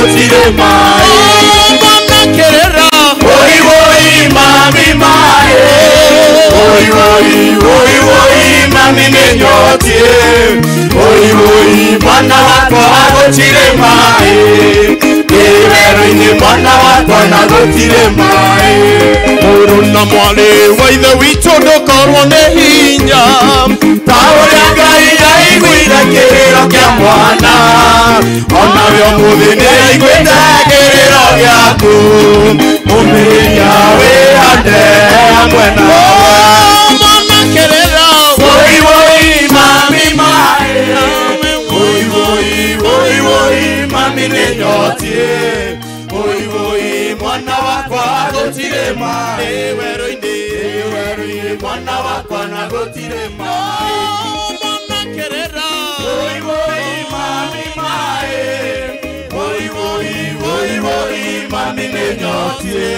gutire mai mwana kerera oi oi mami mai oi oi oi oi mami nenyotie oi oi mwana wakwa gutire mai Iweru-ini mwana wakwa na gutire mai Muru na mwale wa ithe witũ ndũkorwo nĩ hinya ta ũrĩa Ngai aiguire kĩrĩro kĩa mwana onawe ũmũthĩ nĩaiguĩte kĩrĩro gĩaku mũmĩrĩria wĩhande hamwe nawe mwana kerera woi woi mami mai woi woi woi woi mami nĩnyotie woi woi mwana wakwa gũtirĩ mai werũ-inĩ mwana wakwa na gũtirĩ mai mwana kerera woi woi mami mai woi woi woi woi mami nĩnyotie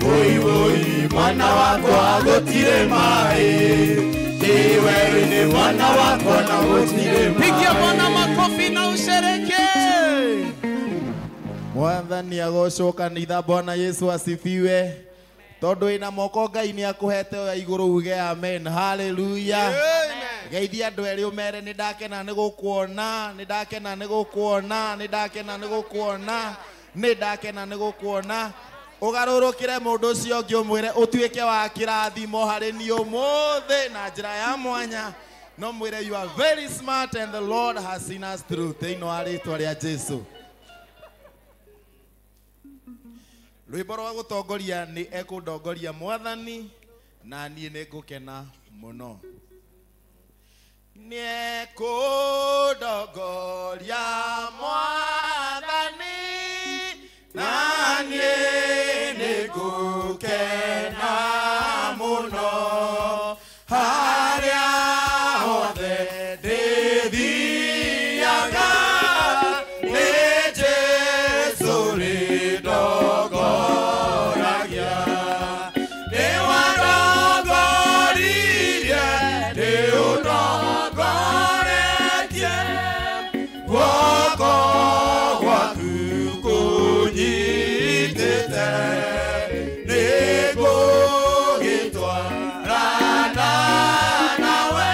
woi woi mwana wakwa gũtirĩ mai werũ-inĩ mwana wakwa na gũtirĩ mai pigia Bwana makofi na ushereke Mwathani agocwo kanitha. Bwana Yesu asifiwe. Tondu ina moko Ngai ni akuhete ya iguru uge amen. Hallelujah. Amen. Geithia andu eri umere ni ndakena ni gukuona, ni ndakena ni gukuona, ni ndakena ni gukuona, ni ndakena ni gukuona. Ugarurukire mundu ucio ungi umwire utuike wa kirathimo hari ni umuthi na njira ya mwanya. No mwire you are very smart and the Lord has seen us through. Thiini wa ritwa ria Jesu. Rwimbo rwa gutongoria ni ekundongoria Mwathani na nie ni ngukena muno. Ni ekundongoria Mwathani na nie ni ngukena muno. Haria hothe ndithiaga ni Jesu rindogoragia ni wandongoririe ni undongoretie guoko gwaku kunyitite ni ngugitwarana nawe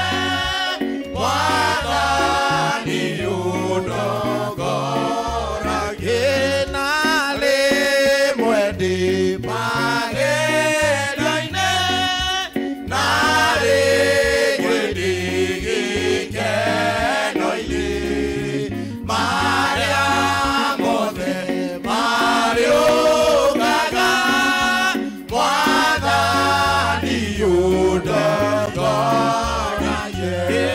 Mwathani undongoragie na rimwe ndi magerio-inĩ na rĩngĩ ndĩ gĩkeno-inĩ marĩa mothe marĩũkaga Mwathani undongoragie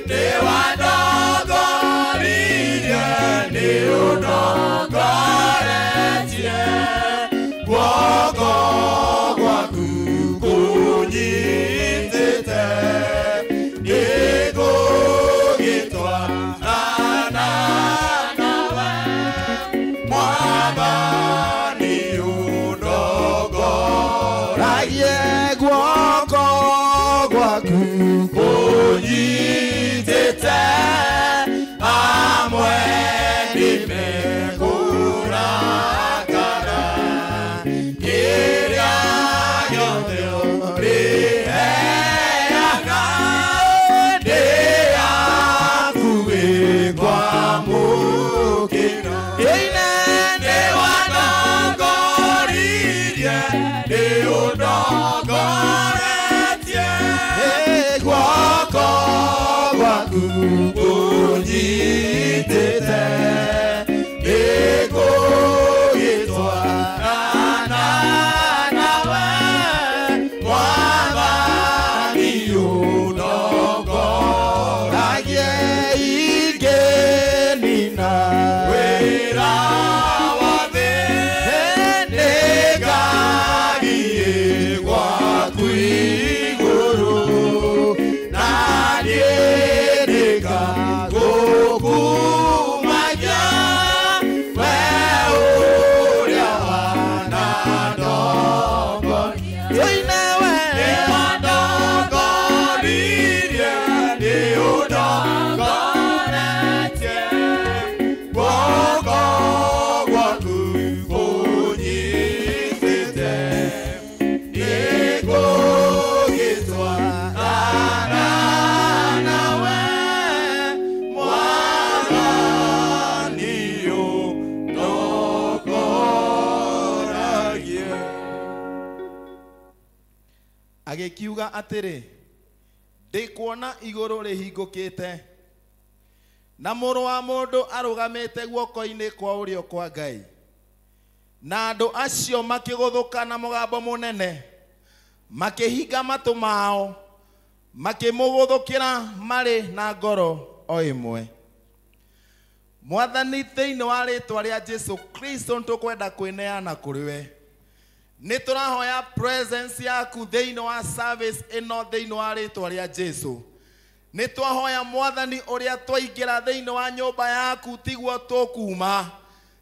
nĩ wandongoririe nĩ undongoretie guoko gwaku kunyitĩte nĩ ngũgĩtwarana nawe Mwathani undongoragie guoko gwaku kunyitĩte amwe nimekurakara kĩrĩa gĩothe ũrĩheaga nĩ hakuhĩ kwamũkĩra nĩ wandongoririe nĩ undongoretie guoko gwaku kunyitĩte nĩ ngũgĩtwarana nawe Mwathani undongoragie ingĩnina wĩra wa thĩ nĩngagiĩ gwaku igũrũ na niĩ nĩngagũkumagia we ũrĩa wanandongoria nĩ wandongoririe nĩ undongoretie agikiuga atiri ndikuona iguru rihingukite na muru wa mundu arugamite guoko-ini kwa urio kwa Ngai na andu acio makiguthuka na mugambo munene makihinga matu mao makimuguthukira mari na ngoro o imwe. Mwathani thiini wa ritwa ria Jesu Kristo ntukwenda kwineana kuri we. Niturahoya presence yaku thiini wa service ino thiini wa ritwa ria Jesu. Nitwahoya Mwathani uria twaingira thiini wa nyumba yaku tiguo tukuma.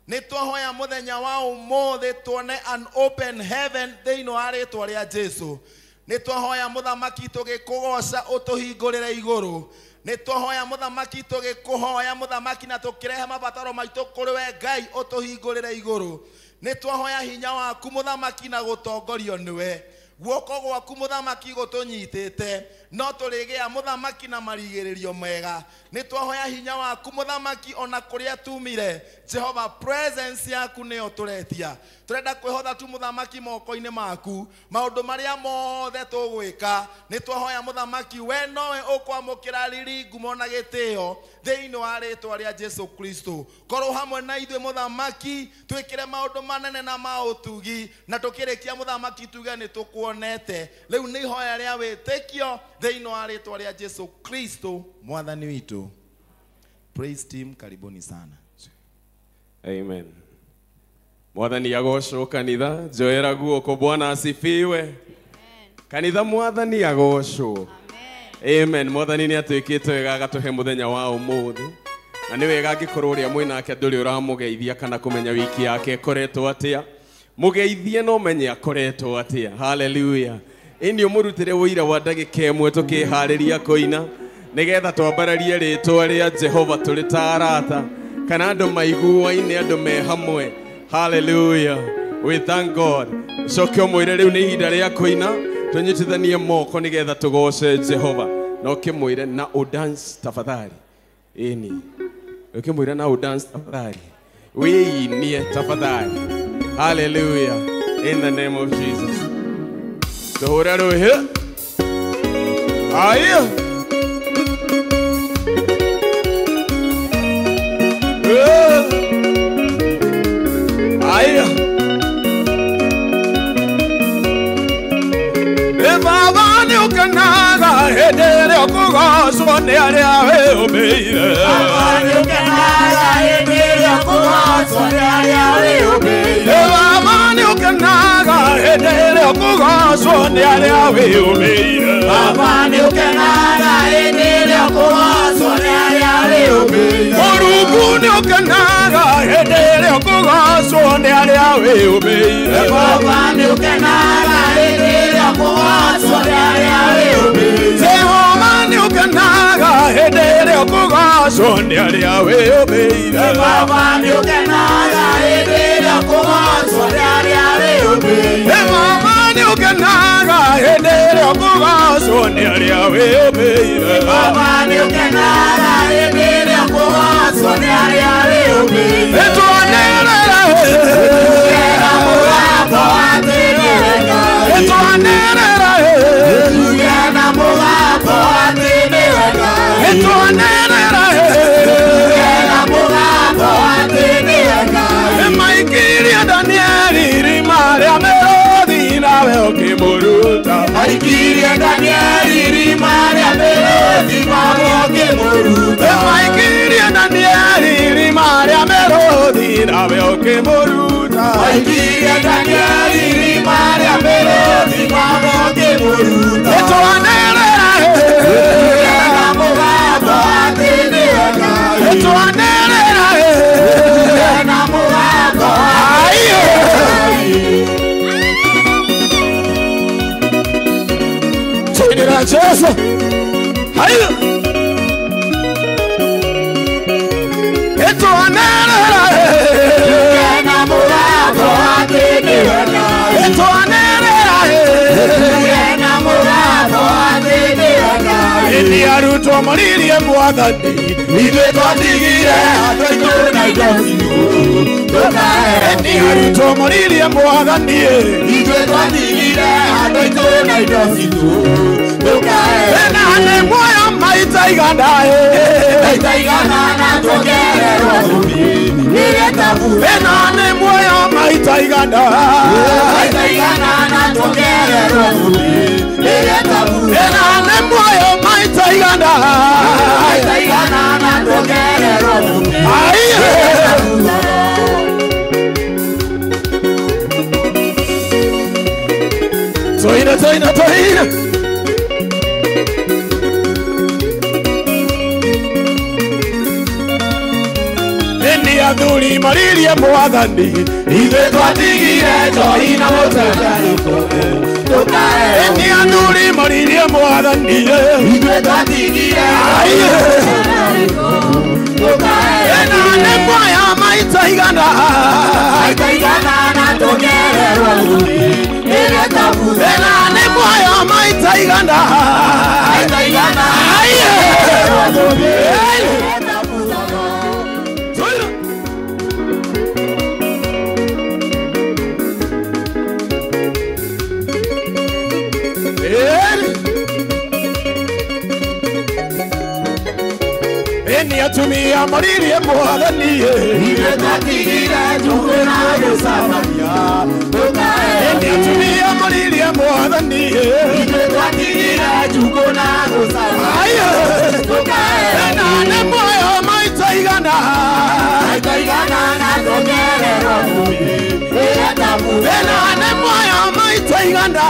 Nitwahoya muthenya wa umuthi tuone an open heaven thiini wa ritwa ria Jesu. Nitwahoya muthamaki tugikugoca utuhingurire iguru. Nitwahoya muthamaki tugikuhoya muthamaki na tukirehe mabataro maitu kuri we Ngai utuhingurire iguru. Nitwahoya hinya waku muthamaki na gutongorio niwe. Guoko gwaku muthamaki gutunyitite no turigia muthamaki na marigiririo mega. Nitwahoya hinya waku muthamaki ona kuria tumire Jehova presence yaku nio turetia. Turenda kwihotha tu muthamaki moko-ini maku maundu maria mothe tugwika. Nitwahoya muthamaki we nowe ukwamukira riri ngumo na gitio thiini wa ritwa ria Jesu Kristo. Korwo hamwe na ithuĩ muthamaki twikire maundu manene na mautugi na tukirikia muthamaki tuge ni tukuonete. Riu ni ihoya ria witikio thiini wa ritwa ria Jesu Kristo mwathani witu. Praise team, karibuni sana. Amen. Mwathani agocwo kanitha, njoera guoko, Bwana asifiwe. Amen. Kanitha mwathani agocwo. Amen. Amen. Mwathani ni atwikite wega agatuhe muthenya wa umuthi. Na ni wega ngikorwo uria mwinake nduri uramugeithia kana kumenya wiki yake koretwo atia. Mugeithie no menye akoretwo atia. Hallelujah. Ini umurutire wira wa ndagika imwe tukihariria koina nigetha twambararie ritwa ria Jehova turi ta arata kana andu maiguaine andu me hamwe. Hallelujah. We thank God. Cokio mwire riu ni ihinda ria koina tunyitithanie moko nigetha tugoce Jehova. No kimwire na udance tafadhali. Ini ukimwire na udance tafadhali. Wiinie tafadhali. Hallelujah. In the name of Jesus. Tuhura ruhi. Aya. Aya. Baba ni ukanaga hedere okugocwo ni aria we umeire. Baba ni ukanaga hedere okugocwo ni aria we umeire. Baba ni ukanaga hedere okugocwo ni aria we umeire. Baba ni ukanaga hedere okugocwo ni aria we umeire. Murugu ni ukanaga hedere okugocwo ni aria we umeire. Baba ni ukanaga hedere okugocwo ni aria we umeire. Jehova ni ukanaga hedere okugocwo ni aria we umeire. Baba ni ukanaga hedere okugocwo ni aria we umeire. Baba ni ukanaga hedere okugocwo ni aria we umeire. Baba ni ukanaga hedere okugocwo ni aria we umeire. Tuonerera tugera mugambo wa Ngai. Tuonerera tugera mugambo wa Ngai. Tuonerera tugera mugambo wa Ngai. Maikiria Danieli rima ria merothi nawe ukimuruta. Maikiria Danieli rima ria merothi nawe ukimuruta. Maikiria Danieli rima ria merothi nawe ukimuruta. Maikiria Danieli rima ria merothi nawe ukimuruta. Tuonerera tugera mugambo wa Ngai. Tuonerera tugera mugambo wa Ngai. Tugera Jesu. Hayo. Tuonerera tugera mugambo wa Ngai. Tuonerera tugera mugambo wa Ngai. Ni arutwo muririe Mwathani ithuĩ twatigire andũ aitũ na indo ciitũ. Eni aruto moririe mwathani Itwe twatigire andũ aitũ na indo citũ Tukae Na nĩ muoyo maita igana Maita igana na tuongererwo thũmbĩ Na nĩ muoyo maita igana Maita igana na tuongererwo thũmbĩ Na nĩ muoyo maita igana Maita igana na tuongererwo thũmbĩ Toina Eni athuri maririe mwathani Ithuĩ twatigire njoi na mũtararĩko Tukae Eni athuri maririe mwathani Ithuĩ twatigire njoi na mũtararĩko Tukae Na nĩ muoyo maita igana Maita igana na tuongererwo thũmbĩ Na nĩ muoyo maita igana Maita igana tuongererwo thũmbĩ Eni atumia maririe mwathani Ithuĩ twatigire njũgũ na gĩcamaria Eni atumia maririe mwathani Ithuĩ twatigire njũgũ na gĩcamaria Na nĩ muoyo maita igana Maita igana na tuongererwo thũmbĩ Na nĩ muoyo maita igana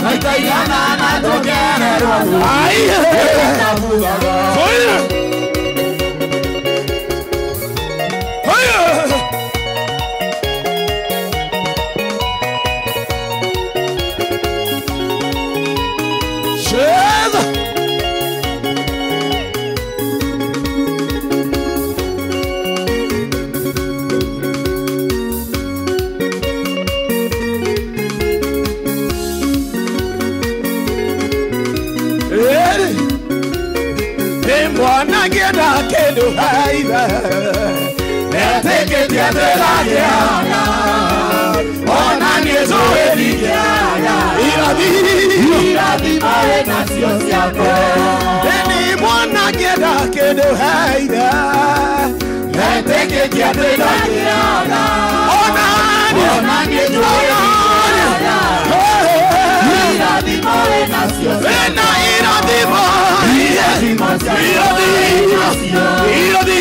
Maita igana na tuongererwo thũmbĩ Nagenda kendo haida Neteketia telagiana Ona niezoeligiana Iradhi maena sio siako Eni mwana genda kendo haida Neteketia telagiana Ona niezoeligiana Iradhi maena sio siako Iradhi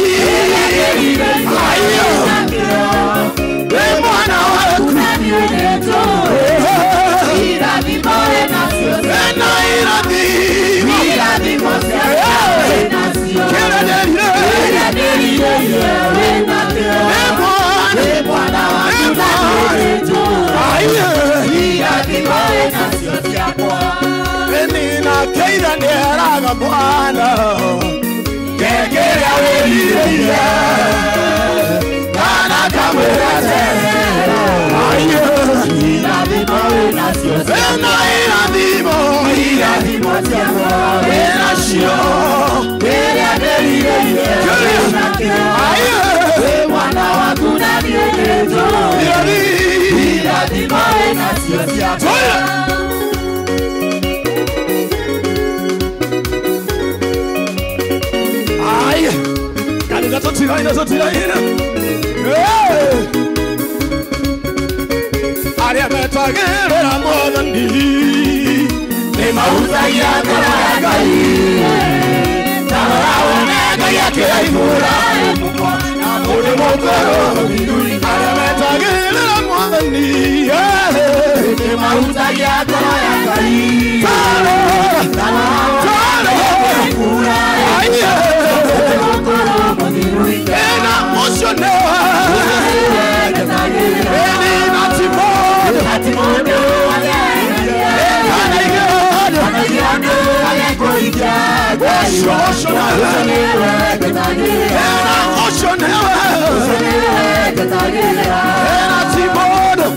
Keida neraga Bwana Kegerea weliria Kana kamwete Ayo Iradhimo inasio Ena iradhimo tiamo Ena shio Kerea weliria Ayo Mwana wakuna niegeto Iradhimo inasio tiamo Tiraina Aria metagerera mwathani Ni mahutagia ngoro ya Ngai Tarora Ngai akĩraihũra Na mũndũ mũkũrũ Aria metagerera mwathani Ni mahutagia ngoro ya Ngai Tarora Ena mocionewa Eni natimono Ena igano Ena mocionewa Ena timono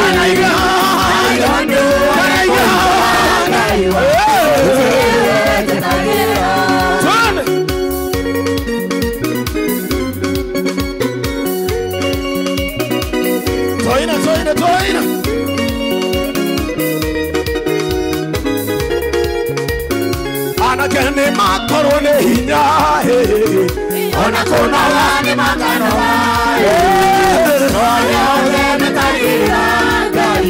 Ena igano ona kunoga ni makanoga oya oya metagirira ngai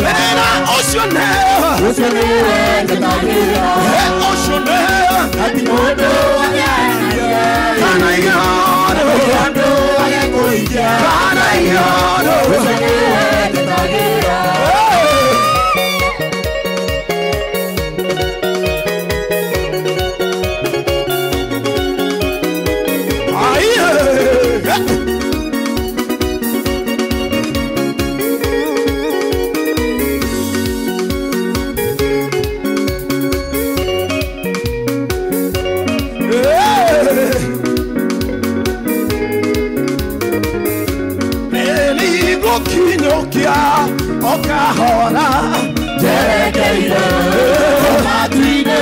wena oshone metagirira oshone ati modo kana yano yano ayekuja kana yano metagirira Okahora, Jerekeire, Matine,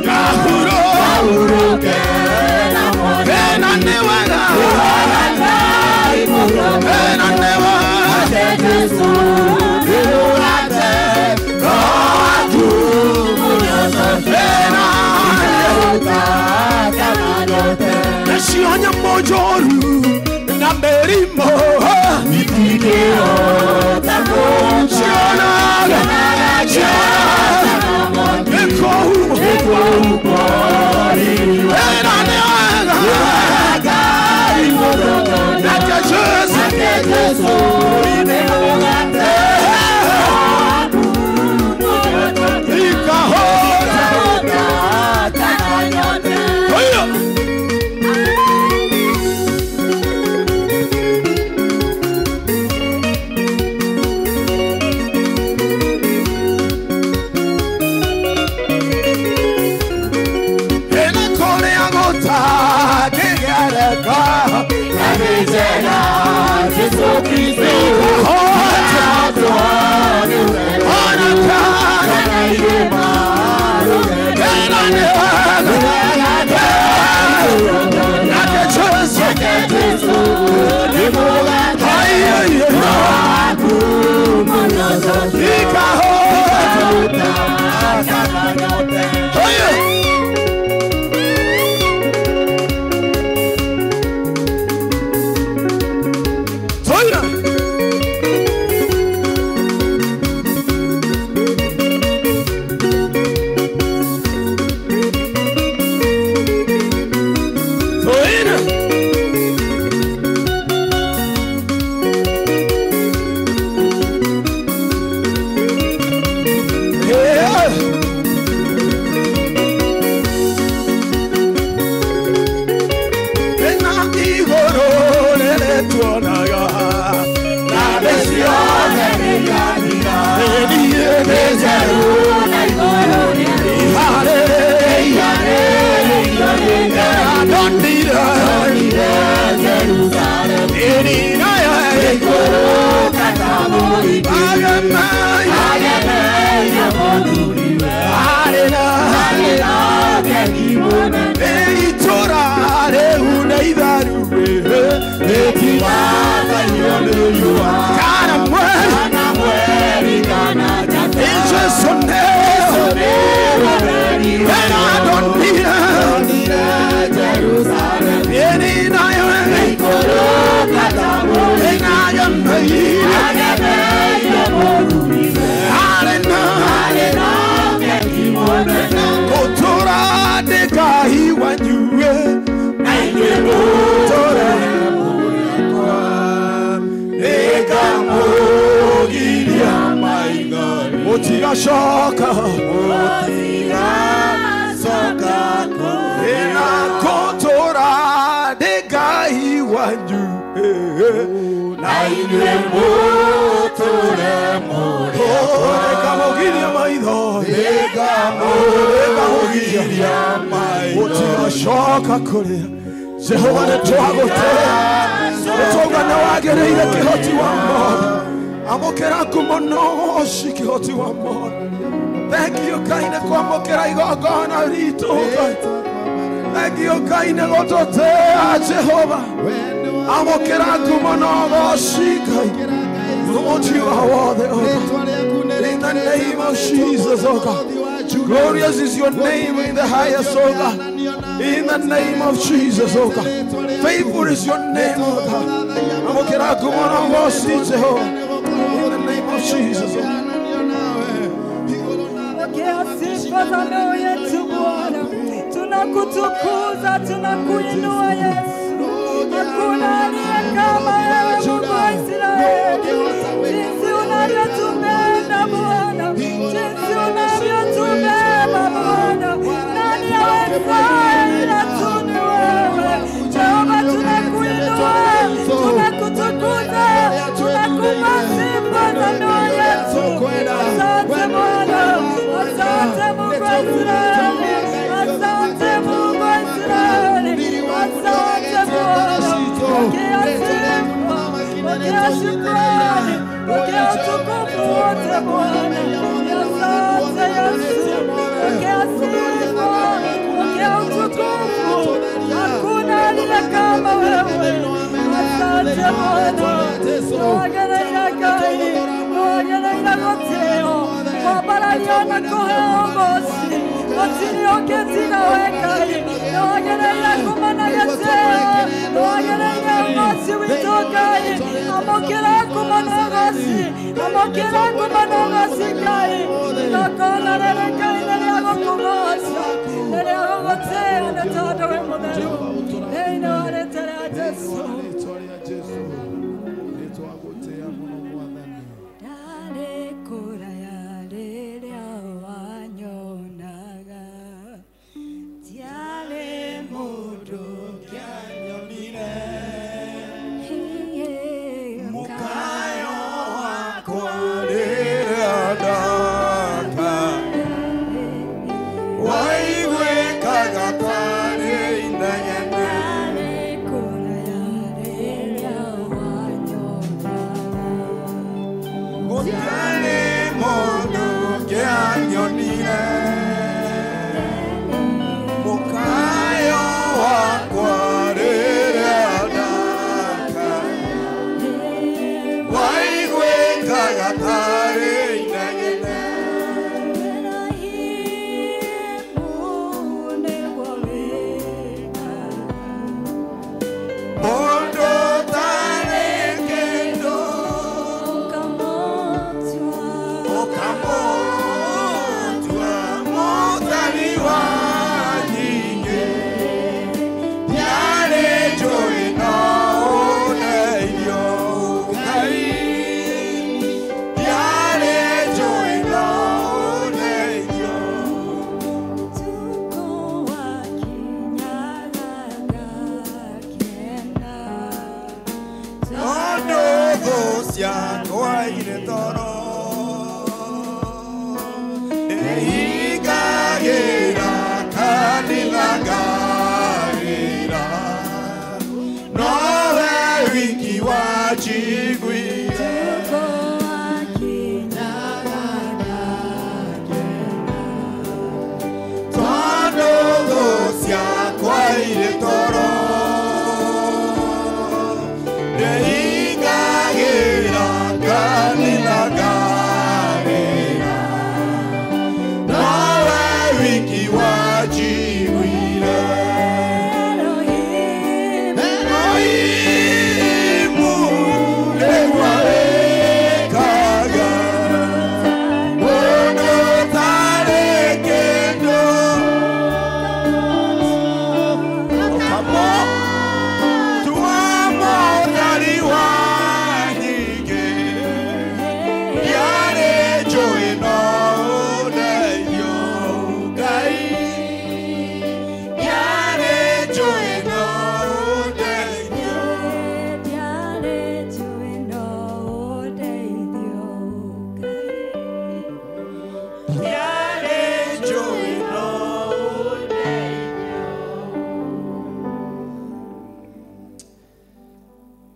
Kahuro, Kenanewara, Nashionya mojoru Namerimo Mitikeo Tako Chiona Chiona Eko Kori Enane Gai Modogo Nake Jesu Imegogate Ikahota Kananyote Shoka, soka, ina kotora de gai wanju, na ile motore mori. Oh, kamogiria maido, kamogiria maido. Otira shoka kore, Jehova ne twagotea, toga na wagereire kihoti wamo. Amokera kumono shikihoti wamo. Thank you, kaine kwa mokera igogona rito. Thank you, kaine gototea Jehova. Amokera kumono shikai. Lord, you are worthy, oh God. In the name of Jesus, oh God. Glorious is your name in the highest, oh God. In the name of Jesus, oh God. Faithful is your name, oh God. In the name of Jesus, oh God. Tunakutukuza, tunakuinua Yesu. Hakuna aliye kama wewe Mungu wa Israeli. Jinsi unavyotupenda Bwana, jinsi unavyotubeba Bwana. Nani awezaye ila tu ni wewe. Jehova, tunakuinua, tunakutukuza, tunakupa sifa za ndoa yetu. Asante Bwana, asante Mungu wa Israeli. Asante Mungu wa Israeli. Asante Bwana. Pokea sifa, pokea shukrani, pokea utukufu wote Bwana. Asante Yesu. Pokea sifa, pokea utukufu. Hakuna aliye kama wewe. Asante Bwana. Wagana ilakai, wagana ilagoteo. Wabaraliana koheongosi. Otini oketina wekai. Wagana ilakumana yateo. Wagana ilagosi witokai. Amokera kumanogasi. Amokera kumanogasi kai. Nakona nerekai nereagokumasa. Nereagoteo netado wemonero. Eino aretere ajesu.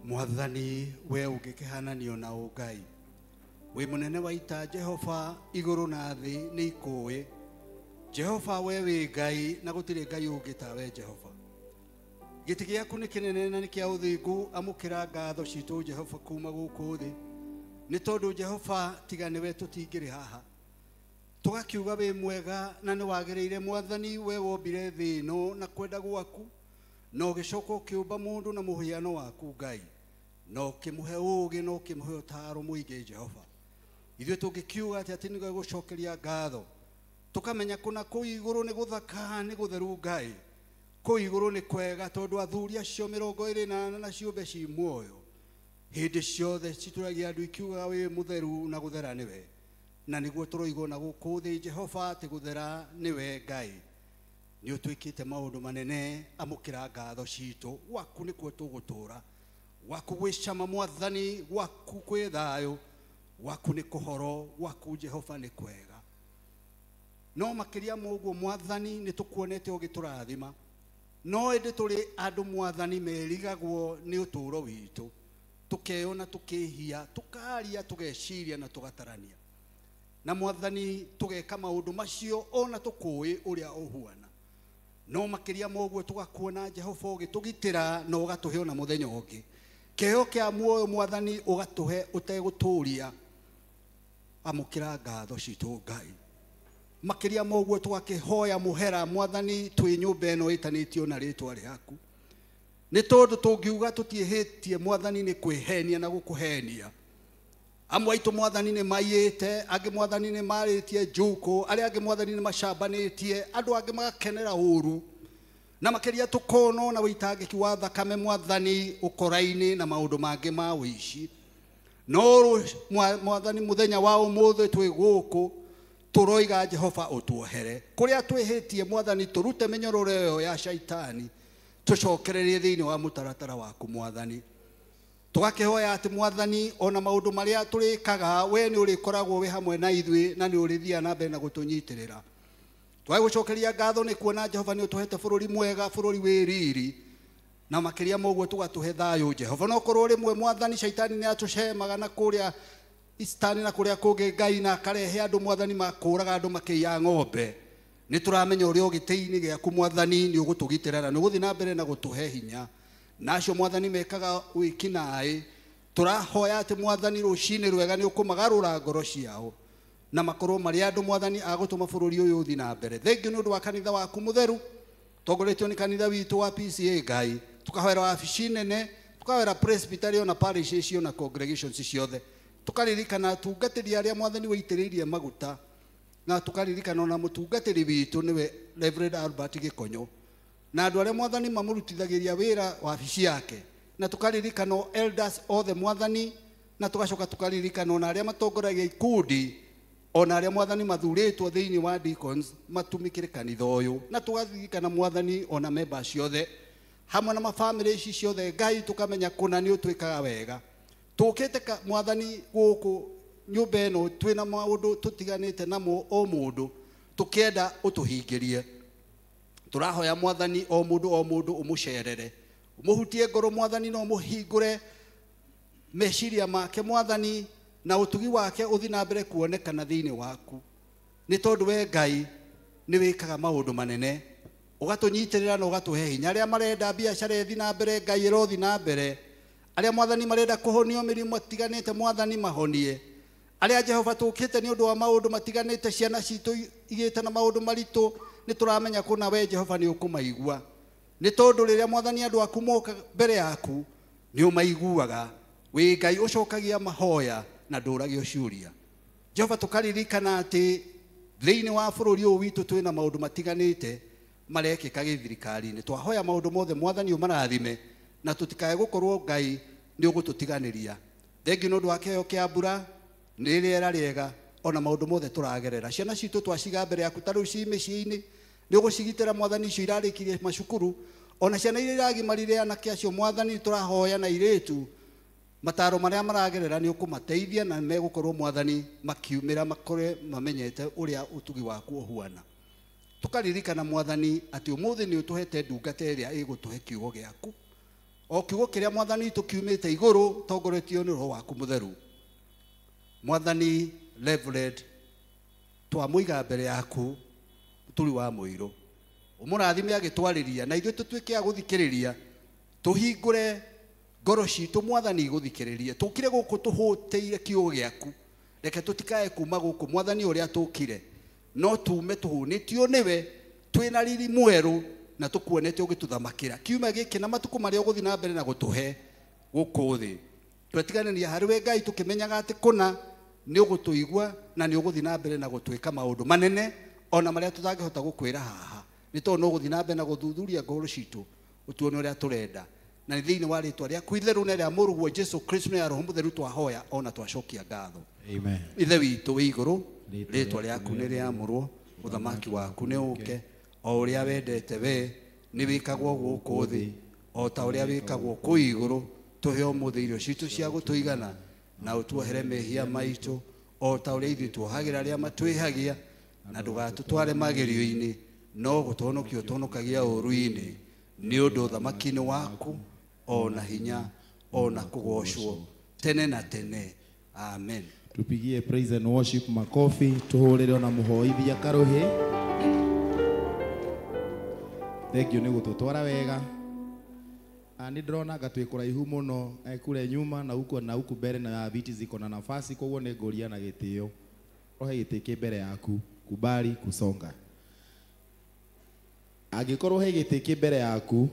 Mwathani we ugikihananio na Ngai we munene wa ita Jehova iguru na thi ni ikuwi Jehova we wi Ngai na gutire Ngai ungi tawe Jehova giti giaku ni kinene na ni kia uthingu amukira ngatho citu Jehova kuma guku thi ni tondu Jehova tiga niwe tutingiri haha tugakiuga we mwega na ni wagereire mwathani we wombire thĩ ĩno na kwenda gwaku na ũgĩcoka ũkĩũmba mũndũ na mũhiano waku Ngai na ũkĩmũhe ũũgĩ na ũkĩmũhe ũtaaro mũingĩ Jehova ithuĩ tũngĩkiuga atĩ nĩ gũcokeria ngatho tukamenya kuna kũu igũrũ nĩ gũthaka nĩ gũtheru Ngai kũu igũrũ nĩ kwega tondũ athuri acio 28 na ciũmbe ci muoyo hĩndĩ ciothe citũragia andũ ikiuga wĩ mũtheru na gũthera nĩwe na nĩguo tũroigwo na gũkũ thĩ Jehova atĩ gũthera nĩwe Ngai nĩ ũtwĩkĩte maũndũ manene amũkĩra ngatho citũ waku nĩkuo tũgũtũũra waku gwĩcama mwathani waku kwĩ thayũ waku nĩ kũhoro waku Jehova nĩ kwega no makĩria mũguo mwathani nĩ tũkuonete ũgĩtũrathima no ĩndĩ tũrĩ andũ mwathani merigagwo nĩ ũtũũro witũ tukeyona tukĩhia tukaria tugeciria na tugatarania na mwathani tugeka maũndũ macio ona tukũĩ ũrĩa ũhuana no makĩria mũguo tugakuona Jehova ũgĩtũgitĩra na ũgatũhe ona mũthenya ũngĩ kĩheo kĩa muoyo mwathani ũgatũhe ũtegũtũũria amũkĩra ngatho citũ Ngai makĩria mũguo tugakĩhoya mũhera mwathani twĩ nyũmba ĩno ĩtanĩtio na rĩtwa rĩaku nĩ tondũ tũngiuga tũtiĩhĩtie mwathani nĩ kwĩhenia na gũkũhenia amwe aitũ mwathani nĩ maiyĩte angĩ mwathani nĩ marĩtie njukũ arĩa angĩ mwathani nĩ macambanĩtie andũ angĩ magakenera ũru na makĩria tũkono na wĩitangĩki wa thakame mwathani ũkora-inĩ na maũndũ mangĩ ma ũici no mwathani mũthenya wa ũmũthĩ twĩ gũkũ tũroiga Jehova ũtuohere kũrĩa twĩhĩtie mwathani tũrute mĩnyororo ĩyo ya shaitani tucokererie thĩinĩ wa mũtaratara waku mwathani tugakĩhoya atĩ mwathani ona maũndũ marĩa tũrĩkaga we nĩ ũrĩkoragwo wĩ hamwe na ithuĩ na nĩ ũrĩthiaga na mbere na gũtũnyitĩrĩra twagũcokeria ngatho nĩ kuona Jehova nĩ ũtũhete bũrũri mwega bũrũri wĩ riri na makĩria mũguo tũgatũhe thayũ Jehova no korwo rĩmwe mwathani shaitani nĩ atũcemaga na kũrĩa istani na kũrĩa kũngĩ Ngai na akarehe andũ mwathani makũraga andũ makĩiya ng'ombe nĩ tũramenya ũrĩa ũgĩtĩ-inĩ gĩaku mwathani nĩ ũgũtũgitĩra na nĩ ũgũthiĩ na mbere na gũtũhe hinya nacio mwathani mekaga wĩkinaĩ tũrahoya atĩ mwathani rũcinĩ rwega nĩ ũkũmagarũra ngoro ciao na makorwo marĩ andũ mwathani agũtũma bũrũri ũyũ ũthiĩ na mbere thengiũ nĩ ũndũ wa kanitha waku mũtheru tongoretio nĩ kanitha witũ wa PCA Ngai tukahoera wabici nene tukahoera presbytery na parish icio na congregations ciothe tukaririkana atungatĩri arĩa mwathani wĩitĩrĩirie maguta na tukaririkana ona mũtungatĩri witũ nĩwe Reverend Albert Gĩkonyo na andũ arĩa mwathani mamũrutithagĩria wĩra wabici yake na tukaririkana elders othe mwathani na tugacoka tukaririkana ona arĩa matongoragia ikundi ona arĩa mwathani mathurĩtwo thĩinĩ wa deacons matumĩkĩre kanitha ũyũ na tugaririkana mwathani ona members ciothe hamwe na mabamĩrĩ ici ciothe Ngai tukamenya kũna nĩ ũtwĩkaga wega tũkĩte mwathani gũkũ nyũmba ĩno twĩna maũndũ tũtiganĩte namo o mũndũ tũkĩenda ũtũhingĩrie tũrahoya mwathani o mũndũ ũmũcerere ũmũhutie ngoro mwathani no mũhingũre meciria make mwathani na ũtugi wake ũthiĩ na mbere kuonekana thĩinĩ waku nĩ tondũ we Ngai nĩ wĩkaga maũndũ manene ũgatũnyitĩrĩra na ũgatũhe hinya arĩa marenda biacara ĩthiĩ na mbere Ngai ĩrothiĩ na mbere arĩa mwathani marenda kũhonio mĩrimũ atiganĩte mwathani mahonie arĩa Jehova tũkĩte nĩ ũndũ wa maũndũ matiganĩte ciana citũ igĩte na maũndũ maritũ nĩ tũramenya kũna we Jehova nĩ ũkũmaigua nĩ tondũ rĩrĩa mwathani andũ aku moka mbere yaku nĩ ũmaiguaga wĩ Ngai ũcokagia mahoya na ndũragio ciũria Jehova tũkaririkana atĩ thĩinĩ wa bũrũri ũyũ witũ twĩna maũndũ matiganĩte marekĩka gĩthirikari-inĩ twahoya maũndũ mothe mwathani ũmarathime na tũtikae gũkorwo Ngai nĩ ũgũtũtiganĩria thengiũ nĩ ũndũ wa kĩheo kĩa mbura nĩ rĩera rĩega ona maũndũ mothe tũragerera ciana citũ twaciga mbere yaku ta rĩu ci mĩciĩ-inĩ nĩ ũgũcigitĩra mwathani icio irarĩkirie macukuru ona ciana iria iragimarire anake acio mwathani tũrahoya na irĩtu mataro marĩa maragerera nĩ ũkũmateithia na megũkorwo mwathani makiumĩra makore mamenyete ũrĩa ũtugi waku ũhuana tukaririkana mwathani atĩ ũmũthĩ nĩ ũtũhete ndungata ĩrĩa ĩgũtũhe kiugo gĩaku o kiugo kĩrĩa mwathani tũkiumĩte igũrũ tongoretio nĩ roho waku mũtheru mwathani Reverend twamũiga mbere yaku tũrĩ wa mũiro ũmũrathime agĩtwarĩria na ithuĩ tũtuĩke a gũthikĩrĩria tũhingũre ngoro citũ mwathani igũthikĩrĩrie tũkire gũkũ tũhũtĩire kiugo gĩaku reke tũtikae kuma gũkũ mwathani ũrĩa tũkire no tume tuhunitio niwe twina riri mweru na tukuonete ugituthamakira kiuma giki na matuku maria uguthi na mbere na gutuhe gukuthi twetiganania hariwe Ngai tukimenyaga ati kuna ni ugutuigwa na ni uguthi na mbere na gutwika maundu manene ona maria tutangihota gukwira haha ni to no guthi na mbere na guthuthuria ngoro citu utuone uria turenda na ni thiini wa ritwa ria kuitheru na ria muruguo Jesu Kristo na roho mutheru twahoya ona twacokia ngatho Amen. ithe witu wi iguru ritwa riaku ni riamurwo uthamaki waku ni uke o uria wendete we ni wikagwo guku thi o ta uria wikagwo ku iguru tuhe umuthi irio citu cia gutuigana na utuohere mehia maitu o ta uria ithu tuohagira ria matwihagia na ndugatutware magerio-ini no gutonokio tonokagia uruini ni undu uthamaki-ini waku ona hinya ona kugocwo tene na tene amen. Tupigie praise and worship makofi tuhurire ona muhoithia karuhi. Thank you ni gututwara wega. Ani ndrona gatwikuraihu muno ekure nyuma na huku mbere na viti ziko na nafasi koguo ni ngoria na gitio. Rohe gitike mbere yaku kubali kusonga. Agikorwo he gitike mbere yaku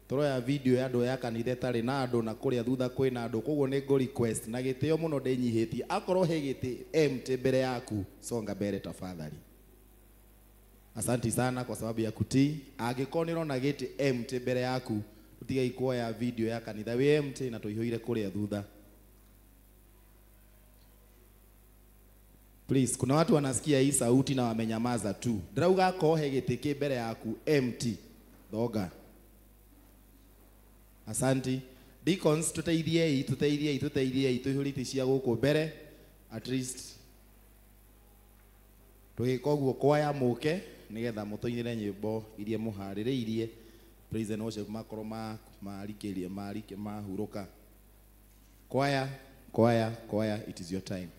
turoya video ya andu ya kanitha tari na andu na kuria thutha kwina andu koguo ni ngo request na gitio muno ndinyihitie akorwo he giti empty mbere yaku songa mbere tafadhali. Asante sana kwa sababu ya kutii. Agikorwo nirona giti empty mbere yaku utigai kuoya video ya kanitha we empty na tuihoire kuria thutha. Please, kuna watu wanasikia hii sauti na wamenyamaza tu. Ndirauga ko he gitike mbere yaku empty thoga. Asante. Deacons tuteithie tuhurite cia guku mbere at least tuhikoguo kwaya muke nigetha mutoinire nyimbo irie muhaririirie praise and worship makoro marikirie mahuruka. Kwaya, it is your time.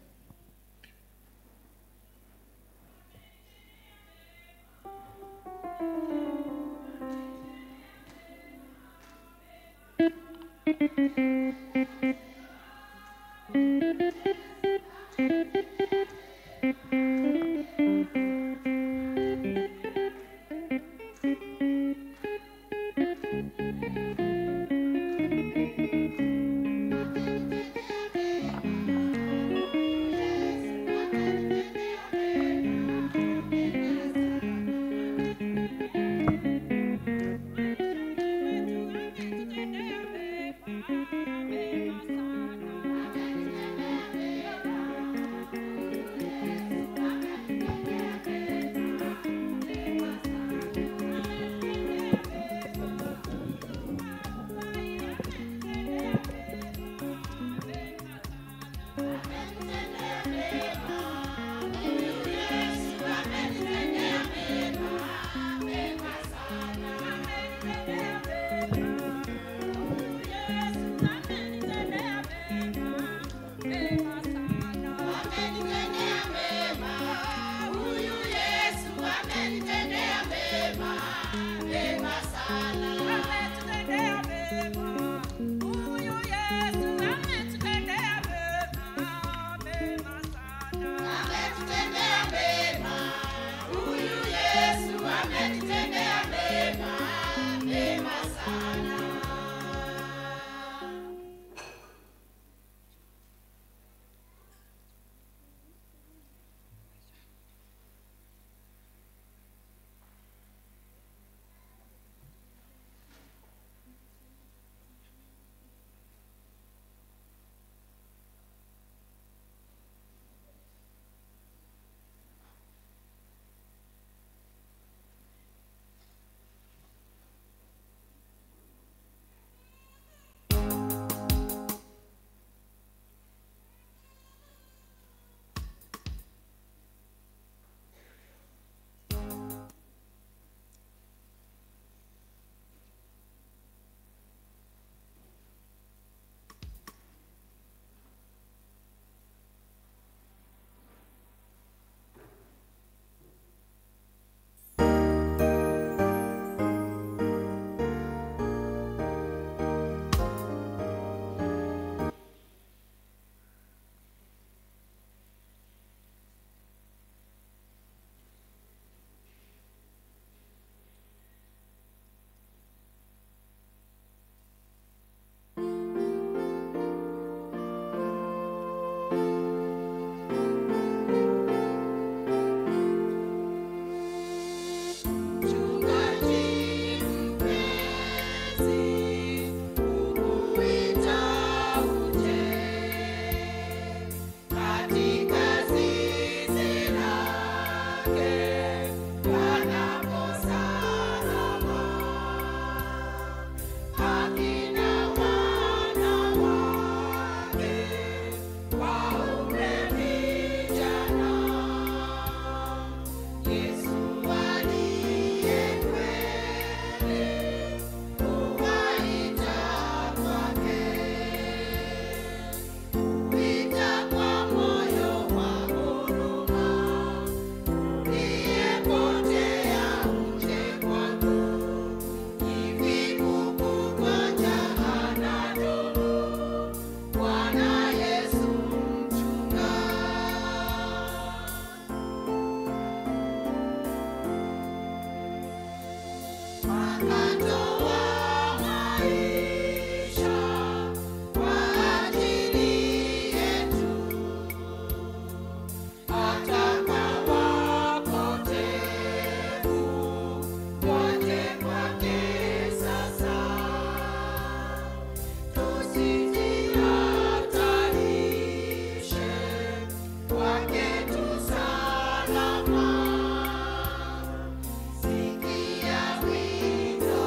Sikia wito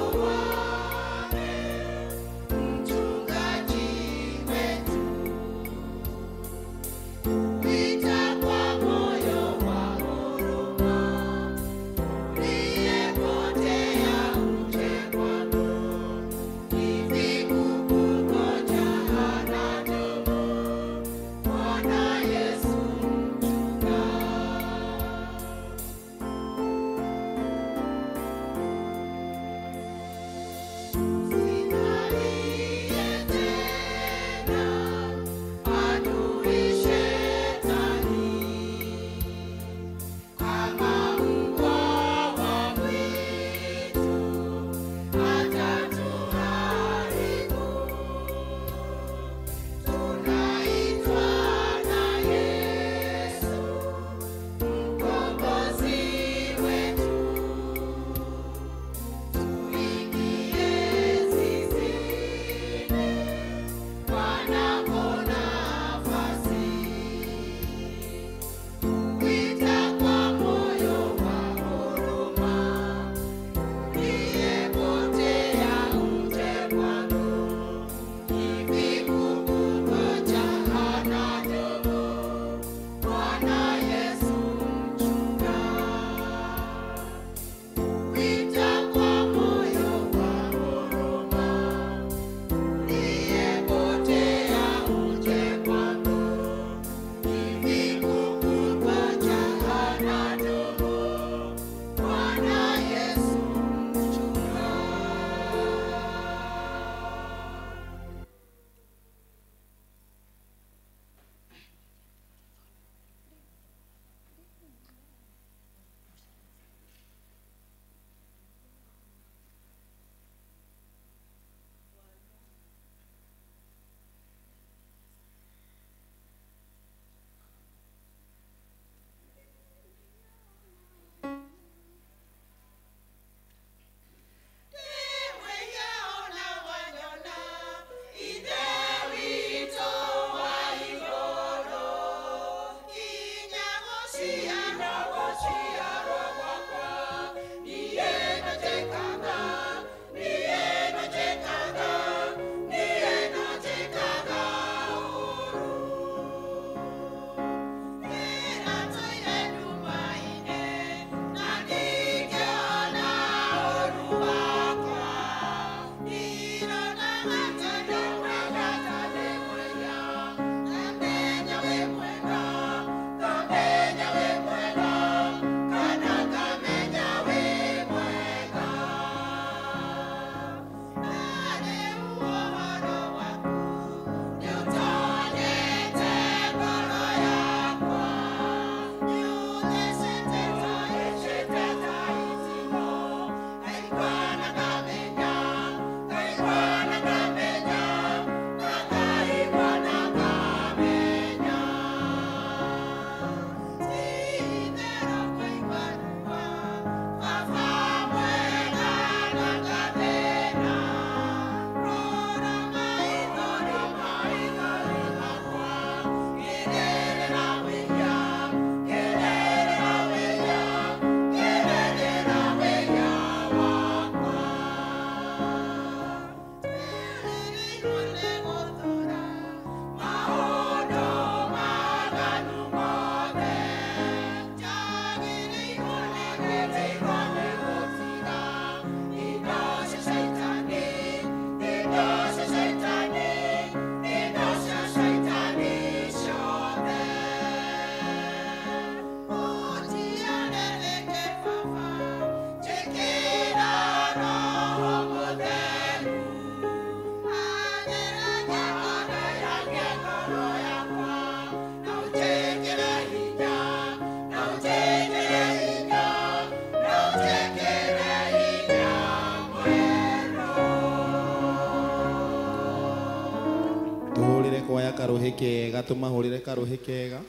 karuhi kega, tumahurire karuhi kega.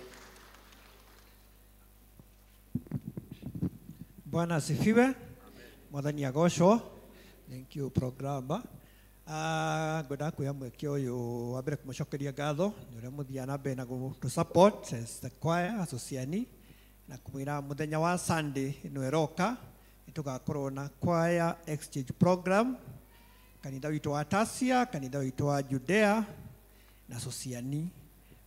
Bwana asifiwe. Mwathani agocwo. Thank you programa. Ngwenda kuoya mweke uyu wa mbere kumucokeria ngatho ni uria muthia na mbere na to support as the choir asociani na kumwira muthenya wa Sunday no eroka nitugakorwo na choir exchange program kanitha witu wa Tasia, kanitha witu wa Judea na asociani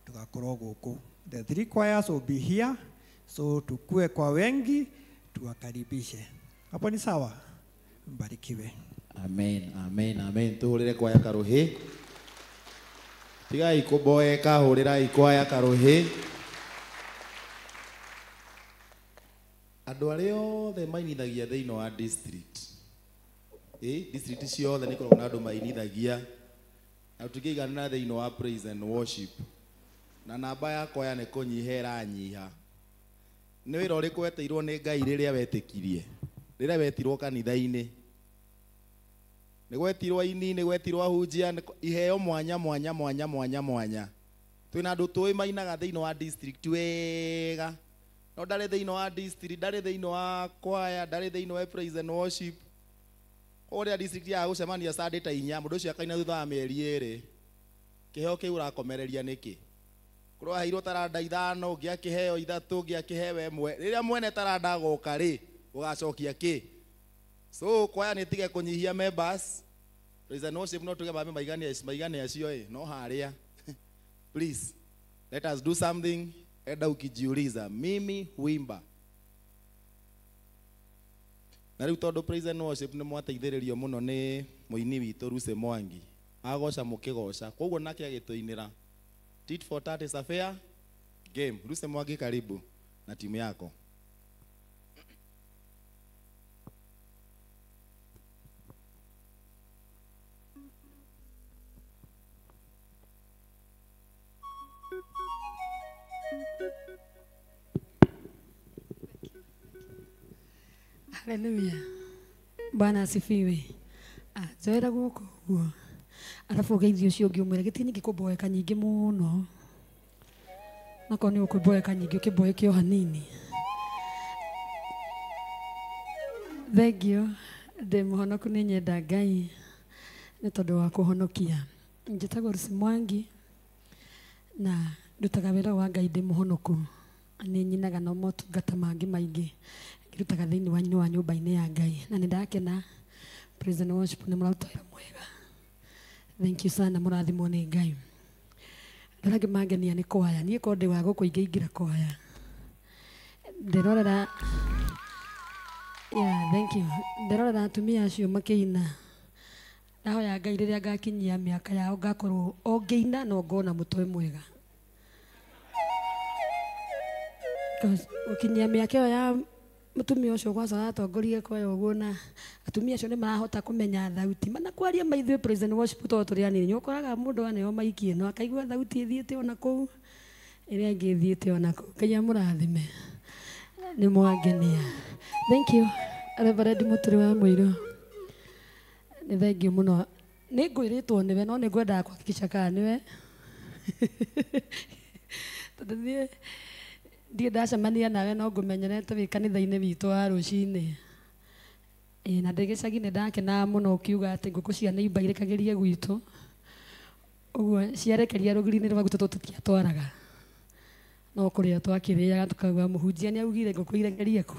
tugakorwo guku. The three choirs will be here, so tukue kwa wengi tuwakaribishe. Hapo ni sawa? Mbarikiwe. Amen, amen, amen. Tuhurire kwaya karuhi. Tigai kuboeka, hurirai kwaya karuhi. Andu aria othe mainithagia thiini wa district. District ciothe ni korwo na andu mainithagia. Na tukiigana thiini wa praise and worship. Na namba ya kwaya ni kunyihera nyiha. Ni wira uriku weteirwo ni Ngai riria wetikirie. Riria wetirwo kanitha-ini. Ni gwetirwo aini, ni gwetirwo ahunjia, iheo mwanya mwanya mwanya mwanya mwanya. Twina andu tui mainaga thiini wa district wega. No ndari thiini wa district, ndari thiini wa choir, ndari thiini wa praise and worship. Oria district ya gucemania Sunday ta inya, mundu ucio akaina thutha wa mieri iri. Kiheo kiu urakomereria niki? Kurwa hairwo taranda 5, ungi akiheo 3, ungi akihewe 1. Riria mwene taranda agoka ri, ugacokia ki? So kwaya ni tige kunyihia members. Praise and worship no tuge bambe maigane acio no haria. Please let us do something. Enda ukijiuliza mimi huimba. Na riu tondu praise and worship ni mwateithiririo muno ni muini witu Ruse Mwangi. Agoca mukigoca. Koguo nake agituinira. Tit for tat is a fair game. Ruse Mwangi karibu na timu yako. Haleluya. Bwana asifiwe. Zoera guko guo. Alafu geithio cio ngiumwira gitini gikuboeka nyingi muno. Nako ni ukuboeka nyingi ukiboekio hanini. Thengio de muhonoku ni nyenda Ngai ni tondu wa kuhonokia. Njitagwo Ruse Mwangi na ndutaga wira wa Ngai ndi muhonoku. Ni nyinaga no motungata mangi maingi ngirutaga thiini wa nyumba-ini ya Ngai na nindakena praise and worship ni muraruta wira mwega. Thank you sana, murathimwo ni Ngai. Ndarage mangenia ni kwaya nie ko ndi wa guku ingira kwaya ndirorera. Yeah, thank you. Ndirorera atumia acio makiina ndahoya Ngai riria ngakinyia miaka yao ngakorwo o ngiina no ngona mutwe mwega. Ukinyia miaka ya mutumia ucio gwaca atongorie kwaya uguo na atumia acio ni marahota kumenya thauti mana kwaria maithwe praise and worship to turi anini ukoraga mundu aneo maikie no akaigua thauti ithiete ona kuu iria ingi ithiete ona kuu. Ngai amurathime ni mwangenia. Thank you Reverend Muturi wa Muiro. Ni thengiu muno. Ni ngwiritwo niwe no ni ngwenda kuhakikisha kana niwe tondu nie ndi ndacemania nawe no ngumenyerete wi kanitha-ini witu wa rucini. Na ndigicagi ni ndakena muno ukiuga ati nguku cia neighbor irekagirie gwitu uguo ciarekeria rugiri-ini rwa gwitu tutiatwaraga no kuria twakiriaga tukauga muhunjia ni augire nguku irekerie ku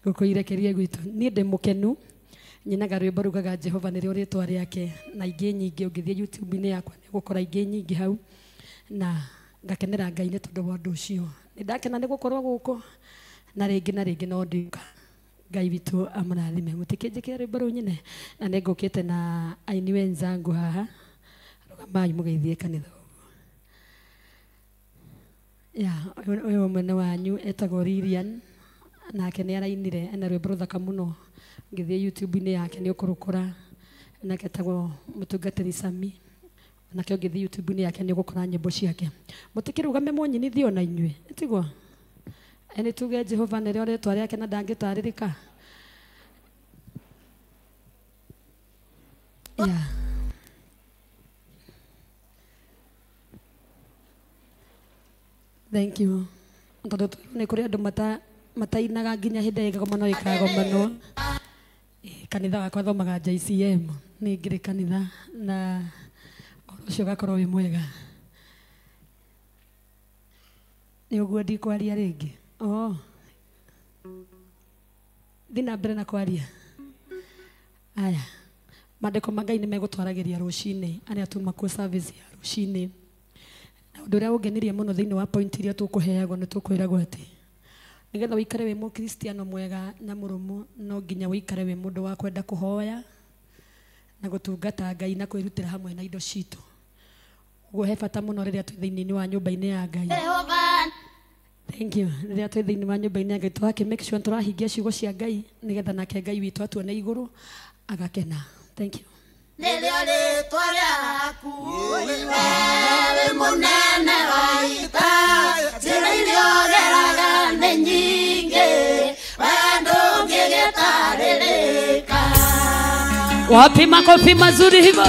nguku irekerie gwitu. Ni ndi mukenu nyinaga rwimbo rugaga Jehova nirio ritwa riake na ingi nyingi ungithie YouTube-ini yakwa ni gukora ingi nyingi hau na ngakenera Ngai ni tondu wa undu ucio. Ndakena ni gukorwo guku na ringi no ndika. Ngai witu amurathime. Mutikinjikire rwimbo ru nyine na ningukite na aini wenzangu haha rugamai mugeithie kanitha. Uyu mwene wanyu etagwo Lilian nake ni arainire ena rwimbo ruthaka muno ngithie YouTube-ini yake ni ukurukura nake etagwo Mutungatiri Sami nake ngithie YouTube-ini yake ni ugukora nyimbo ciake. Mutikirugame munyinithio na inyue itigwo eni tuge Jehova nirio ritwa riake na ndangitaririka. Thank you. Tondu nä kå rä andå matainaga nginya hä ndä ĩgagomano ĩkagomanwo. Kanitha wakwa thomaga JCM nä ngä rä kanitha na å cio gakorwo wä mwega. Nä å guo ndikwaria rä ngä thiĩ na mbere na kwaria. Aya mandĩko ma Ngai nĩ megũtwaragĩria rũcinĩ arĩa tuma kuo service ya rũcinĩ. Ũndũ ũrĩa ũngenirie mũno thĩinĩ wa point iria tũkũheagwo nĩ tũkwĩragwo atĩ nĩgetha ũikare wĩ mũkristiano mwega na mũrũmu no nginya ũikare wĩ mũndũ wa kwenda kũhoya na gũtungata Ngai na kwĩrutĩra hamwe na indo citũ. Ũguo he bata mũno rĩrĩa twĩ thĩinĩ wa nyũmba-inĩ ya Ngai. Thank you. Rĩrĩa twĩ thĩinĩ wa nyũmba-inĩ ya Ngai tũgakĩ make sure tũrahingia ciugo cia Ngai nĩgetha nake Ngai witũ atuone igũrũ agakena. Thank you. Nĩrĩo rĩtwa rĩaku wee mũnene wa ita njĩra iria ũgeraga nĩ nyingĩ wee ndũngĩgĩtarĩrĩka. Wapi makofi mazuri hivyo?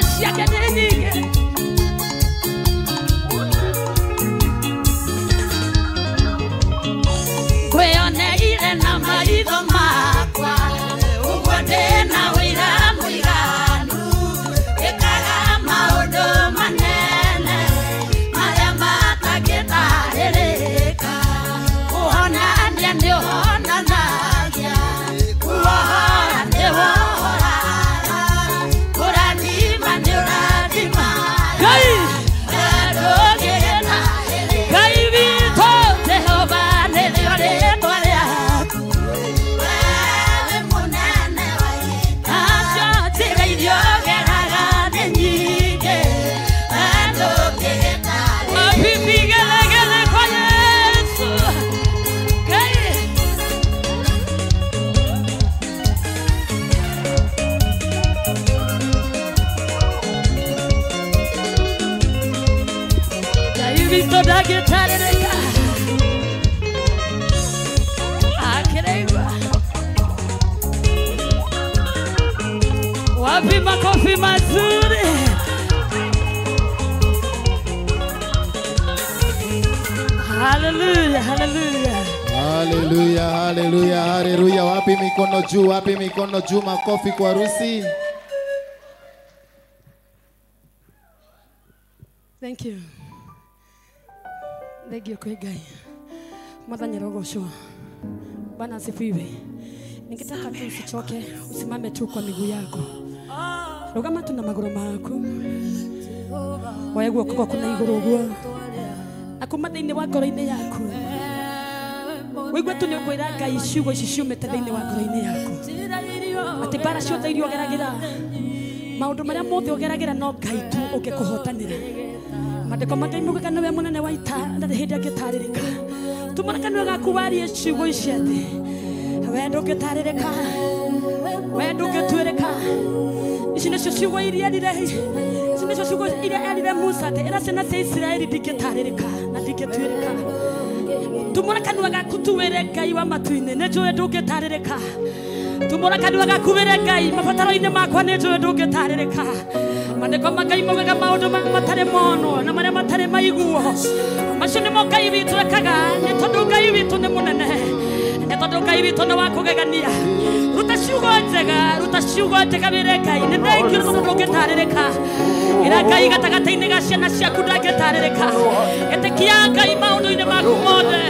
ciake nĩ nyingĩ. Ngwĩoneire na maitho makwa, ũguo ndĩna ũira mũiganu, ĩkaga maũndũ manene marĩa matangĩtarĩrĩka. Kũhonania nĩ ũhonanagia, kuohora nĩ wohoraga, kũrathima nĩ ũrathimaga. Ngai witũ Jehova nĩrĩo rĩĩtwa rĩaku, wewe mũnene wa ita, nacio njĩra iria ũgeraga nĩ nyingĩ, ndũngĩgĩtarĩrĩka. Mabibi gelegele kwa Yesu. Ngai witũ ndangĩtarĩrĩka, akĩraigua. Wapi makofi mazuri? Hallelujah, hallelujah. Haleluya, haleluya, haleluya. Wapi mikono juu, wapi mikono juu, makofi kwa harusi. Thank you. Thank you kwa Ngai. Mwathani rogocwo. Bwana asifiwe. Ningetaka tu usichoke, usimame tu kwa miguu yako. Rugama tu na maguru maku. Woye guoko gwaku na iguru guo. Akuma thĩinĩ wa ngoro-inĩ yaku. Wĩigue tu nĩ ũkwĩra Ngai ciugo ici ciumĩte thĩinĩ wa ngoro-inĩ yaku. Atĩ mbara ciothe iria ũgeragĩra, maũndũ marĩa mothe ũgeragĩra no Ngai tu ũngĩkũhotanĩra. Maandĩko ma Ngai moigaga nĩwe mũnene wa ita, ndarĩ hĩndĩ angĩtarĩrĩka. Tumana kanua gaku warie ciugo ici atĩ we ndũngĩtarĩrĩka, we ndũngĩtuĩrĩka. Ici nĩcio ciugo iria erire, ici nĩcio ciugo iria erire Musa atĩ ĩra ciana cia Isiraeli ndingĩtarĩrĩka na ndingĩtuĩrĩka. Tumana kanua gaku tuwĩre Ngai wa matu-inĩ, nĩ njũĩ ndũngĩtarĩrĩka. Tumana kanua gaku wĩre Ngai mabataro-inĩ makwa, nĩ njũĩ ndũngĩtarĩrĩka. Maandĩko ma Ngai moigaga maũndũ matarĩ monwo na marĩa matarĩ maiguo, macio nĩmo Ngai witũ ekaga, nĩ tondũ Ngai witũ nĩ mũnene, nĩ tondũ Ngai witũ nĩ wa kũgegania. Ruta ciugo njega, ruta ciugo njega wĩre Ngai, nĩ thengiũ tondũ ndũngĩtarĩrĩka. Ĩra Ngai gatagatĩ-inĩ ga ciana ciaku ndangĩtarĩrĩka. Ĩtĩkia Ngai maũndũ-inĩ maku mothe.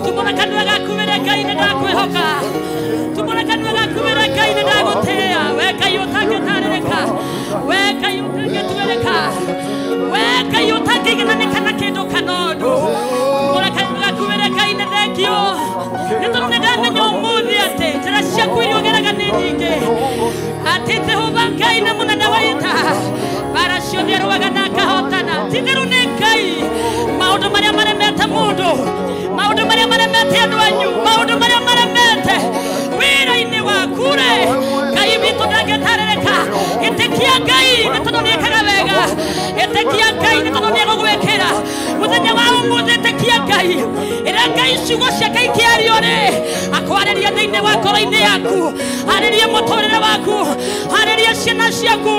Tumũra kanua gaku wĩre Ngai nĩ ndakwĩhoka. Tumũra kanua gaku wĩre Ngai nĩ ndagũtĩĩa. We Ngai ũtangĩtarĩrĩka, we Ngai ũtangĩtuĩrĩka, we Ngai ũtangĩigananĩka na kĩndũ kana ũndũ. Tumũra kanua gaku wĩre Ngai nĩ thengiũ, nĩ tondũ nĩ ndamenya ũmũthĩ atĩ njĩra ciaku iria ũgeraga nĩ nyingĩ, atĩ Jehova Ngai nĩ mũnene wa ita, mbara ciothe arũaga na akahotana. Ti-itherũ nĩ Ngai. Maũndũ marĩa maremete mũndũ, maũndũ marĩa maremete andũ anyu, maũndũ marĩa maremete wĩra-inĩ waku-rĩ, Ngai witũ ndangĩtarĩrĩka. Ĩtĩkia Ngai nĩ tondũ nĩ ekaga wega, ĩtĩkia Ngai nĩ tondũ nĩ egũgwĩkĩra. Mũthenya wa ũmũthĩ ĩtĩkia Ngai, ĩra Ngai ciugo ciake ikĩario-rĩ, akwarĩria thĩinĩ wa ngoro-inĩ yaku, arĩria mũtũrĩre waku, arĩria ciana ciaku,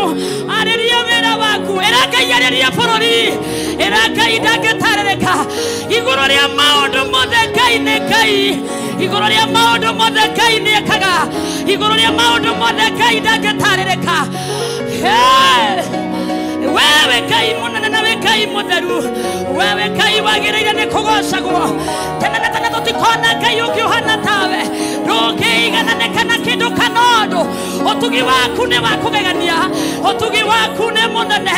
arĩria wĩra waku. Ĩra Ngai arĩria bũrũri, ĩra Ngai ndangĩtarĩrĩka. Igũrũ rĩa maũndũ mothe Ngai nĩ Ngai, igũrũ rĩa maũndũ mothe Ngai nĩ ekaga, igũrũ rĩa maũndũ mothe Ngai ndangĩtarĩrĩka. Wewe Ngai mũnene na we Ngai mũtheru, wewe Ngai wagĩrĩire nĩ kũgocagwo. Tene na tene tũtikona Ngai ũngĩ ũhana tawe, ndũngĩigananĩka na kĩndũ kana ũndũ. Ũtugi waku nĩ wa kũgegania, ũtugi waku nĩ mũnene,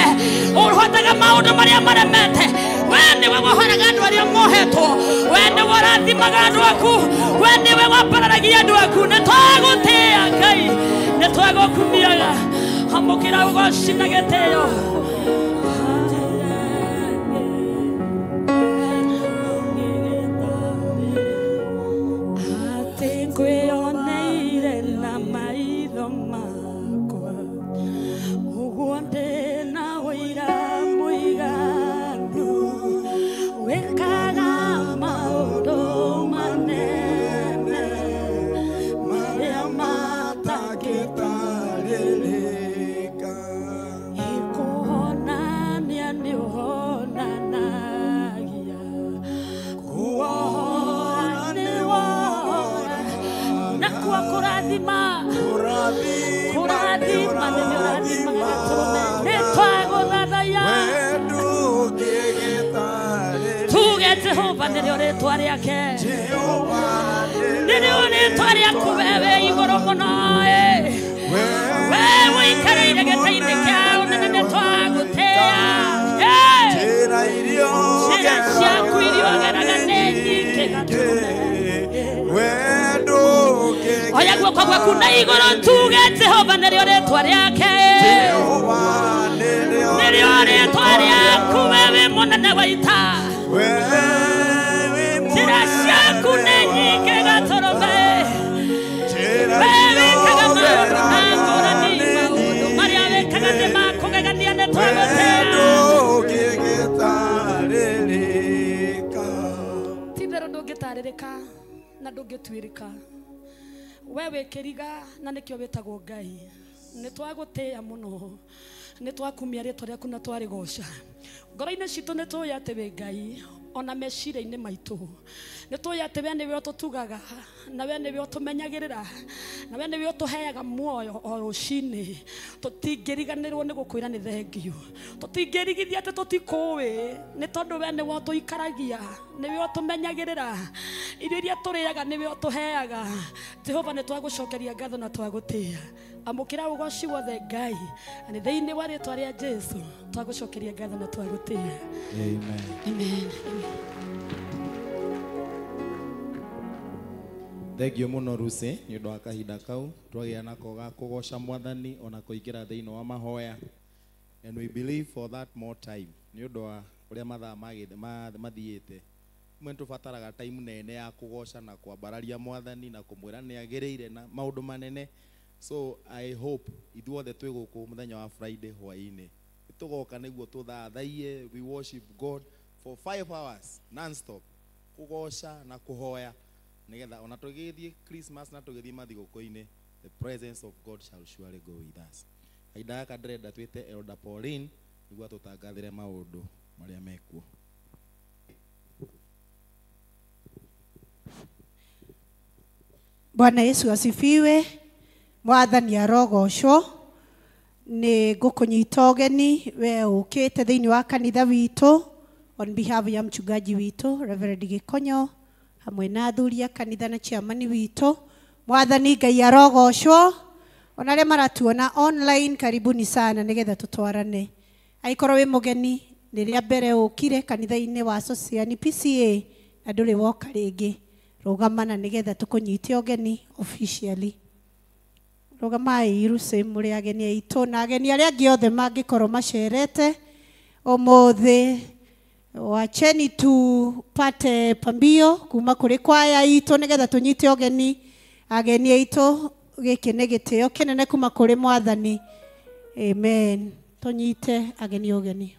ũhotaga maũndũ marĩa maremete. We nĩwe wohoraga andũ arĩa mohetwo, we nĩwe ũrathimaga andũ aku, we nĩwe wambararagia andũ aku. Nĩ twagũtĩĩa Ngai, nĩ twagũkumiaga, amũkĩra ũgoci na gĩtĩĩo. Ngwĩoneire na maitho makwa, ũguo ndĩna ũira mũiganu, wĩkaga maũndũ manene marĩa matangĩtarĩrĩka. kurathima kurathima nĩ ũrathima gatũrũme nĩ twagũthathaiya tuge Jehova nĩrĩo rĩtwa rĩake nĩrĩo rĩtwa rĩaku wewe igũrũ mũno we ũikarĩire gĩtĩ-inĩ kĩa ũnene nĩ twagũtĩĩa njĩra ciaku iria ũgeraga nĩ nyingĩ gatũrũme oya guoko gwaku na igũrũ tuge Jehova nĩrĩo rĩtwa rĩake nĩrĩo rĩtwa rĩaku wewe mũnene wa ita njĩra ciaku nĩ nyingĩ gatũrũme we wĩkaga maũndũ na ngũrani maũndũ marĩa wĩkaga nĩ ma kũgegania nĩ twagũtĩĩa ti therũ ndũngĩtarĩrĩka na ndũngĩtuĩrĩka we wĩkĩriga na nĩkĩo wĩtagwo Ngai nĩ twagũtĩĩa mũno nĩ twakumia rĩtwa rĩaku na twarĩgoca ngoro-inĩ citũ nĩ tũĩ atĩ wĩ Ngai ona meciria-inĩ maitũ nĩ tũĩ atĩ we nĩwe ũtũtugaga na we nĩwe ũtũmenyagĩrĩra na we nĩwe ũtũheaga muoyo o rũcinĩ tũtingĩriganĩrwo nĩ gũkwĩra nĩ thengio tũtingĩrigithia atĩ tũtikũĩ nĩ tondũ we nĩwe ũtũikaragia nĩwe ũtũmenyagĩrĩra irio iria tũrĩaga nĩwe ũtũheaga Jehova nĩ twagũcokeria ngatho na twagũtĩĩa amũkĩra ũgoci wothe Ngai nĩ thĩinĩ wa rĩtwa rĩa Jesu twagũcokeria ngatho na twagũtĩĩa amen amen Thengio mũno Rusi nĩ ũndũ wa kahinda kau twagĩa nako ga kũgoca Mwathani ona kũingĩra thĩinĩ wa mahoya and we believe for that more time nĩ ũndũ wa ũrĩa mathaa mathiĩte mwe tũbataraga time nene ya kũgoca na kwambararia Mwathani na kũmwĩra nĩ agĩrĩire na maũndũ manene so I hope ithuothe twĩ gũkũ mũthenya wa Friday hwaĩ-inĩ tũgoka nĩguo tũthathaiye we worship God for 5 hours non-stop kũgoca na kũhoya nĩgetha ona tũgĩthiĩ Christmas na tũgĩthiĩ mathigũkũ-inĩ the presence of God shall surely go with us. Kahinda gaka ndĩrenda twĩte Elder Pauline nĩguo tũtangathĩre maũndũ marĩa mekuo. Bwana Yesu asifiwe. Mwathani arogocwo. Nĩ ngũkũnyita ũgeni we ũkĩte thĩinĩ wa kanitha witũ on behalf ya mchungaji witũ Reverend Gikonyo hamwe na athuri a kanitha na chairman witũ. Mwathani Ngai arogocwo. Ona arĩa maratuona online karibuni sana nĩgetha tũtwarane. Aikorwo wĩ mũgeni rĩrĩa mbere ũkire kanitha-inĩ wa Social PCA na ndũrĩ woka rĩngĩ rũgamana nĩgetha tũkũnyite ũgeni officially. Rũgamai Iruse mũrĩ ageni aitũ na ageni arĩa angĩ othe mangĩkorwo macerete ũmũthĩ wacheni tupate pambio kuma kũrĩ kwaya itũ nĩgetha tũnyite ũgeni ageni aitũ gĩkĩ nĩ gĩtĩo kĩnene kuma kũrĩ Mwathani amen tũnyite ageni ũgeni.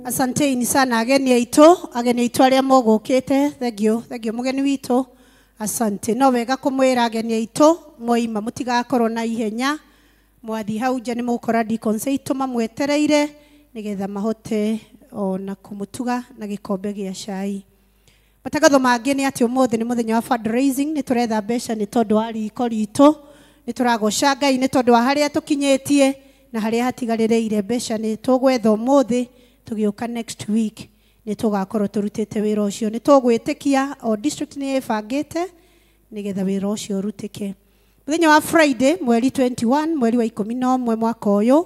Asanteni sana ageni aitũ arĩa mũgũkĩte thengio mũgeni witũ asante no wega kũmwĩra ageni aitũ moima mũtigakorwo na ihenya mwathi hau nja nĩ mũgũkora deacons aitũ mamwetereire nĩgetha mahote ona kũmũtuga na gĩkombe gĩa cai. Matangatho mangĩ nĩ atĩ ũmũthĩ nĩ mũthenya wa fundraising nĩ tũretha mbeca nĩ tondũ wa riko ritũ nĩ tũragoca Ngai nĩ tondũ wa harĩa tũkinyĩtie na harĩa hatigarĩrĩire mbeca nĩ tũgwetha ũmũthĩ tugĩũka next week nĩ tũgakorwo tũrutĩte wĩra ũcio nĩ tũgwĩtĩkia o district nĩ ĩbangĩte nĩgetha wĩra ũcio ũrutĩke. Mũthenya wa Friday mweri 21 mweri wa 11 mwaka ũyũ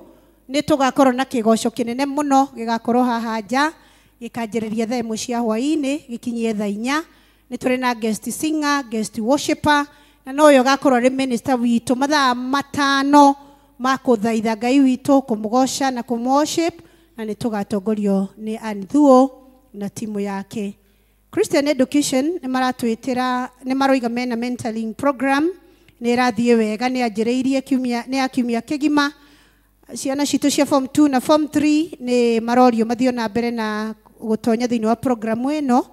nĩ tũgakorwo na kĩgoco kĩnene mũno gĩgakorwo haha nja gĩkanjĩrĩria thaa 1 cia hwaĩ-inĩ gĩkinyie thaa 4. Nĩ tũrĩ na guest singer, guest worshipper na no ũyũ gakorwo arĩ minister witũ mathaa 5 ma kũthaitha Ngai witũ kũmũgoca na kũmworship na nĩ tũgatongorio nĩ Anithuo na timu yake. Christian Education nĩ maratwĩtĩra nĩ maroiga mena mentoring program nĩ ĩrathiĩ wega nĩ anjĩrĩirie kiumia kĩgima. Ciana citũ cia form 2 na form 3 nĩ marorio mathio na mbere na gũtonya thĩinĩ wa programu ĩno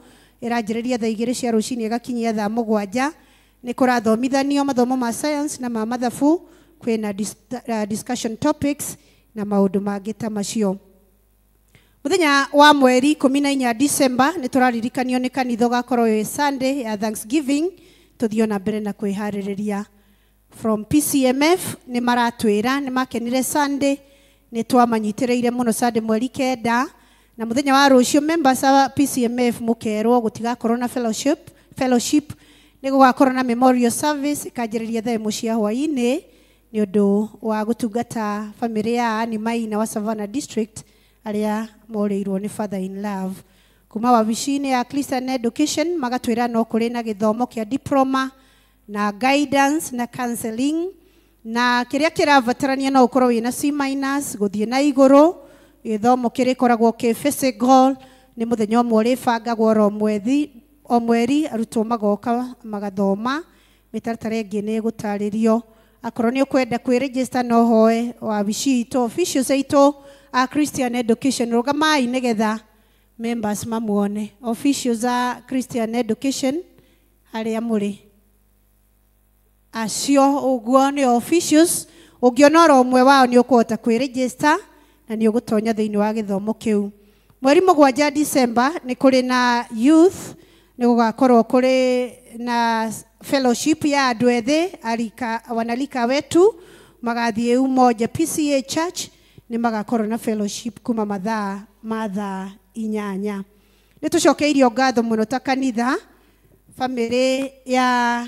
ĩranjĩrĩria thaa 2 cia rũcinĩ ĩgakinyia thaa 7. Nĩ kũrathomithanio mathomo ma science na ma mathabu, kwĩna discussion topics na maũndũ mangĩ ta macio. Mũthenya wa mweri 14 December nĩ tũraririkanio nĩ kanitha gakorwo wĩ Sunday ya Thanksgiving. Tũthio na mbere na kwĩharĩrĩria. From PCMF nĩ maratwĩra nĩ makenire Sunday, nĩ twamanyitĩrĩire mũno Sunday mweri 9, na mũthenya wa rũciũ members wa PCMF mũkerwo gũtigakorwo na fellowship nĩ gũgakorwo na memorial service ikanjĩrĩria thaa 1 cia hwaĩ-inĩ nĩ ũndũ wa gũtungata family ya Annie Maina wa Savannah District arĩa morĩirwo nĩ father in love. Kuma wabici-inĩ ya Christian Education magatwĩra no kũrĩ na gĩthomo kĩa diploma na guidance na counseling, na kĩrĩa kĩrabatarania no ũkorwo wĩna C- gũthiĩ na igũrũ. Gĩthomo kĩrĩa koragwo kĩ physical nĩ mũthenya ũmwe ũrĩbangagwo o mweri arutwo magoka magathoma. Mĩtaratara ĩngĩ nĩ gũtarĩrio. Akorwo nĩ ũkwenda kwĩregister no hoe wabici itũ officials aitũ a Christian Education. Rũgamai nĩgetha members mamuone. Officials a Christian Education harĩa mũrĩ acio ũguo nĩ officials. Ũngĩona oro ũmwe wao nĩ ũkũhota kwĩregister na nĩ ũgũtonya thĩinĩ wa gĩthomo kĩu. Mweri 7 December nĩ kũrĩ na youth, nĩ gũgakorwo kũrĩ na fellowship ya andũ ethĩ wanalika wetu magathiĩ Umoja PCA Church. Nĩ magakorwo na fellowship kuma mathaa 8. Nĩ tũcokeirio ngatho mũno ta kanitha family ya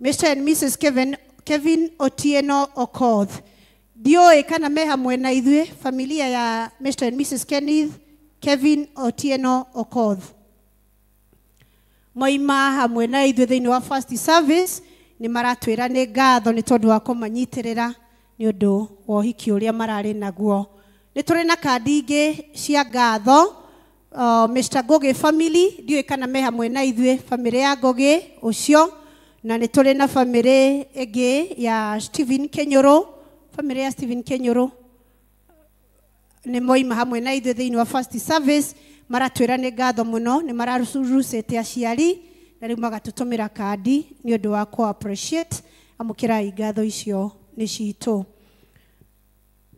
Mr. and Mrs. Kevin Otieno Okoth. Ndiũĩ kana me hamwe na ithuĩ familia ya Mr. and Mrs. Kevin Otieno Okoth. Moima hamwe na ithuĩ thĩinĩ wa first service nĩ maratwĩra nĩ ngatho nĩ tondũ wa kũmanyitĩrĩra nĩ ũndũ wa ũhiki ũrĩa mararĩ naguo. Nĩ tũrĩ na kandi ingĩ cia ngatho. Mr. Goge family ndiũĩ kana me hamwe na ithuĩ family ya Goge ũcio, na nĩ tũrĩ na family ĩngĩ ya Stephen Kenyoro. Family ya Stephen Kenyoro nĩ moima hamwe na ithuĩ thĩinĩ wa first service. Maratwĩra nĩ ngatho mũno, nĩ mararucĩte aciari na rĩu magatũtũmĩra kandi nĩ ũndũ wa ku appreciate. Amũkĩrai ngatho icio nĩ citũ.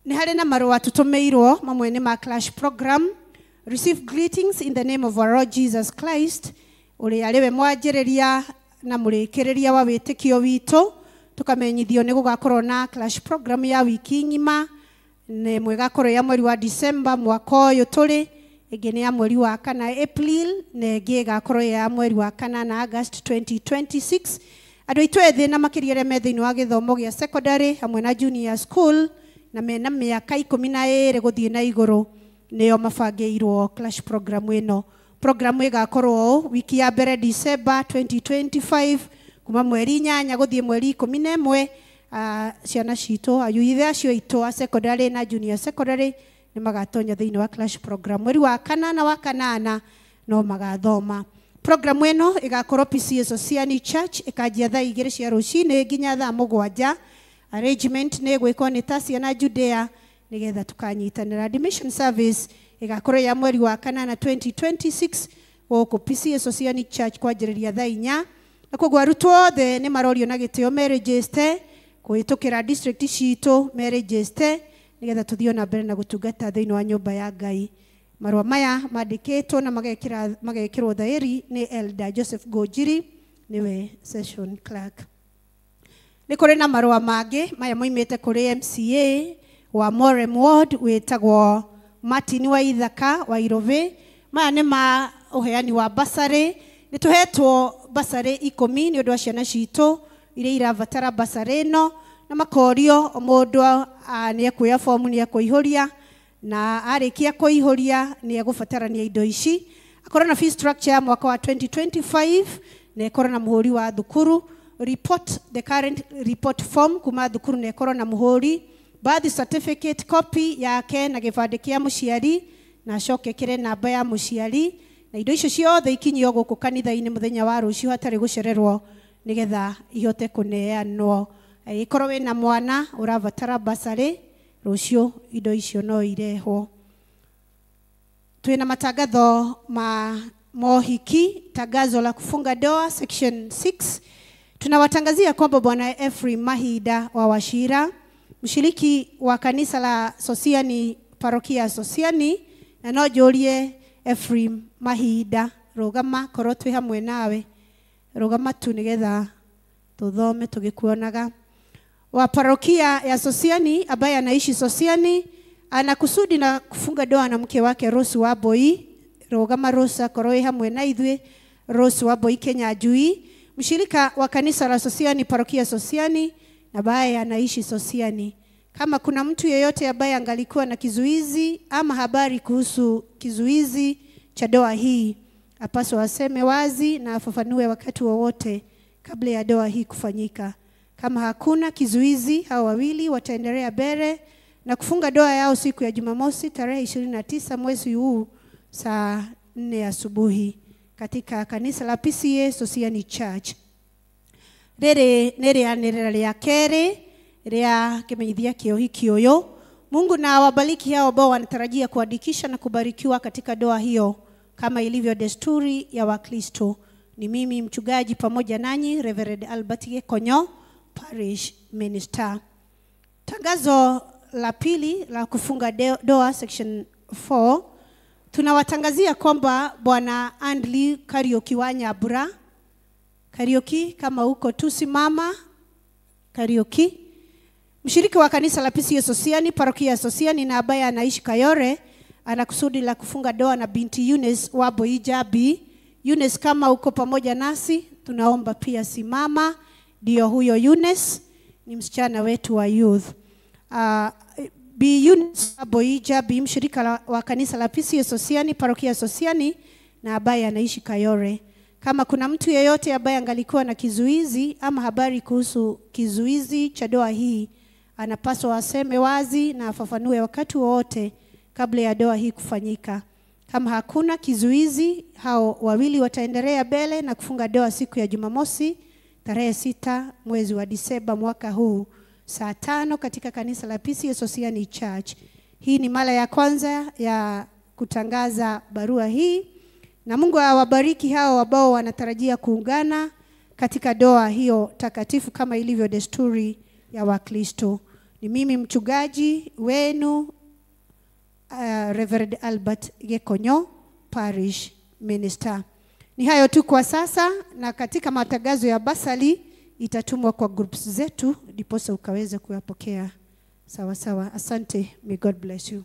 Nĩ harĩ na marũa tũtũmĩirwo, mamwe nĩ ma clash program. Receive greetings in the name of our Lord Jesus Christ, ũrĩa arĩ we mwanjĩrĩria na mũrĩkĩrĩria wa wĩtĩkio witũ. Tũkamenyithio nĩ gũgakorwo na clash program ya wiki ng'ima, nĩ mwĩgakorwo ya mweri wa December mwaka ũyũ tũrĩ, ĩngĩ nĩ ya mweri wa 4 April, na ĩngĩ ĩgakorwo ya mweri wa 4 na August 2026. Andũ aitũ ethĩ na makĩria arĩa me thĩinĩ wa gĩthomo gĩa secondary hamwe na junior school na mena mĩaka 12 gũthiĩ na igũrũ nĩo mabangĩirwo clash program ĩno. Program ĩgakorwo wiki ya mbere December 2025 kuma mweri 8 gũthiĩ mweri 11. Ciana citũ ayuithe acio itũ a secondary na junior secondary nĩ magatonya thĩinĩ wa clash program. Mweri wa 4 na wa 8 no magathoma. Program ĩno ĩgakorwo PCA Society Church ĩkanjia thaa 2 cia rũcinĩ nginya thaa 7. Arrangement nĩ gwĩkwo nĩ Tasia na Judea nĩgetha tukanyitanĩra. Admission service ĩgakorwo ya mweri wa 4 na 2026 gũkũ PCA Society Church kwanjĩrĩria thaa 4. Na koguo arutwo othe nĩ marorio na gĩtĩo meregister kũhĩtũkĩra district citũ meregister nĩgetha tũthio na mbere na gũtungata thĩinĩ wa nyũmba ya Ngai. Marũa maya mandĩkĩtwo na magekĩrwo thaĩri nĩ Elder Joseph Ngũnjiri, nĩwe session clerk. Nĩ kũrĩ na marũa mangĩ maya moimĩte kũrĩ MCA wa Morem Ward wĩtagwo Martin wa Ithaka wa Irove. Maya nĩ ma ũheani wa basarĩ. Nĩ tũhetwo basarĩ 10 nĩ ũndũ wa ciana citũ iria irabatara basarĩ ĩno, na makorio mũndũ nĩ ekuoya fomu nĩ ekũihũria, na arĩkia kũihũria nĩ egũbatarania indo ici. Akorwo na fee structure ya mwaka wa 2025 na ekorwo na mũhũri wa thukuru. The current report form kuma thukuru na ekorwo na mũhũri. birth certificate copy yake na gĩbandĩ kĩa mũciari na acoke kĩre namba ya mũciari na indo icio ciothe ikinyio gũkũ kanitha-inĩ mũthenya wa rũciũ hatarĩ gũcererwo nĩgetha ihote kũneanwo. Ĩkorwo wĩna mwana ũrabatara basarĩ rũciũ indo icio no irehwo. Tuena matangatho ma mohiki, tangazo la kufunga doa section 6. Tunawatangazia kwamba Bwana Ephraim Mahida wa Washira, mshiriki wa kanisa la Sosiani, parokia Sosiani, na no jolie Ephraim Mahida, rogama korotwe hamwe nawe, rogama tu nigetha tuthome tugikuonaga. Wa parokia ya Sosiani ambaye anaishi Sosiani anakusudi na kufunga doa na mke wake Rose Wambui, rogama Rosa koroi hamwe na ithuĩ Rose Wambui Kenya Jui, mshirika wa kanisa la Sosiani, parokia Sosiani na ambaye anaishi Sosiani. Kama kuna mtu yeyote ambaye angalikuwa na kizuizi ama habari kuhusu kizuizi cha doa hii, apaswa aseme wazi na afafanue wakati wowote kabla ya doa hii kufanyika. Kama hakuna kizuizi, hao wawili wataendelea mbele na kufunga doa yao siku ya Jumamosi tarehe 29 mwezi huu saa 4 asubuhi katika kanisa la PCA Sosiani Church. Rere nere ya kere ria kimenyithia kiohiki oyo. Mungu na awabariki hao ambao wanatarajia kuandikisha na kubarikiwa katika doa hiyo kama ilivyo desturi ya Wakristo. Ni mimi mchungaji pamoja nanyi Reverend Albert Gekonyo, Parish Minister. Tangazo la pili la kufunga doa section 4. Tunawatangazia kwamba Bwana Andli Karioki wa Nyabura, Karioki kama uko tu simama, Karioki, mshiriki wa kanisa la PCA Sosiani, parokia Sosiani na ambaye anaishi Kayore, anakusudi la kufunga doa na binti Eunice Wambui Jabi. Eunice kama uko pamoja nasi, tunaomba pia simama. Ndio huyo Eunice, ni msichana wetu wa youth. Bi Eunice Wambui Jabi, mshirika wa kanisa la PCA Sosiani, parokia Sosiani na ambaye anaishi Kayore. Kama kuna mtu yeyote ambaye angalikuwa na kizuizi ama habari kuhusu kizuizi cha doa hii, anapaswa aseme wazi na afafanue wakati wowote kabla ya doa hii kufanyika. Kama hakuna kizuizi, hao wawili wataendelea mbele na kufunga doa siku ya Jumamosi tarehe 6 mwezi wa Disemba mwaka huu saa 5 katika kanisa la PCA Sosiani Church. Hii ni mara ya kwanza ya kutangaza barua hii, na Mungu awabariki hao ambao wanatarajia kuungana katika doa hiyo takatifu kama ilivyo desturi ya Wakristo. Ni mimi mchungaji wenu Reverend Albert Gekonyo, Parish Minister. Ni hayo tu kwa sasa, na katika matangazo ya basali itatumwa kwa groups zetu ndiposa ukaweze kuyapokea. Sawa sawa. Asante. May God bless you.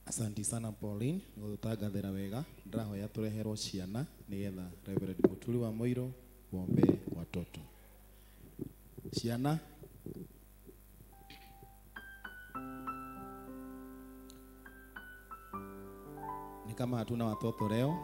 Asante sana Pauline, ngũtangathĩra wega. Ndĩrahoya tũreherwo ciana nĩgetha Reverend Muturi wa Moiro wombe watoto. Ciana. Ni kama hatuna watoto leo.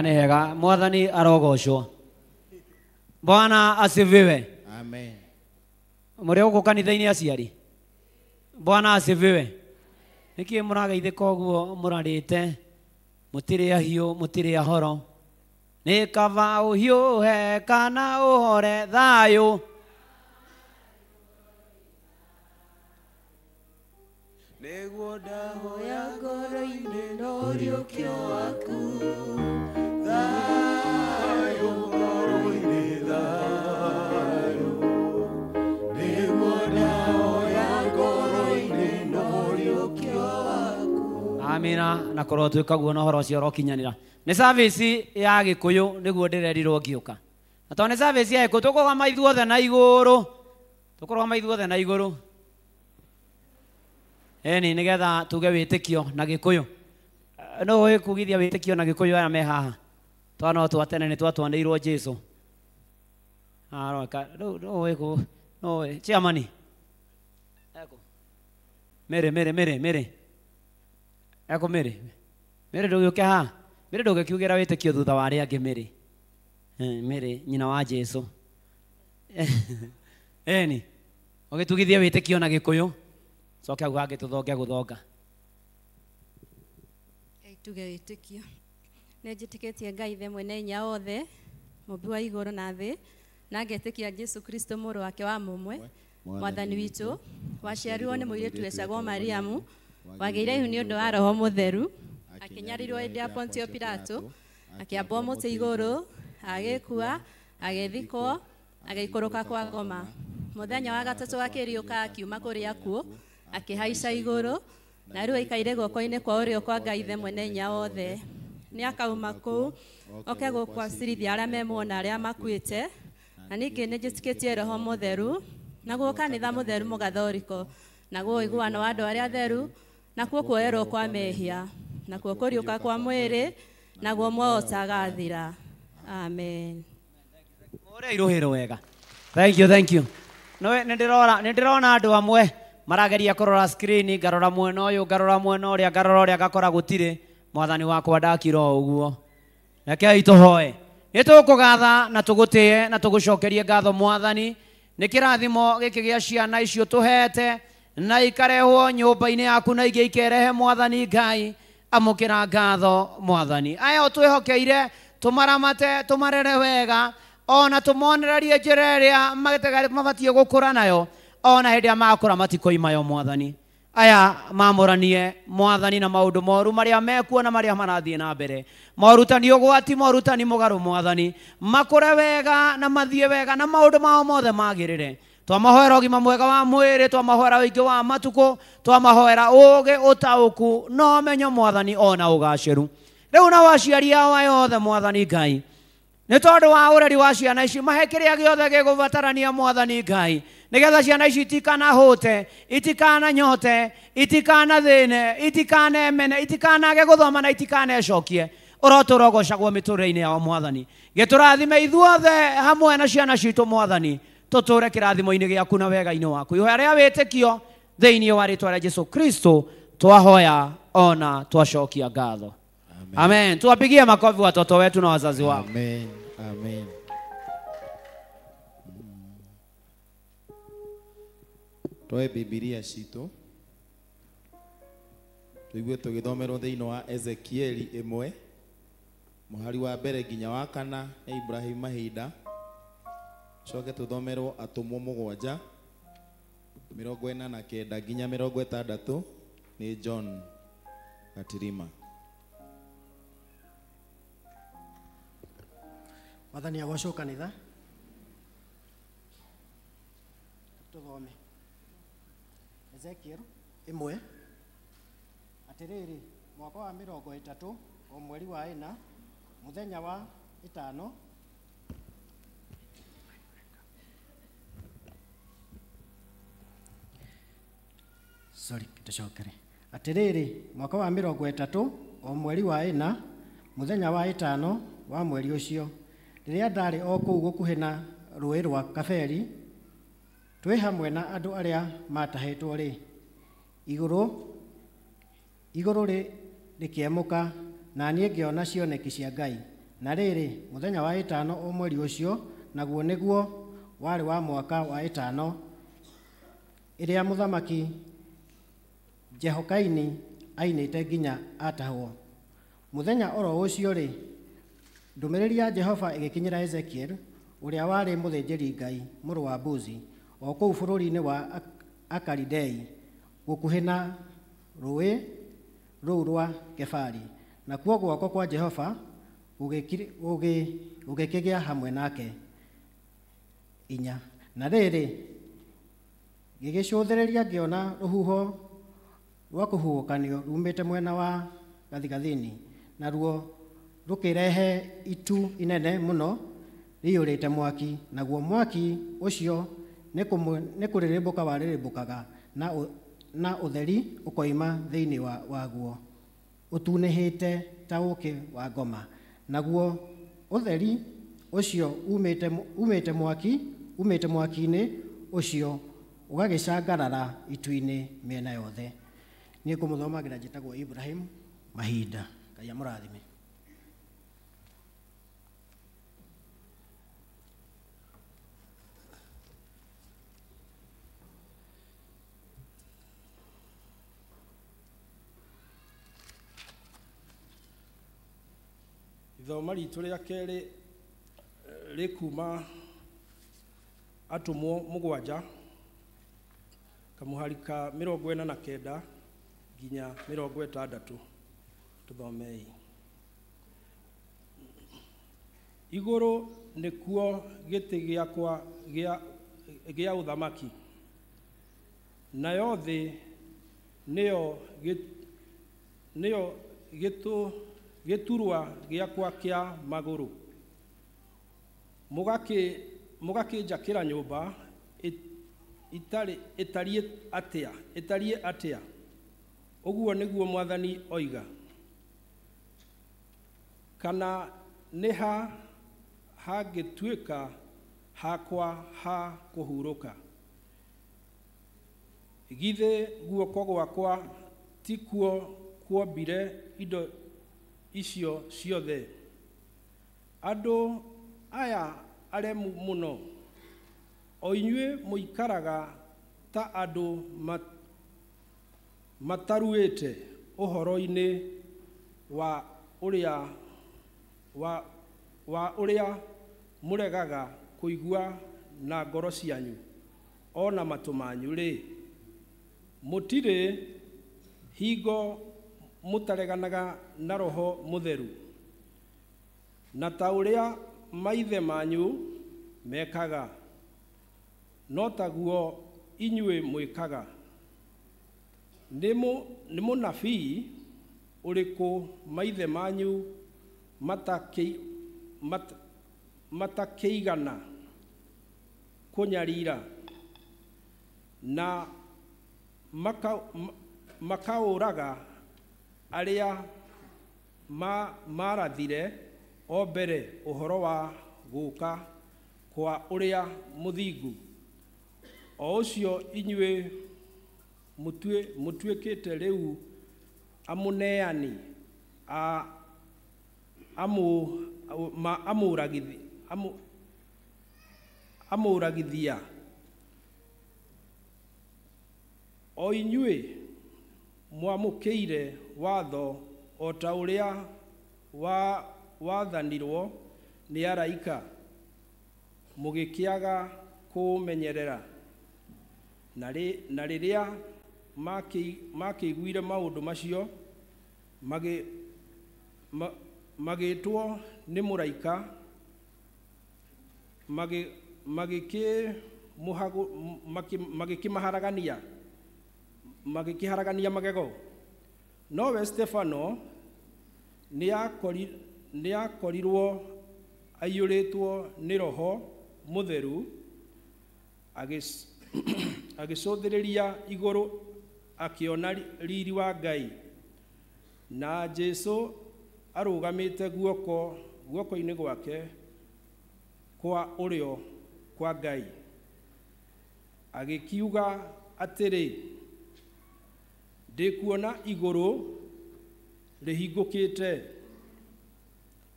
Nehega mwathani arogoshwo. Bwana asifiwe. Amen. Muri uko kanitha-ini aciari. Bwana asifiwe. Niki murageithika uguo murarite mutire ahio mutire ahoro. Ni kava uhiuhe kana uhore thayo. Neguo ndahoya ngoro-inĩ no rĩũkio waku. Thayo ngoro-inĩ thayo. gũkinyanĩra na korwo twĩkaguo na ũhoro ũcio ũrokinyanĩra. Nĩ service ya Gĩkũyũ nĩguo ndĩrerirwo ngĩũka. Na tondũ nĩ service ya Gĩkũyũ tũkũrũgama ithuothe na igũrũ. Tũkũrũgama ithuothe na igũrũ. Eni nĩgetha tuge wĩtĩkio na Gĩkũyũ. No ũĩ kugithia wĩtĩkio na Gĩkũyũ aya me haha. Twana twa tene nĩ twatwanĩirwo Jesũ. Aroka no ũĩ ku no ũĩ chiamani. Eko. Mere. Eko mere. Mere ndũgĩũke haha. Mere ndũgĩkiugĩra wĩtĩkio thutha wa arĩa angĩ mere. Mere nyina wa Jesũ. Eni. Ũgĩtugithia wĩtĩkio na Gĩkũyũ. Coke hau hangĩ tũthonge gũthonga. Tuge wĩtĩkio. Nĩ njĩtĩkĩtie Ngai ithe mwene hinya wothe, mũmbi wa igũrũ na thĩ, na ngetĩkia Jesũ Kristo mũrũ wake wa mũmwe, mwathani witũ, waciarirwo nĩ mũirĩtu wetagwo Mariamu, wagĩire ihu nĩ ũndũ wa Roho Mũtheru, akĩnyarirwo hĩndĩ ya Pontio Pilato, akĩambwo mũtĩ igũrũ, agĩkua, agĩthikwo, agĩikũrũka kwa ngoma. Mũthenya wa gatatũ akĩriũka akiuma kũrĩ akuũ, akĩhaica igũrũ, na rĩu aikaire guoko-inĩ kwa ũrĩo kwa Ngai ithe mwene hinya wothe. Nĩ akauma kũu, oke gũkwacirithia arĩa memuona arĩa makuĩte, na ningĩ nĩ njĩtĩkĩtie Roho Mũtheru, naguo kanitha mũtheru mũgathoriko, naguo ũiguano wa andũ arĩa atheru, nakuo kuoerwo kwa mehia, nakuo kũriũka kwa mwĩrĩ, naguo muoyo ũtagathira. Amen. Ũrĩa irohero wega. Thank you. No nĩ ndĩrona andũ amwe marageria kũrora screen, ngarora mwena ũyũ, ngarora mwena ũrĩa, ngakora gũtirĩ. Mwathani wakwa ndakira ũguo. Rekei tũhoe. Nĩ tũkũgatha na tũgũtĩe na tũgũcokerie ngatho Mwathani. Nĩ kĩrathimo gĩkĩ gĩa ciana icio tũhete na ikarehwo nyũmba-inĩ yaku na ingĩ ikerehe Mwathani Ngai. Amũkĩra ngatho Mwathani. Aya twĩhokeire tũmaramate, tũmarere wega, ona tũmonererie njĩra ĩrĩa mabatiĩ gũkũra nayo, ona hĩndĩ ĩrĩa magakũra matikoimayo Mwathani. Aya mamũranie Mwathani na maũndũ moru marĩa mekuo na marĩa marathiĩ na mbere. Morutani ũgwati, morutani mũgarũ Mwathani, makũre wega na mathiĩ wega na maũndũ mao mothe magĩrĩre. Twamahoera ũgima mwega wa mwĩrĩ, twamahoera ũingĩ wa matukũ, twamahoera ũũgĩ, ũtaũku na ũmenyo Mwathani ona ũgacĩru. Rĩu na waciari ao aya othe Mwathani Ngai, nĩ tondũ wa ũreri wa ciana ici, mahe kĩrĩa gĩothe gĩgũbatarania Mwathani Ngai, nĩgetha ciana ici itikanahũte, itikananyote, itikanathĩne, itikanemene, itikanage gũthoma na itikanecokie. Ũrotũra ũgocagwo mĩtũrĩre-inĩ yao Mwathani. Gĩtũrathime ithuothe hamwe na ciana citũ Mwathani, tũtũre kĩrathimo-inĩ gĩaku na wega-inĩ waku. Ihoya rĩa wĩtĩkio thĩinĩ wa rĩĩtwa rĩa Jesũ Kristo twahoya ona twacokia ngatho. Amen. Tuwapigie makofi watoto wetu na wazazi wao. Amen. Amen. Toe Biblia citũ tũigue tũgĩthomerwo thĩinĩ wa Ezekieli 1 mũhari wa mbere nginya wa 4 na Ibrahim Mahinda. Coke tũthomerwo Atũmwo 7 49 nginya 60 nĩ John Gatirima. Mwathani agocwo kanitha. Tuthome Ezekiel 1. Atĩrĩrĩ, mwaka wa 30 o mweri wa 4 mũthenya wa 5 tũcokere. Atĩrĩrĩ, mwaka wa 30 o mweri wa 4 mũthenya wa 5 wa mweri ũcio, rĩrĩa ndarĩ o kũu gũkuhĩ na rũĩ rwa Kaberi, twĩ hamwe na andũ arĩa matahĩtwo rĩ, igũrũ rĩkĩemũka, na niĩ ngĩona cioneki cia Ngai. Na rĩrĩ, mũthenya wa 5 o mweri ũcio, naguo nĩguo warĩ wa mwaka wa 5 ĩrĩa mũthamaki Jehokaini ainĩte nginya atahwo. Mũthenya oro ũcio rĩ, ndũmĩrĩri ya Jehova ĩgĩkinyĩra Ezekiel, ũrĩa warĩ mũthĩnjĩri Ngai, mũrũ wa Buzi, o kũu bũrũri-inĩ wa Akalidei, gũkuhĩ na rũĩ rũu rwa Kefari. Na kuo guoko kwa Jehova gũgĩkĩgĩa hamwe nake. 4. Na rĩrĩ, gĩgĩcũthĩrĩria ngĩona rũhuho rwa kũhuhũkanio rumĩte mwena wa gathigathini naruo rukirehe itu inene muno riyurite mwaki naguo mwaki ucio nĩ kũrĩrĩmbũka warĩrĩmbũkaga na ũtheri ũkoima thĩinĩ waguo ũtunĩhĩte ta ũũkĩ wa ngoma naguo ũtheri ũcio umĩte mwaki-inĩ ũcio ũgagĩcangarara itu-inĩ mĩena yothe. Niĩ ngũmũthomagĩra njĩtagwo Ibrahim Mahinda. Ngai amũrathime. Ithoma ritũ rĩa kerĩ rĩkuma Atũmwo 7 kamuhari ka 49 nginya 60. Tũthomei. Igũrũ nĩkuo gĩtĩ gĩakwa gĩa ũthamaki, nayo thĩ nĩyo gĩturwa gĩakwa kĩa magũrũ. Mũgakĩnjakĩra nyũmba ĩtariĩ atĩa, ũguo nĩguo Mwathani oiga. Kana nĩ ha hangĩtuĩka hakwa ha kũhurũka? Githĩ guoko gwakwa ti kuo kuombire indo icio ciothe? Andũ aya aremu mũno, o inyuĩ mũikaraga ta andũ mataruĩte ũhoro-inĩ wa ũrĩa mũregaga kũigua na ngoro cianyu o na matũ manyu-rĩ, mũtirĩ hingo mũtareganaga na Roho Mũtheru, na ta ũrĩa maithe manyu mekaga, no taguo inyuĩ mwĩkaga. Nĩ mũnabii ũrĩkũ maithe manyu matakĩigana kũnyarira na makaũraga arĩa marathire o mbere ũhoro wa gũka kwa ũrĩa mũthingu, o ũcio inyuĩ mũtuĩkĩte rĩu amũneani amũragithia. O inyuĩ mwamũkĩire watho o ta ũrĩa wathanirwo nĩ araika, mũgĩkĩaga kũmenyerera, na rĩrĩa makĩiguire maũndũ macio magĩtwo nĩ mũraika, magĩkĩharagania magego. Nowe Stefano nĩakorirwo aiyũrĩtwo nĩ Roho Mũtheru, agĩcũthĩrĩria igũrũ akĩona riri wa Ngai, na Jesũ arũgamĩte guoko-inĩ gwake kwa ũrĩo kwa Ngai, agĩkiuga atĩrĩ, ndĩkuona igũrũ rĩhingũkĩte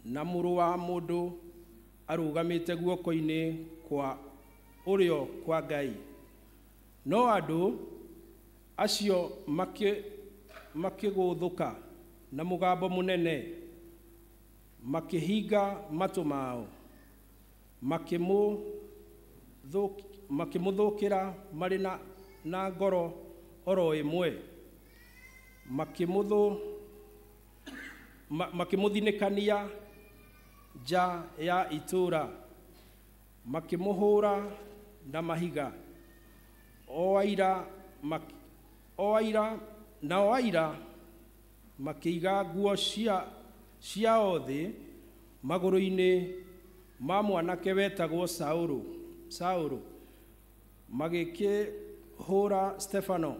na Mũrũ wa Mũndũ arũgamĩte guoko-inĩ kwa ũrĩo kwa Ngai. No andũ acio makĩgũthũka na mũgambo mũnene, makĩhinga matũ mao, makĩmũthũkĩra marĩ na ngoro oro ĩmwe, makĩmũthinĩkania nja ya itũũra, makĩmũhũra na mahiga. O aira makĩiga nguo ciao thĩ magũrũ-inĩ ma mwanake wetagwo Saũlũ magĩkĩhũra Stefano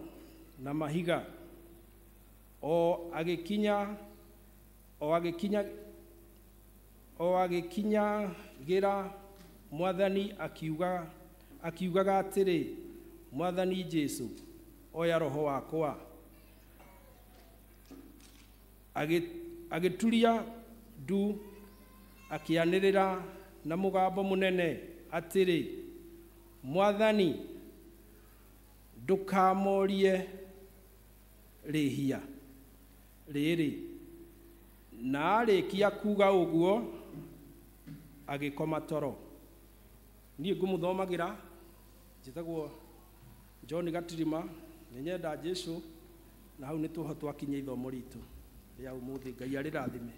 na mahiga o agĩkinyagĩra Mwathani akiugaga atĩrĩ, Mwathani Jesu, oya roho wakwa. Agĩturia ndu akĩanĩrĩra na mũgambo mũnene atĩrĩ, Mwathani, ndũkamorie rĩhia rĩrĩ. Na arĩkia kuga ũguo agĩkoma toro. Niĩ ngũmũthomagĩra njĩtagwo John Gatirima, nĩ nyenda Jesu, na hau nĩ tũho twakinya ithomo ritũ rĩa ũmũthĩ. Ngai arĩrathime.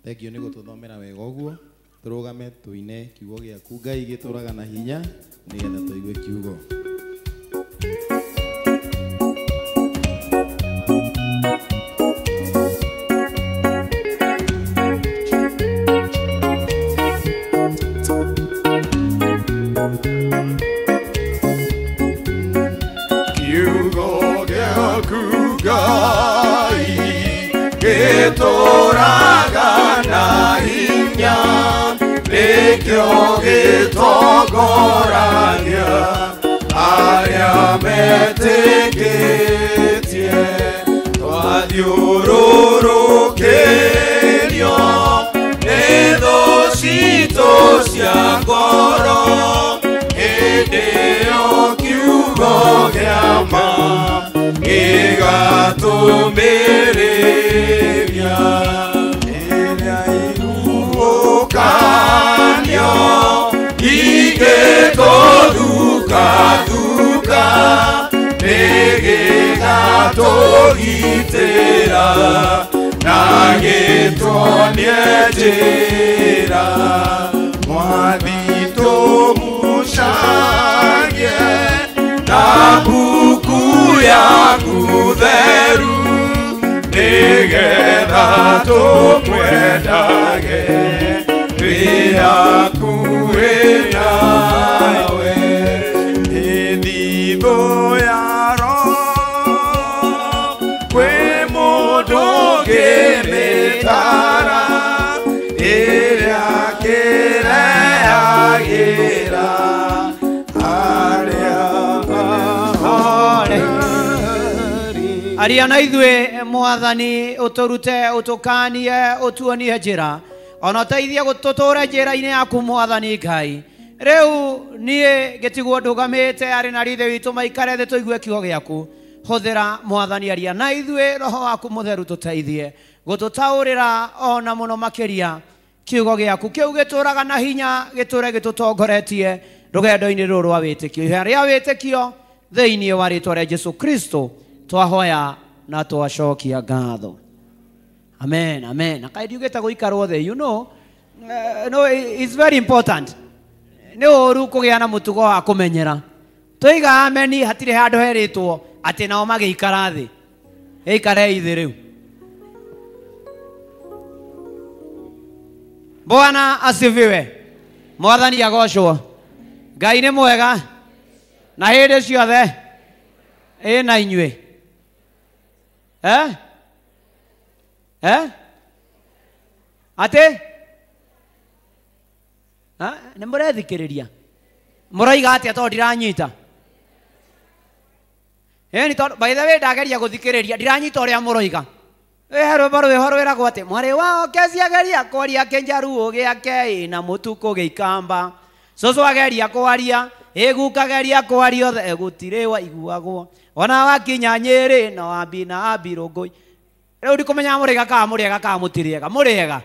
Thengio nĩ gũtũthomera wega ũguo. Tũrũgame tũine kiugo gĩaku. Ngai gĩtũraga na hinya nĩgetha tũigue kiugo. Gĩtũraga na hinya nĩkĩo gĩtongoragia arĩa metĩkĩtie. Twathiũrũrũkĩrio nĩ thũ citũ cia ngoro, hĩndĩ ĩyo kiugo gĩa ma gĩgatũmĩrĩria. Ĩrĩa iguũkanio igĩtũthukathuka, nĩgĩgatũgitĩra na gĩtuonie njĩra. Mwathi tũmucarie na mbuku yaku theru, nĩgetha tũkwendage twĩ hakuhĩ nawe. Ĩthithũ ya Roho kwĩ mũndũ ũngĩmĩtara, ĩrĩa kĩrehagĩra aria na ithuĩ Mwathani, ũtũrute, ũtũkanie, ũtuonie njĩra, ona ũteithie gũtũtũre njĩra-inĩ yaku Mwathani Ngai. Rĩu niĩ gĩtigwo ndũgamĩte arĩ na rithe witũ maikare thĩ tũigue kiugo gĩaku. Hũthĩra Mwathani, aria na ithuĩ, Roho waku mũtheru tũteithie gũtũtaũrĩra ona mũno makĩria kiugo gĩaku kĩu gĩtũraga na hinya, gĩtũre gĩtũtongoretie rũgendo-inĩ rũrũ rwa wĩtĩkio. Ihoya rĩa wĩtĩkio thĩinĩ wa rĩĩtwa rĩa Jesu Kristo twahoya na twacokia ngatho. Amen, amen. Na kaĩ ndiugĩte gũikarwo thĩ, you know, no, it's very important. Nĩ ũru kũgĩa na mũtugo wa kũmenyera. Tũiga ameni, hatirĩ handũ herĩtwo atĩ nao magĩikara thĩ. Gĩikarei thĩ rĩu. Bwana asifiwe. Mwathani agocwo. Ngai nĩ mwega na hĩndĩ ciothe ĩna inyuĩ. Atĩ nĩ mũrethikĩrĩria, mũroiga atĩa tondũ ndiranyita? By the way, ndageria gũthikĩrĩria, ndiranyita ũrĩa mũroiga. Rwĩmbo rwĩho rwĩragwo atĩ mwarĩ wao keciageria kwaria kĩnjaruo gĩake na mũtukũ gĩikamba, cũcũ ageria kwaria ĩgukageria kwaria othe gũtirĩ waiguagwo, ona wakinya Nyĩrĩ na wambi na Ambirũngũi. Rĩu ndikũmenya mũrĩega kana mũrĩega kana mũtirĩega. Mũrĩega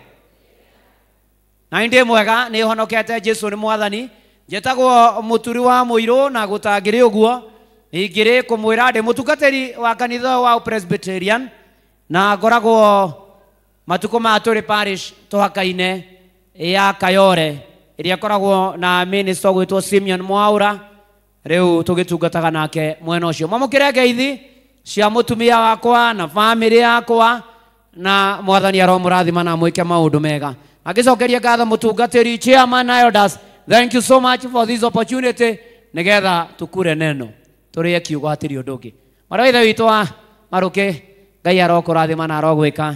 na ndĩ mwega, nĩ honokete. Jesu nĩ Mwathani. Njĩtagwo mũturi wa mũirũ, na gũtangĩrĩ ũguo ingĩrĩ kũmwĩra ndĩ mũtungatĩri wa kanitha wa Presbyterian, na ngoragwo matukũ ma tũrĩ parish tũhaka-inĩ ya Kayore ĩrĩa ĩkoragwo na minister gwĩtwo Simeon Mwaura. Rĩu tũgĩtungataga nake mwena ũcio. Mwamũkĩre ngeithi cia mutumia wakwa na family yakwa na mwathani aromurathima na mwike maundu mega. Agicokeria ngatho mutungatiri chairman Elders, thank you so much for this opportunity nigetha tukure neno turie kiugo atiri undu ungi. Maraitha witu wa maruke Ngai arokurathima na arogwika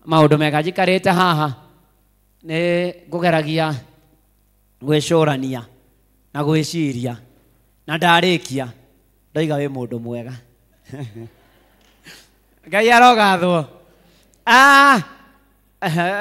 maundu mega. Njikarite haha ni ngugeragia gwicurania na gwiciria na ndarikia ndoiga wi mundu mwega. Ngai arogathwo.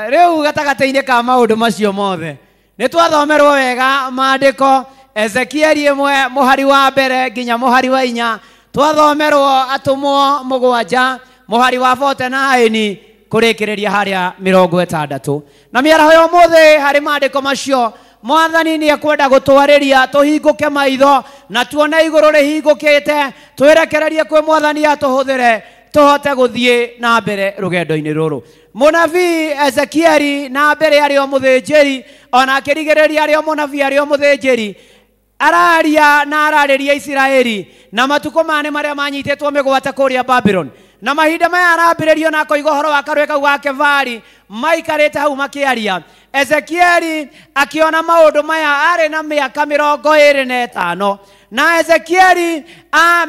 Riu gatagataini ka maundu macio mothe ni twathomerwo wega maandiko Ezekieli 1 muhari wa mbere nginya muhari wa 4, twathomerwo atumwo 7 muhari wa 49 kurikireria haria 60 na miaraho yo mothe hari maandiko macio Mwathani ni akwenda gutwariria tuhinguke maitho na tuone iguru rihingukite twerekererie kwe Mwathani atuhuthire tuhote guthie na mbere rugendo-ini ruru. Munabii Ezekieli na mbere ario muthinjiri ona akirigereria ario munabii ario muthinjiri araria na arariria Israeli na matuko mane maria manyitetwo migwate kuria Babylon na mahinda maya arambiririo na koiga horo wa karweka gwake vari maikarite hau makiaria. Ezekieli akiona maundu maya ari na miaka 25 na Ezekieli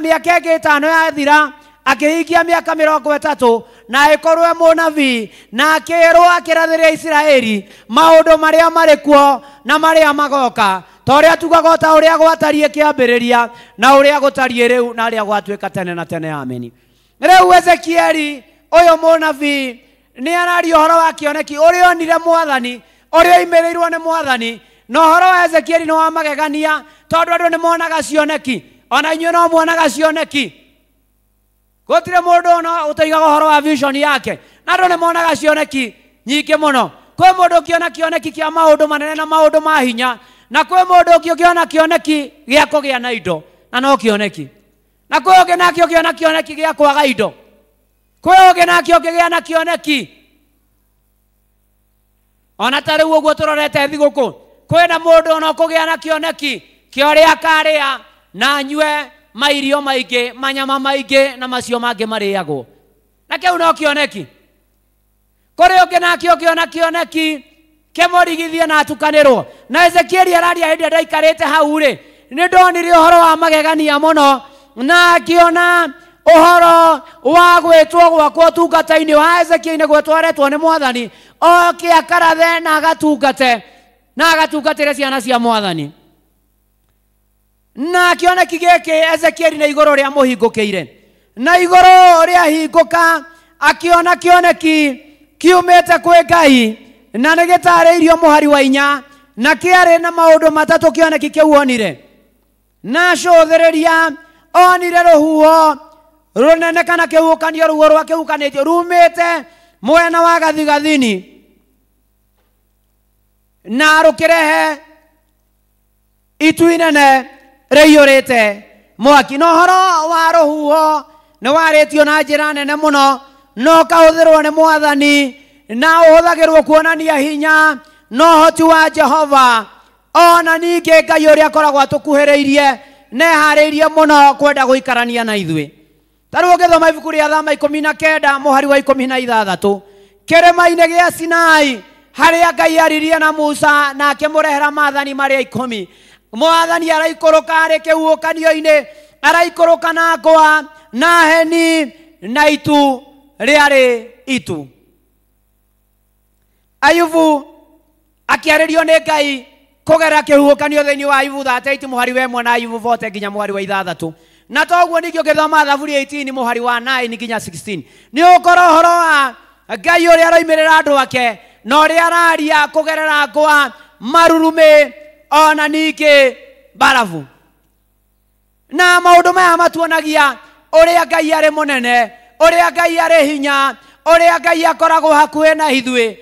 miaka 5 yathira akihikia miaka 30 na ikorwe munabii na akirwo akirathiria Israeli maundu maria marikuo na maria magoka toria tugaga ta uria gwatarie kiambiriria na uria gutarie riu na aria gwatuika tene na tene. Ameni. Riu Ezekieli uyu munabii ni arario horo wa kioneki uria onire Mwathani uria imereirwo ni Mwathani no horo wa Ezekieli no wa magegania tondu andu ni monaga cioneki ona inyuĩ no muonaga cioneki. Gutire mundu ona utaigaga horo wa vision yake na andu ni monaga cioneki nyingi muno. Kwi mundu ukiona kioneki kia maundu manene na maundu ma hinya na kwi mundu ukiona kioneki gia kugia na indo na no kioneki na kwi ungi nake ukiona kioneki gia kwaga indo kwi ungi nake ukigia na kioneki ona ta riu uguo turorete thiguku kwina mundu ona kugia na kioneki kio ria karia na nyue mairio maingi manyama maingi na macio mangi mariagwo na kiu no kioneki. Kuri ungi nake ukiona kioneki kemorigithie na atukanirwo na Ezekieli araria hindi ndaikarite hau ri ni ndonire uhoro wa magegania muno na akiona uhoro wa gwetwo gwakwo tungata-ini wa Ezekieli gwetwaretwo ni Mwathani oke akarathe na agatungatire ciana cia Mwathani na kioneki giki Ezekieli na iguru ria muhingukiire na iguru ria hinguka akiona kioneki kiumite kwi Ngai na nigitariirio muhari wa 4 na kiari na maundu matatu kioneki kiu onire na cothiriria onire ruhuho runene kana kihukanio ruhuho rwa kihukanitio rumite mwena wa gathigathini na rukirehe itu inene riyurite mwaki. No horo wa ruhuho ni waritio na njira nene muno no kauthirwo ni Mwathani na uhuthagirwo kuonania hinya no hoti wa Jehova ona ningi Ngai uria akoragwo atukuhiriirie nehariirie muno kwenda guikarania na ithui. Taru ngithoma ibuku ria Thama 19 muhari wa 16 kirima-ini gia Sinai haria Ngai aririe na Musa na akimurehera maathani maria 10. Mwathani araikuruka ari kihukanio-ini araikuruka na ngwa na heni na itu riari itu. Ayubu akiaririo ni Ngai kugera kihukanio thiini wa Ayubu 38 muhari wa 1 na Ayubu 40 nginya muhari wa 6 na toguo ningio ngithoma Thaburi 18 muhari wa 9 nginya 16 ni ukoro horo wa Ngai uria aroimirira andu ake no ria araria kugerera ngwa marurume ona ningi barafu na maundu maya matuonagia uria Ngai ari munene uria Ngai ari hinya uria Ngai akoragwo hakuhe na ithui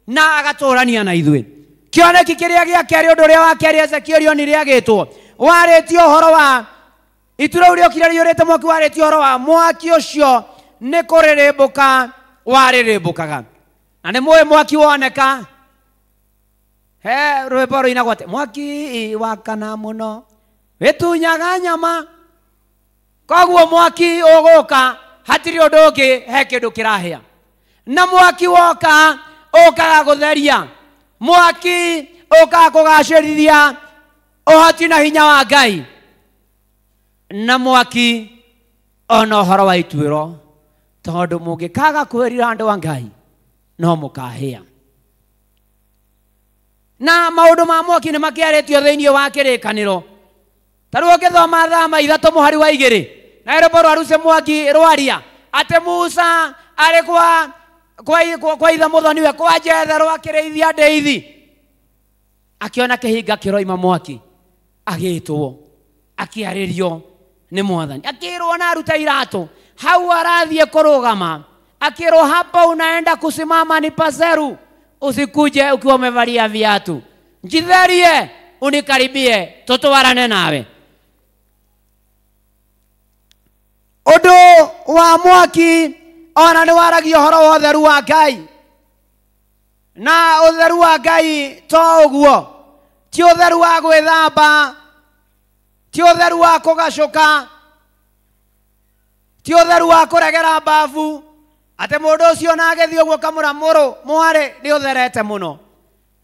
na agaturania na ithui. Kioneki kiria gia keri undu uria wa keri Ezekieli onire agitwo waritio horo wa ituro uria ukire riurite mwaki waritio horo wa mwaki ucio ni kuririmbuka waririmbukaga na ni muwe mwaki woneka rwimbo ruinagwo ati mwaki wakana muno witunyaga nyama koguo mwaki uguka hatiri undu ungi he kindu kirahia na mwaki woka ukaga gutheria mwaki ukaga kugacirithia uhoti na hinya wa Ngai na mwaki ona uhoro wa ituiro tondu mungikaga kwirira andu wa Ngai no mukahia na maundu ma mwaki ni makiaretio thiini wa kirikaniro taru ngithoma thama ithatu muhari wa igiri na irobo rwaruse mwaki rwaria ate Musa ari kwa itha muthoni we kwa Jethero akirithia ndeithi akiona kihinga kiroima mwaki agitwo akiaririo ni Mwathani akirwo na aruta iratu hau arathie kurugama akirwo hapa unaenda kusimama ni paseru usikuje ukiwa umevalia viatu jitherie unikaribie tutwarane nawe undu wa mwaki ona ni waragia horo wa utheru wa Ngai na utheru wa Ngai to uguo ti utheru wa gwithamba ti utheru wa kugacuka ti utheru wa kuregera mbavu ate mundu ucio na agethi uguo kamura muru mwari ni utherete muno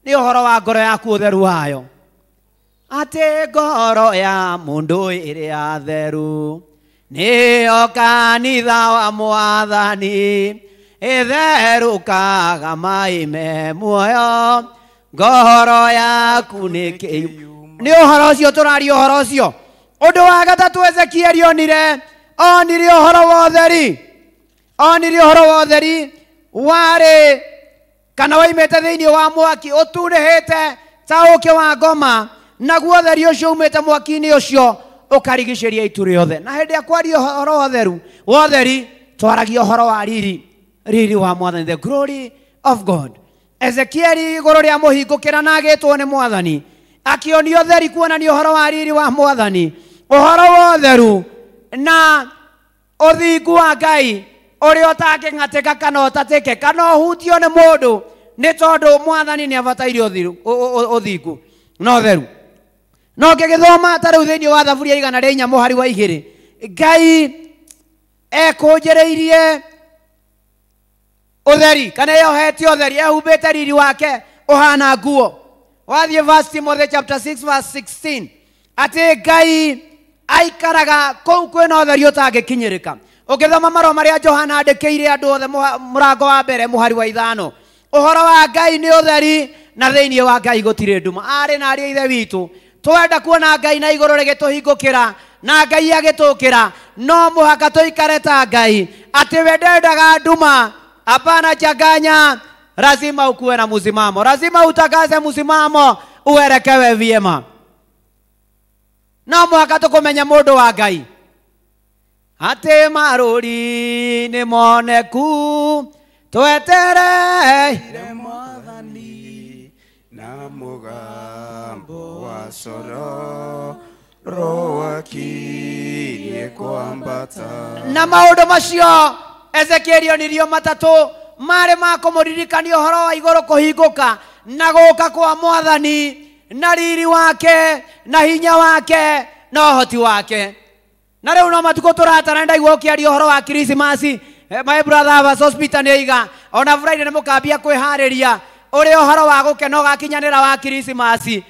ni uhoro wa ngoro yaku utheru wayo ate ngoro ya mundu iri atheru ni kanitha wa Mwathani itherukaga mai me muoyo ngoro yaku ni kiu ni uhoro ucio turari uhoro ucio undu wa gatatu Ezekieli onire uhoro wa utheri onire uhoro wa utheri wari kana waimete thiini wa mwaki utunihite ta uki wa ngoma naguo utheri ucio umite mwaki-ini ucio ukarigiceria itu riothe na hindi akwaria uhoro wa utheru wa utheri twaragia uhoro wa riri wa Mwathani the glory of God Ezekieli iguru ria muhingukira na agitwo ni Mwathani akionio utheri kuonania uhoro wa riri wa Mwathani uhoro wa utheru na uthingu wa Ngai uria utanging'atika kana utatike kana uhutio ni mundu ni tondu Mwathani ni abataire uthingu no utheru no ngigithoma taru thiini wa thaburia 104 muhari wa 2 Ngai ekunjiriirie utheri kana yohete utheri ehumbite riri wake uhana nguo wathie verse Timothy chapter 6 verse 16 ati Ngai aikaraga kou kwina utheri utangikinyirika ukithoma maroma maria Johana andikiire andu othe murango wa mbere muhari wa 5 uhoro wa Ngai ni utheri na thiini wa Ngai gutire nduma ari na ari ithe witu twenda kuona Ngai na iguru rigituhingukira na Ngai agitukira no muhaka tuikare ta Ngai ati we ndendaga nduma hapana changanya lazima ukuwe na msimamo lazima utakaze msimamo uelekewe vyema no muhaka tukumenya mundu wa Ngai ati maruri ni moneku twetere Mwathani na mugambo wa coro rowakirie kwambata na maundu macio Ezekieli onirio matatu mari ma kumuririkania uhoro wa iguru kuhinguka na guka kwa Mwathani na riri wake na hinya wake na uhoti wake na riu no matuko turatana ndaigua ukiaria uhoro wa Krismasi my brother was hospital niiga ona Friday nimukambia kwihariria uri uhoro wa gukena ugakinyanira wa Krismasi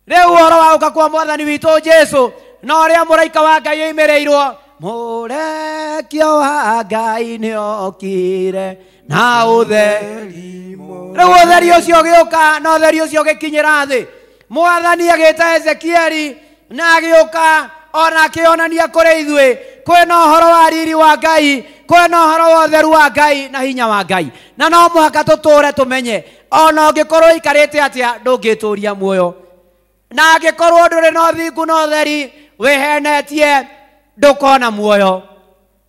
riu uhoro wa guka kwa Mwathani witu Jesu no ria muraika wa Ngai oimereirwo murekio wa Ngai niokire na utheri riu utheri ucio giuka na utheri ucio gikinyira thi Mwathani agita Ezekieli na agiuka ona akionania kuri ithue kwina uhoro wa riri wa Ngai kwina uhoro wa utheru wa Ngai na hinya wa Ngai na no muhaka tuture tumenye ona ungikorwo ikarite atia ndungituria muoyo na angikorwo nduri no thingu no utheri wihenetie ndukona muoyo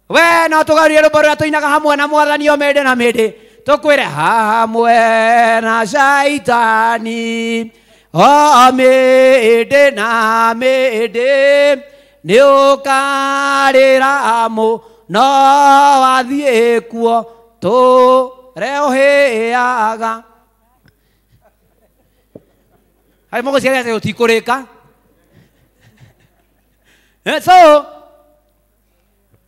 we no tugarurie rwimbo ruria tuinaga hamwe na Mwathani o mindi na mindi tukwire hamwe na shaitani o mindi na mindi ni ukarira mu no wathie kuo tureohiaga hai mogo cia cia utikurika so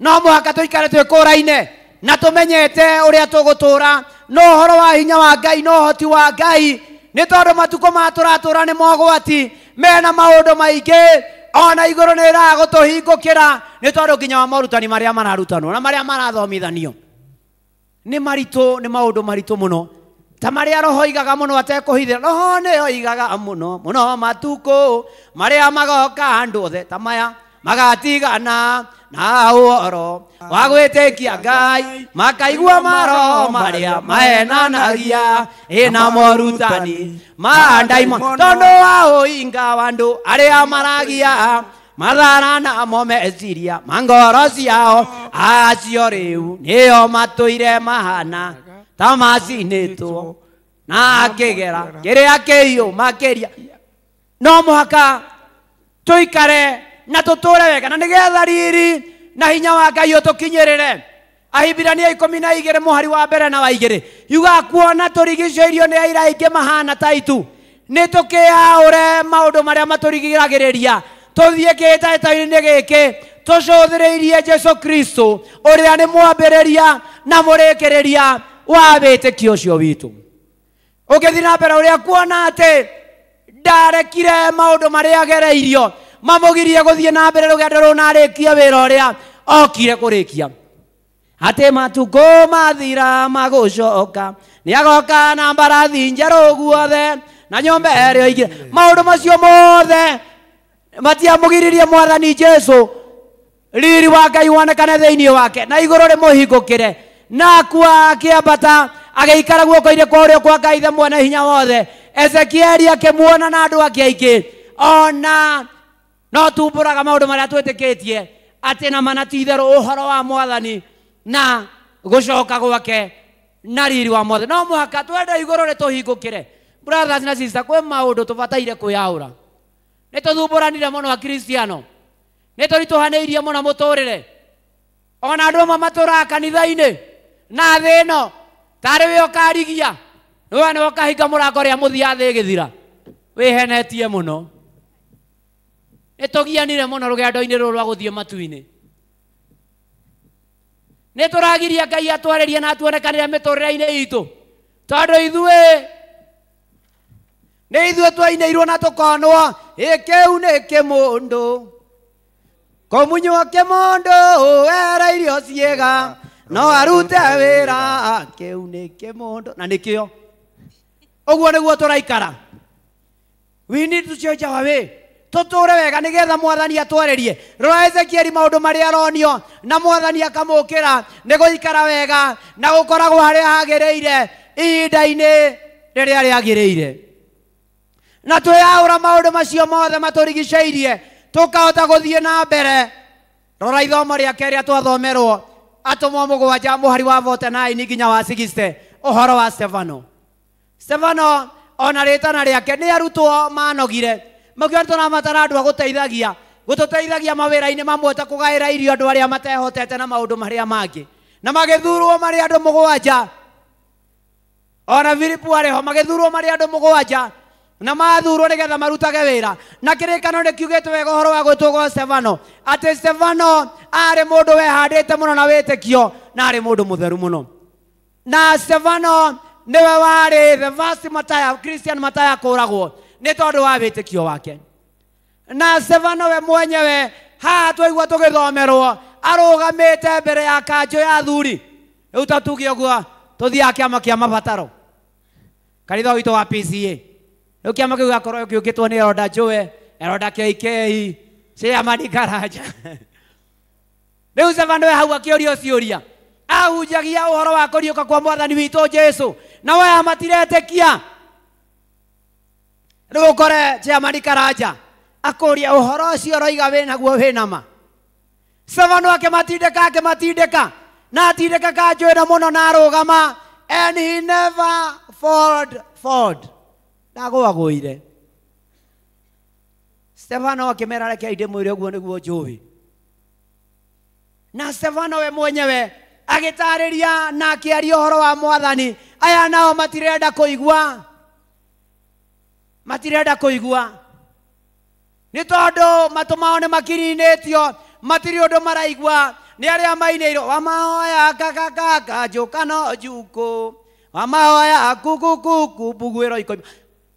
no muhaka tuikare twikuraine na tumenyete uria tugutura no horo wa hinya wa Ngai no hoti wa Ngai ni tondu matuko maturatura ni mogwati mena maundu maingi ona iguru ni iragutuhingukira ni tondu nginya wa marutani maria mararutanwo na maria marathomithanio ni maritu ni maundu maritu muno ta maria roho igaga muno atekuhithira roho ni oigaga muno muno matuko maria magoka andu othe ta maya magatigana na uhoro wa gwitikia Ngai makaigua maro maria maenanagia ina morutani mandaimo tondu wa uinga wandu aria maragia mathara na mo meciria mangoro ciao acio riu nio matuire mahana ta macinitwo na kigera kiria kiu makiria no muhaka tuikare na tuture wega na nigetha riri na hinya wa Ngai utukinyirire Ahibirania 12 muhari wa mbere na wa 2 yuga kuona turigiceirio ni aira ingi mahana taitu ni tukiaure maundu maria maturigiragiriria tuthie kitaitaini giki tucuthireirie Jesu Kristo uria ni mwambiriria na murikiriria wa witikio cio witu ukithii na mbere uria kuona ati ndarekire maundu maria agereirio mamugirie guthie na mbere rugendo runa arikia wira uria okire kurikia ati matuko mathira magucoka ni agoka na mbarathi njeru guothe na nyomba rio ingire maundu macio mothe matiamugiririe mwathani Jesu riri wa Ngai wonekane thiini wake na iguru rimuhingukire na kwa akiambata ageikara guoko-ini kwa urio kwa Ngai the mwene hinya wothe Ezekieli akimuona na andu ake aingi ona no tumburaga maundu maria twitikitie ati na manatitherũ uhoro wa mwathani na gucoka gwake na riri wa mothe no muhaka twende iguru rituhingukire brothers na sisters kwe maundu tubataire kuyaura ni tuthumburanire muno akristiano ni turituhaneirie muno muturire ona andu amwe maturaga kanitha-ini na thi ino tariwe ukarigia niwe ni ukahinga murango ria muthia thi githira wihenetie muno ni tugianire muno rugendo-ini ruru rwa guthie matu-ini ni turagiria Ngai atwarerie na atuonekanire miturire-ini itu tondu ithuĩ twaineirwo na tukonwo ikiu ni kimundu kumunywo kimundu ereirio ciega no arute wira kiu ni kimundu na nikio uguo niguo turaikara we need to change our way tuture wega nigetha mwathani atwarerie rora Ezekieli maundu maria aronio na mwathani akamukira ni guikara wega na gukoragwo haria hagiriire ihinda-ini riria riagiriire na tuyaura maundu macio mothe maturigiceirie tukahota guthie na mbere rora ithomo ria keria twathomerwo atumwo 7 muhari wa 49 nginya wa 60 uhoro wa Stefano ona ritana riake ni arutwo manogire makiona tũramatara andũ a gũtũteithagia mawĩra-inĩ mamwe ta kũgaĩra irio andũ arĩa matehotete na maũndũ marĩa mangĩ na magĩthurwo marĩ andũ 7 ona Filipu arĩho magĩthurwo marĩ andũ 7 na mathurwo nĩgetha marutage wĩra na kĩrĩkanĩro nĩkiugĩte wega ũhoro wa gwĩtwo Stefano atĩ Stefano arĩ mũndũ wehandĩte mũno na wĩtĩkio na arĩ mũndũ mũtheru mũno na Stefano niwe warĩ the first martyr Christian martyr kũragwo ni tondu wa wĩtĩkio wake na Stefano we mwenyewe haha twaigua tũgĩthomerwo arũgamĩte mbere ya kanjũ ya athuri rĩu ta tuge ũguo tũthiaga kĩama kĩa mabataro kanitha witũ wa PCA rĩu kĩama kĩu gĩakorwo gĩũkĩtwo nĩ Eroda Joe Eroda KK Chairman Karanja rĩu Stefano we hau akĩũrio ciũria ahunjagia ũhoro wa kũriũka kwa mwathani witũ Jesu na we matiretĩkia rĩu ũkore Chairman Karanja akũria ũhoro ũcio ũroiga wĩnaguo wĩnama Stefano akĩmatindĩka na atindĩka kanjũ-ĩno mũno na arũgama and he never fought ndagwagũire Stefano akĩmera rekei ndĩmwĩre ũguo nĩguo njũĩ na Stefano we mwenyewe agĩtarĩria na akĩaria ũhoro wa mwathani aya nao matirenda kũigua nĩ tondũ matũ mao nĩ makirinĩtio matirĩ ũndũ maraigua nĩ arĩa mainĩirwo wamahoya kakakaka njũkano njukũ wamahoya kukukuku mbugwĩro ikoima.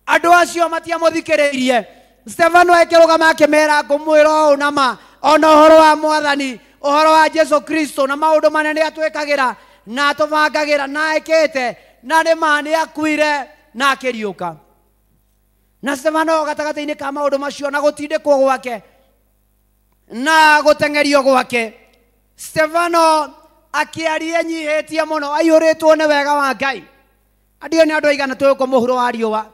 Andũ acio matiamũthikĩrĩirie. Stefano akĩrũgama akĩmera ngũmwĩra ũũ nama ona ũhoro wa Mwathani, ũhoro wa Jesu Kristo na maũndũ manene atwĩkagĩra na atũbangagĩra na ekĩte na nĩma nĩ akuire na akĩriũka. Na Stefano gatagatĩ-inĩ ka maũndũ macio na gũtindĩkwo gwake na gũteng'erio gwake, Stefano akĩaria nyihĩtie mũno, aihũrĩtwo nĩ wega wa Ngai. Andio nĩ andũ aigana tũgũkũ mũhuro wa riũa,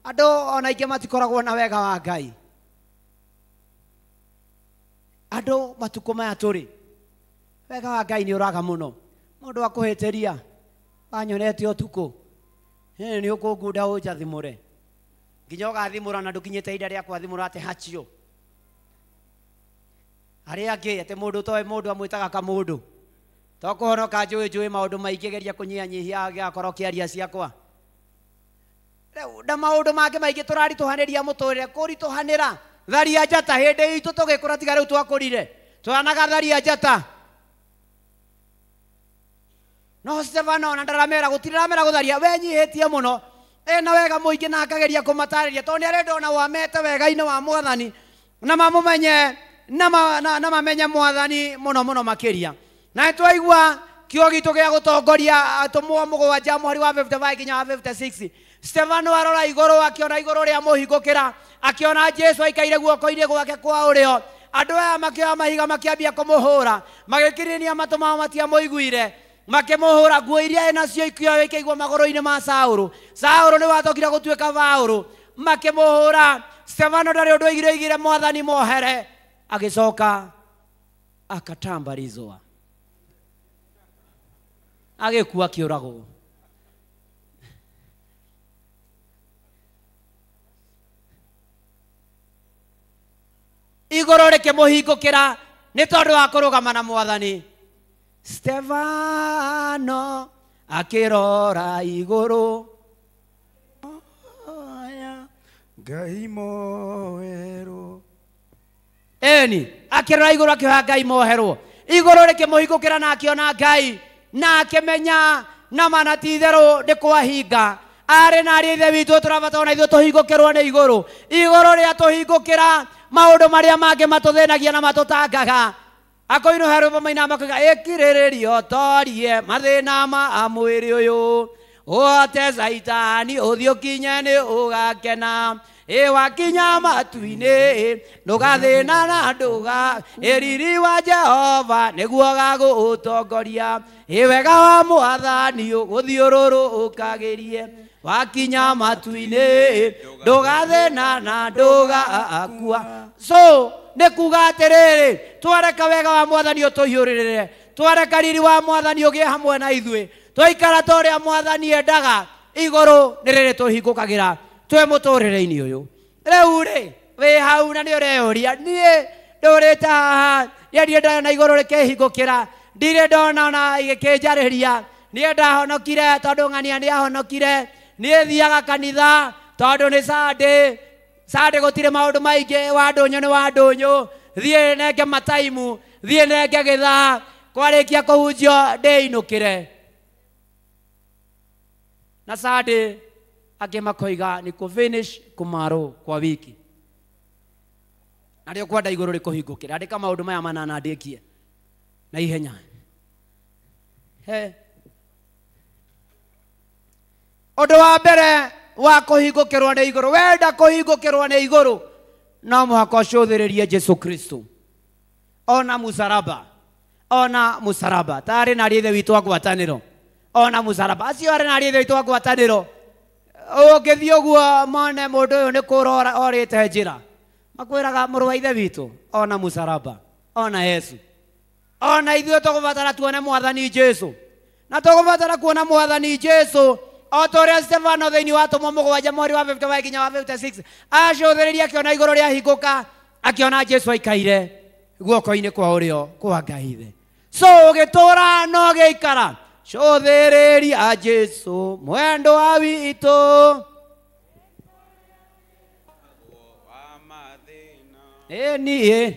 andũ ona ingĩ matikoragwo na wega wa Ngai. Andũ matukũ maya tũrĩ, wega wa Ngai nĩ ũraga mũno. Mũndũ akũhĩtĩria wanyonete ũtukũ, nĩ ũkũngunda ũnjathimũre, nginya ũgathimũra na ndũkinyĩte ihinda rĩa kwathimũra atĩ hacio. Arĩa angĩ atĩ mũndũ toĩ mũndũ amwĩtaga kamũndũ, tokũhonoka njũĩ maũndũ maingĩ geria kũnyihanyihia gĩakorwo kĩaria ciakwa. Rĩu na maũndũ mangĩ maingĩ tũraritũhanĩria mũtũrĩre, kũritũhanĩra tharia njata. Hĩndĩ itũ tũgĩkũra tiga rĩu twakũrire twanaga tharia njata. No Stefano na ndaramera gũtiramera gũtharia, we nyihĩtie mũno, ena wega mũingĩ na akageria kũmatarĩria tondũ nĩ arenda ona wamete wega-inĩ wa Mwathani na mamũmenye na mamenye Mwathani mũno mũno makĩria. Na nĩtwaigua kĩo gitũ gĩa gũtongoria atũmwo mũgwanja mweri wa 55 nginya wa 56. Stefano arora igũrũ, akĩona igũrũ rĩa mũhingũkĩra, akĩona Jesu aikaire guoko-inĩ gwake kwa ũrĩo. Andũ aya makĩoya mahiga makĩambia kũmũhũra, magĩkirĩnia matũ mao matiamũiguire, makĩmũhũra. Nguo iria enacio ikĩoya ikĩigwo magũrũ-inĩ ma Saũlũ. Saũlũ nĩ watokire gũtuĩka Paũlũ, makĩmũhũra. Stefano ndarĩ ũndũ aigire Mwathani mohere, agĩcoka akatambarizwa, agĩkua akĩũragwo. Igũrũ rĩkĩmũhingũkĩra nĩ tondũ wa kũrũgama na Mwathani. Stefano akĩrora igũrũ, Ngai moerwo. Eni akĩrora igũrũ akĩoya Ngai moherwo. Igũrũ rĩkĩmũhingũkĩra na akĩona Ngai na akĩmenya na mana ti itherũ nĩ kwahinga. Arĩ na ariũ ithe witũ tũrabatara na ithuĩ tũhingũkĩrwo nĩ igũrũ. Igũrũ rĩa tũhingũkĩra maũndũ marĩa mangĩ matũthĩnagia na matũtangaga. Akoinũha rwĩmbo mainama koiga ĩkirĩrĩrio torie mathĩna ma mwĩrĩ ũyũ, ũhote Saitani ũthiĩ ũkinye nĩ ũgakena. Wakinya matu-inĩ ndũgathĩna na ndũga, riri wa Jehova nĩguo gagũtongoria. Wega wa Mwathani ũgũthiũrũrũkagĩrie. Wakinya matu-inĩ ndũgathĩna na ndũgakua. So nĩ kuga atĩrĩrĩ, twareka wega wa Mwathani ũtũhiũrĩrĩre, twareka riri wa Mwathani ũgĩe hamwe na ithuĩ, twaikara ta ũrĩa Mwathani endaga, igũrũ nĩ rĩrĩ tũhingũkagĩra twĩ mũtũrĩre-inĩ ũyũ. Rĩu rĩ wĩ hau na nĩ ũreyũria, niĩ ndũrĩte haha nyendiĩ ndana igũrũ rĩkĩhingũkĩra, ndirĩ ndona ona igĩkĩnjarĩria. Niĩ ndahonokire tondũ ng'ania nĩ ahonokire. Niĩ thiaga kanitha tondũ nĩ Sunday. Sunday gũtirĩ maũndũ maingĩ, wa ndũnyũ nĩ wa ndũnyũ. Thiĩ nenge mataimu, thiĩ nenge gĩthaa, kwarĩkia kũhunjio ndĩinũkĩre. Na Sunday angĩ makoiga nĩ kũ-finish kũmarũ kwa wiki. Na rĩo kwenda igũrũ rĩkũhingũkĩra, andĩka maũndũ maya manana ndĩkie na ihenya. Ũndũ wa mbere wa kũhingũkĩrwo nĩ igũrũ, wenda kũhingũkĩrwo nĩ igũrũ, no mũhaka ũcũthĩrĩrie Jesu Kristo. Ona mũcaraba, ona mũcaraba. Tarĩ na ariũ ithe witũ a ngwatanĩro, ona mũcaraba. Acio arĩ na ariũ ithe witũ a ngwatanĩro, ũngĩthiĩ ũguo mone mũndũ ũyũ nĩ kũra orĩte njĩra, makwĩraga mũrũ wa ithe witũ, ona mũcaraba, ona Yesu. Ona ithuĩ tũgũbatara tuone Mwathani Jesu, na tũgũbatara kuona Mwathani Jesu o ta ũrĩa Stefano thĩinĩ wa Atũmwo mũgwanja mweri wa 55 nginya wa 56 acũthĩrĩria akĩona igũrũ rĩahingũka, akĩona Jesu aikaire guoko-inĩ kwa ũrĩo kwa Ngai ithe. So ũgĩtũra no gĩikara, cũthĩrĩria Jesu mwendwa witũ. Niĩ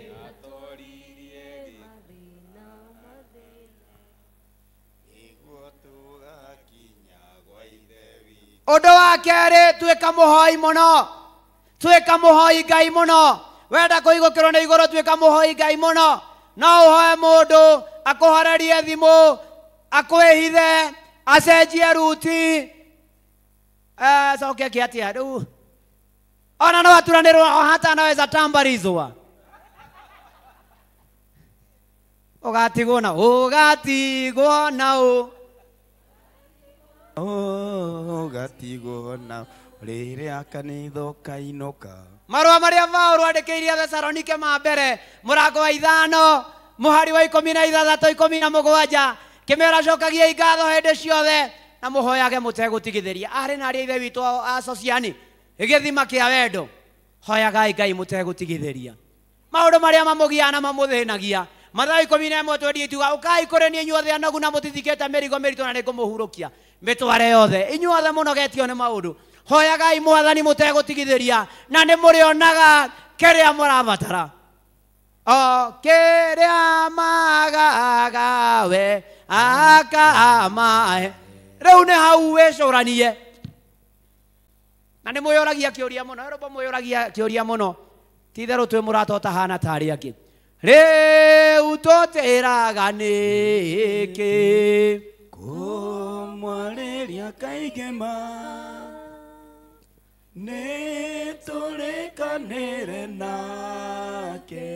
Ũndũ wa kerĩ tuĩka mũhoi mũno. Tuĩka mũhoi Ngai mũno. Wenda kũigũkĩrwo nĩ igũrũ tuĩka mũhoi Ngai mũno. No ũhoe mũndũ akũhorerie thimũ, akwĩhithe, acenjie ruti. Coke kiatia rĩu. Ona no aturanĩrwo hata anaweza tambarizwa. Ũgatigwo na ũgatigwo na ũgatigwo na rĩrĩa kanitha kainũka. Marũa marĩa Paũlũ andĩkĩire Thesalonike ma mbere mũrango wa 5 mũhari wa 16 17 kĩmera cokagia ngatho hĩndĩ ciothe na mũhoyage mũtegũtigithĩria. Arĩ na ithe witũ asociani gĩthima kĩa wendo hoyagai Ngai mũtegũtigithĩria. Maũndũ marĩa mamũgiana mamũthĩnagia Mathayo 11:20 tuga ũkai kũrĩ niĩ inyuothe anogu na mũtithikĩte mĩrigo mĩritũ na nĩngũmũhurũkia. Mĩtware yothe inyuothe mũnogetio nĩ maũndũ hoyagai Mwathani mũtegũtigithĩria na nĩ mũrĩonaga kĩrĩa mũrabatara. Kĩrĩa magaga we akamahe. Rĩu nĩ hau wĩcũranie. Na nĩ mwĩyũragia kĩũria mũno. Robo mwĩyũragia kĩũria mũno. Ti-itherũ twĩ mũrata ũtahana tarĩ angĩ. Rĩu tũtĩraga nĩkĩ kũmwarĩria kaingĩ ma nĩtũrĩkanĩre nake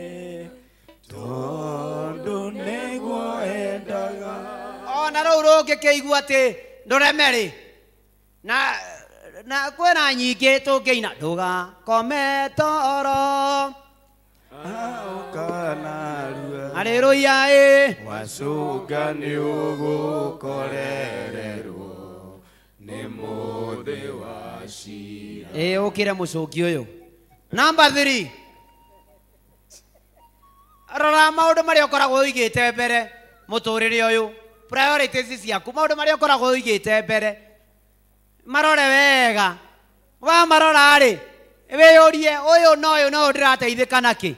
tondũ nĩguo endaga. Ona rĩu rũngĩkĩigua atĩ ndũreme-rĩ na kwĩna nyingĩ tũngĩina ndũgakome toro. Haleluya wacũnga nĩ ũgũkorererwo nĩ mũthĩ wa cira. Ũkĩre mũcũngi ũyũ. Number 3. Rora maũndũ marĩa ũkoragwo ũigĩte mbere mũtũrĩre ũyũ. Priorities ciaku maũndũ marĩa ũkoragwo ũigĩte mbere. Marore wega. Wa marora-rĩ wĩyũrie ũyũ na ũyũ no ndĩrateithĩka nakĩ.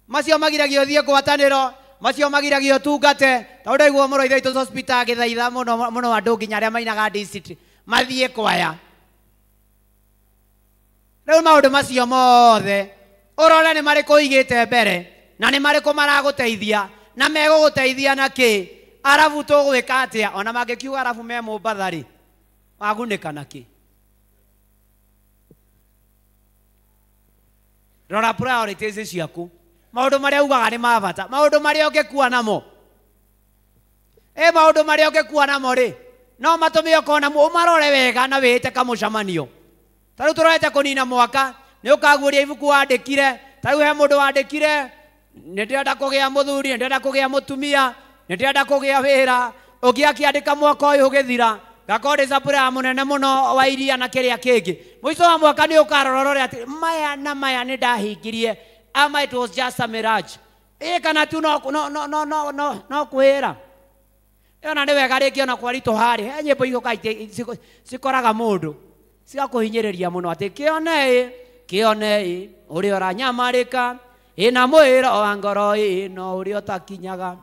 Macio magiragia ũthiĩ ngwatanĩro, macio magiragia ũtungate. Ta ũraigua mũrũitha witũ hospital agĩthaitha mũno andũ nginya arĩa mainaga district mathiĩ kwaya. Rĩu maũndũ macio mothe ũrore nĩ marĩkũ ũigĩte mbere na nĩ marĩkũ maragũteithia na megũgũteithia nakĩ. Arabu tũgwĩka atĩa ona mangĩkiuga arabu me Mũmbatha-rĩ wagunĩka nakĩ. Rora priorities ciaku. Maũndũ marĩa ugaga nĩ ma bata. Maũndũ marĩa ũngĩkua namo. Maũndũ marĩa ũngĩkua namo-rĩ no matũme ũkona ũmarore wega na wĩte kamũcamanio. Ta rĩu tũrorete kũnina mwaka nĩ ũkaguũria ibuku wandĩkire. Ta rĩu he mũndũ wandĩkire nĩndĩrenda kũgĩa mũthuri, nĩndĩrenda kũgĩa mũtumia, nĩndĩrenda kũgĩa wĩra. Ũngĩ akĩandĩka mwaka ũyũ ũgĩthira gakorwo supply mũnene mũno wa iria na kĩrĩa kĩngĩ. Mũico wa mwaka nĩ ũkarorora atĩ maya na maya nĩ ndahingirie. Ama it was just a mirage. Kana tu no kwĩra. Ona nĩ wega rĩngĩ ona kwaritũ harĩ. He nyĩmbo igoka cikoraga mũndũ cigakũhinyĩrĩria mũno atĩ kĩone ũrĩa ũranyamarĩka ĩna mwĩra wa ngoro ĩno ũrĩa ũtakinyaga.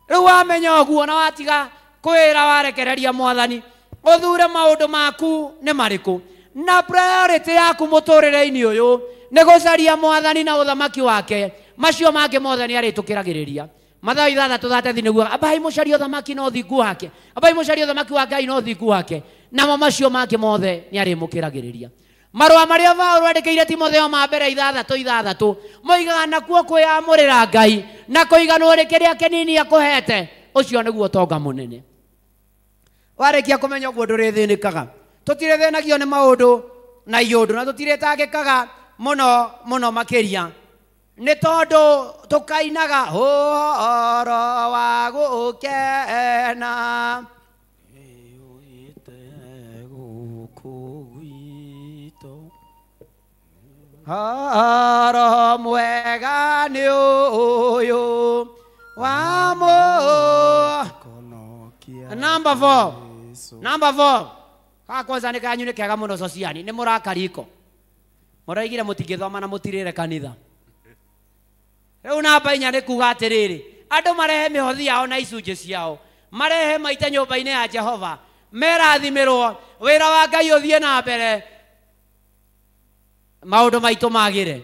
Rĩu wamenya ũguo na watiga kwĩra warekereria Mwathani ũthure maũndũ maku nĩ marĩkũ. Na priority yaku mũtũrĩre-inĩ ũyũ nĩ gũcaria Mwathani na ũthamaki wake. Macio mangĩ mothe nĩ arĩtũkĩragĩrĩria. Mathayo 6:30 nĩguo ambai mũcarie ũthamaki na ũthingu wake. Ambai mũcarie ũthamaki wa Ngai na ũthingu wake. Namo macio mangĩ mothe nĩ arĩmũkĩragĩrĩria. Marũa marĩa Paũlũ andĩkĩire Timotheo ma mbere 6:6 moigaga nakuo kwĩamũrĩra Ngai na kũiganwo rĩ kĩrĩa kĩnini akũhete. Ũcio nĩguo ũtonga mũnene. Warĩkia kũmenya ũguo ndũrĩthĩnĩkaga. Tũtirĩthĩnagio nĩ maũndũ na iyũndũ na tũtirĩtangĩkaga mũno makĩria. Nĩ tondũ tũkainaga ũhoro wa gũkena. Horo mwega nĩ ũyũ wa Number 4. Kwanza nĩ kanyu nĩ kega mũno sociani. Nĩ mũrakariko. Mũraigire mũtingĩthoma na mũtirĩre kanitha. Rĩu namba 4 nĩ kuga atĩrĩrĩ andũ marehe mĩhothi yao na icunjĩ ciao. Marehe maite nyũmba-inĩ ya Jehova. merathimirwo wira wa Ngai uthie na mbere maundu maitu magire.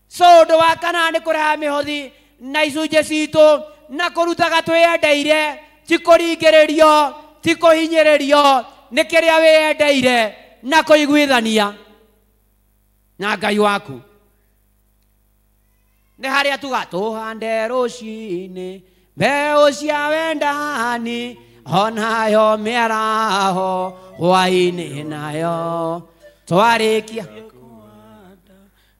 So undu wa kana ni kureha mihothi na icunje citu na kurutaga twiyendeire ti kuringiririo ti kuhinyiririo ni kiria wiyendeire na kuiguithania na Ngai waku. Nĩ harĩa tũgatũhande rũcinĩ mbeũ cia wendani onayo mĩaraho hwaĩ-inĩ nayo twarĩkia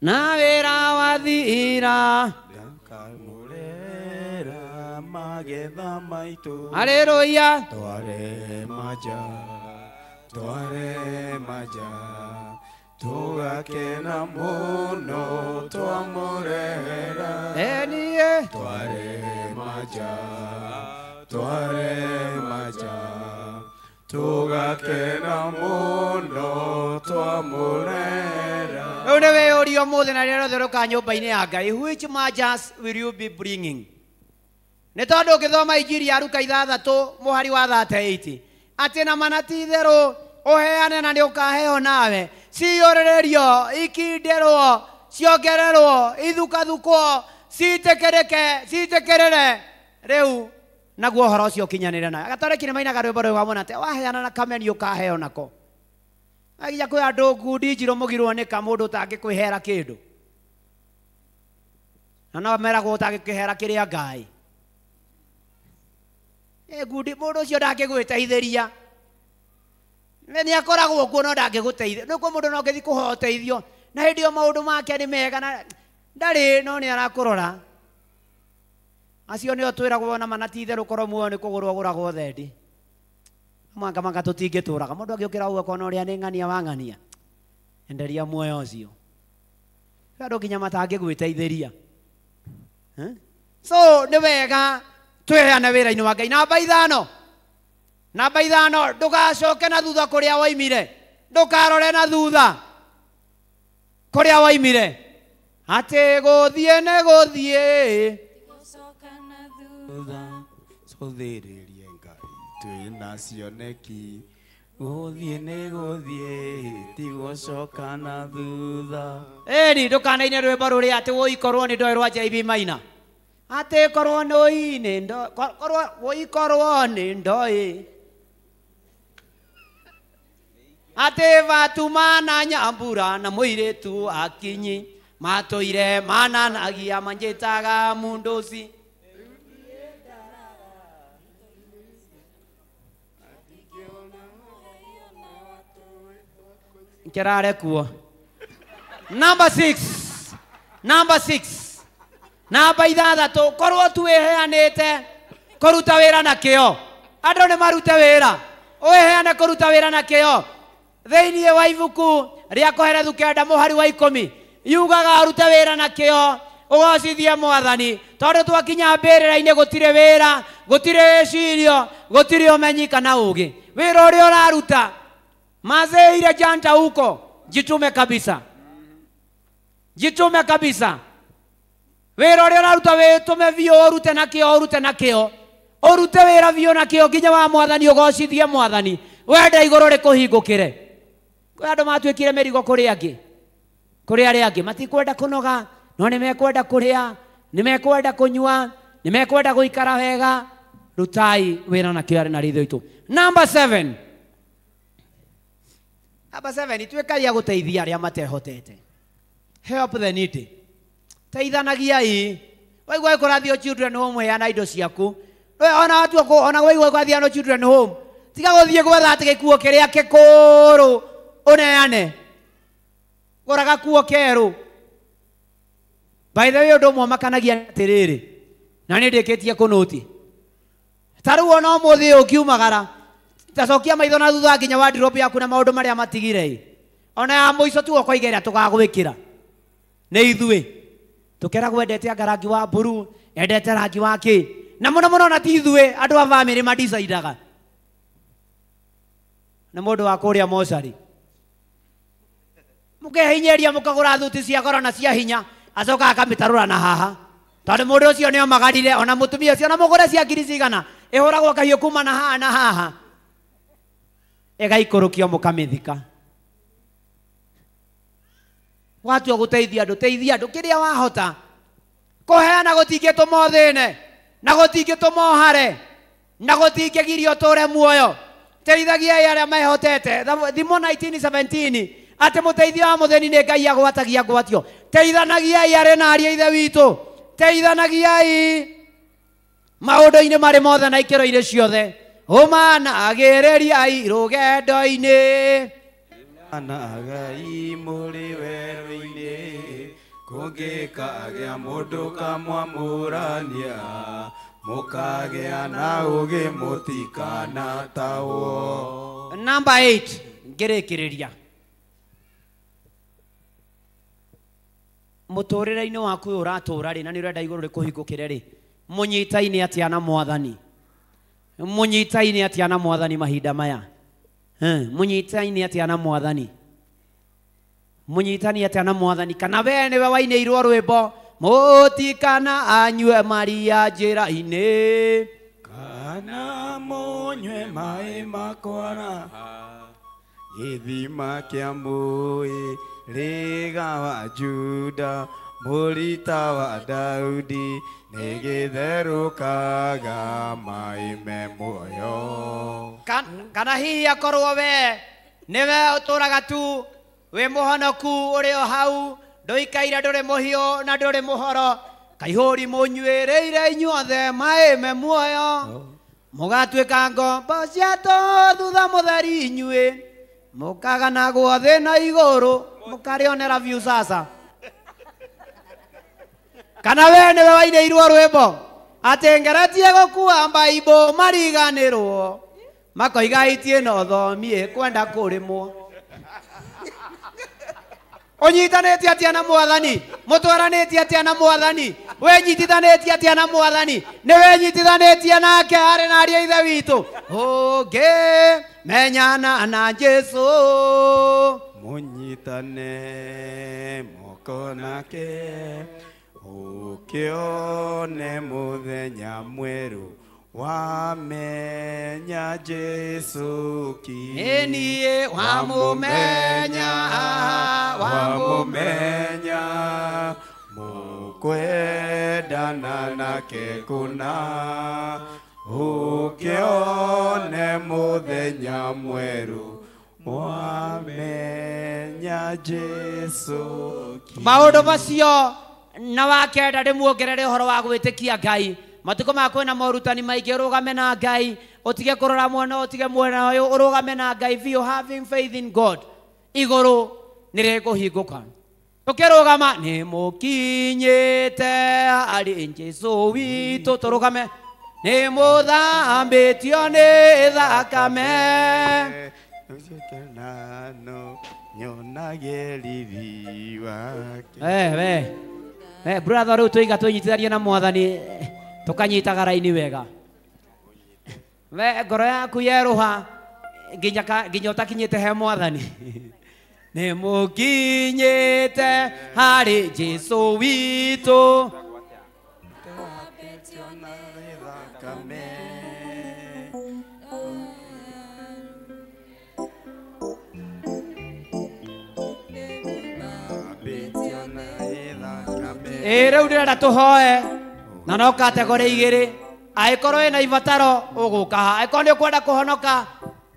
na wĩra wathira ngakamũrera magetha maitũ haleluya tware maja tugakena muno twamurera eniye tware maja tugakena muno twamurera. Rĩu nĩ wĩyũria ũmũthĩ na rĩrĩa rũtherũka nyũmba-inĩ ya Ngai, which majas will you be bringing? Nĩ tondũ ũngĩthoma injiri ya Luka 6 mũhari wa 38 atĩ na manati itherũ uheane na nĩ ũkaheo nawe, ciyũrĩrĩrio ikinderwo ciongererwo ithukathukwo citĩkĩrĩre rĩu naguo ũhoro ũcio ũkinyanĩre nayo. Gatarĩki nĩ mainaga rwĩmbo rũu wamona atĩ waheana na kameni ũkaheo nako. Agia kwĩ andũ ngundi njirũ mũgirwo nĩ ka mũndũ ũtangĩkwĩhera kĩndũ, na no meragwo ũtangĩkwĩhera kĩrĩa Ngai. Ngundi mũndũ ũcio ndangĩgwĩteithĩria, nĩ akoragwo kuo no ndangĩgũteithia. Nĩ kuo mũndũ no ngĩthi kũhoya ũteithio na hĩndĩ ĩyo maũndũ make nĩ mega na ndarĩ no nĩ arakũrora. Acio nĩo twĩragwo na manati itherũ korwo muoyo nĩ kũgũrwo ũgũragwo thendi. Mwanga manga tũtingĩtũraga. Mũndũ agĩũkĩra ũguo akona ũrĩa nĩ ng'ania wa ng'ania, enderia muoyo ũcio. Andũ nginya matangĩgwĩteithĩria. So nĩ wega twĩheane wĩra-inĩ wa Ngai. Namba ithano, ndũgacoke na thutha kũrĩa waimire, ndũkarore na thutha kũrĩa waimire. Atĩ gũthiĩ nĩ gũthiĩ Cũthĩrĩrie Ngai twĩna cioneki, gũthiĩ nĩ gũthiĩ ti gũcoka na thutha. Ĩni ndũkanaine rwĩmbo rũrĩa atĩ wũikorwo nĩ ndoĩ rwa JB Maina, atĩ korwo nĩ wũikorwo nĩ ndoĩ atĩ Fatuma na Nyambura na mũirĩtu Akinyi matũire mananagia manjĩtaga munduci. Kerare kuo. Number 6. Namba ithathatũ, korwo twĩheanĩte kũruta wĩra na kĩo. Andũ nĩ marute wĩra, wĩheane kũruta wĩra na kĩo. Thĩinĩ wa ibuku rĩa Koherethu 9 mũhari wa 10 yugaga arute wĩra na kĩo ũgocithie Mwathani, tondũ twakinya mbĩrĩra-inĩ gũtirĩ wĩra, gũtirĩ wĩcirio, gũtirĩ ũmenyi kana ũũgĩ. Wĩra ũrĩa ũraruta mazee ile janta huko, jitume kabisa, jitume kabisa. Wĩra ũrĩa ũraruta wĩtume biũ ũrute na kĩo, ũrute wĩra biũ na kĩo nginya wa Mwathani ũgocithie Mwathani, wenda igũrũ rĩkũhingũkĩre. Kwĩ andũ matuĩkire mĩrigo kũrĩ arĩa angĩ matikwenda kũnoga, no nĩ mekwenda kũrĩa, nĩ mekwenda kũnyua, nĩ mekwenda gũikara wega. Rutai wĩra na kĩo na ritho itũ. Number 7. Tuĩkagia gũteithia arĩa matehotete. Help the needy. Teithanagiai. Waigua kũrathio children home heana indo ciaku. Ona watu ona waigua kũrathio children home. Tiga gũthiĩ gwetha atĩ gĩkuo kĩrĩa kĩkũrũ uneane. Gũraga kuo kerũ. By the way, ũndũ ũmwe makanagia atĩrĩrĩ, na nĩ ndĩkĩtie kũnũti. Ta rĩu ona ũmũthĩ ũkiumagara tacokia maitho na thutha nginya wardrobe yaku na maũndũ marĩa matigire. Ona ya mũico tu ũkoiga ĩrĩa tũgagwĩkĩra. Nĩ ithuĩ tũkeragwo endete rangi wa blue, endete rangi wa kĩ, na mũno na ti ithuĩ andũ a family madecidaga. Na mũndũ wa kũrĩa mocarĩ mũkehinyeria mũkagũra thuti cia goro na cia hinya, acoka akamĩtarũra na haha, tondũ mũndũ ũcio nĩ omagarire. Ona mũtumia ũcio na mũgũre cia ngiri cigana ĩhũragwo kahiũ kuma na haha na haha. ĩgaikũrũkio mũkamĩthika. Watua gũteithia andũ, teithia andũ kĩrĩa wahota. Kũheana gũtingĩtũma ũthĩne, na gũtingĩtũma ũhare, na gũtingĩgiria ũtũũre muoyo. Teithagiai arĩa mehotete. Thimo 19:17 atĩ mũteithio wa mũthĩni nĩ Ngai agwatagia ngwatio. Teithanagiai arĩ na ariũ a Ithe witũ. Teithanagiai maũndũ-inĩ marĩ mothe na ikĩro-inĩ ciothe. Ũmanagĩrĩriai rũgendo-inĩ. Anagai mũrĩ werũ-inĩ, kũngĩkagĩa mũndũ kamwamũrania, mũkagĩa na ũgĩ mũtikanatahwo. Number 8 ngĩrĩkĩrĩria. Mũtũũrĩre-inĩ waku ũyũ ũratũũra rĩ, na nĩ ũrenda igũrũ rĩkũhingũkĩre rĩ, mũnyitaine atĩa na Mwathani? Mũnyitaine atĩa na Mwathani mahinda maya? Mũnyitaine atĩa na Mwathani? Mũnyitani atĩa na Mwathani? Kana we nĩwe wainĩirwo rwĩmbo mũtikana anyue maria njĩra-inĩ, kana mũnyue maĩ makwara gĩthima kĩa mũĩ rĩga wa Juda, mũrita wa Daudi nĩ gĩtherũkaga maĩ me muoyo. Kana hihi akorwo we nĩwe ũtũũraga tu wĩ mũhonoku ũrĩ o hau, ndũikaire ndũrĩ mũhiũ na ndũrĩ mũhoro, kaihũri mũnyuĩrĩire inyuothe maĩ me muoyo, mũgatuĩka ngombo cia tũ thutha mũtheri inyuĩ, mũkaganagwo thĩ na igũrũ, mũkarĩonera view sasa. Kana we nĩwe wainĩirwo rwĩmbo atĩ ngeretie gũkua Bible mariganĩrwo, makoiga itie na ũthomi kwenda kũrĩmwo. Ũnyitanĩtie atĩa na Mwathani? Mũtwaranĩtie atĩa na Mwathani? Wenyitithanĩtie atĩa na Mwathani? Nĩ wenyitithanĩtie nake arĩ na ariũ a Ithe witũ? Ũngĩmenyana na Jesũ, mũnyitane moko nake, ũkĩone mũthenya mwerũ wamenya Jesũ ki. Niĩ wamũmenya, wamũmenya, mũkwendana nake kũna, ũkĩone mũthenya mwerũ wamenya Jesũ ki. Maũndũ macio na wakenda ndĩmuongerere ũhoro wa gwĩtĩkia Ngai. Matukũ ma kwĩna morutani maingĩ, ũrũgame na Ngai, ũtige kũrora mwena ũtige mwena ũyũ, ũrũgame na Ngai biũ, having faith in God. Igũrũ nĩ rĩkũhingũka. Ũkĩrũgama nĩ mũkinyĩte harĩ Jesũ witũ. Tũrũgame. Nĩ mũthambĩtio nĩ thakame, nyonage rithi wake. Brother, rĩu tũiga tũnyitithanie na Mwathani, tũkanyitaga raini wega. We ngoro yaku yerũha nginya ũtakinyĩte he Mwathani. Nĩ mũkinyĩte harĩ Jesũ witũ. Rĩu ndĩrenda tũhoe na no kategore igĩrĩ. Angĩkorwo wĩna ibataro ũgũka ha, angĩkorwo nĩ ũkwenda kũhonoka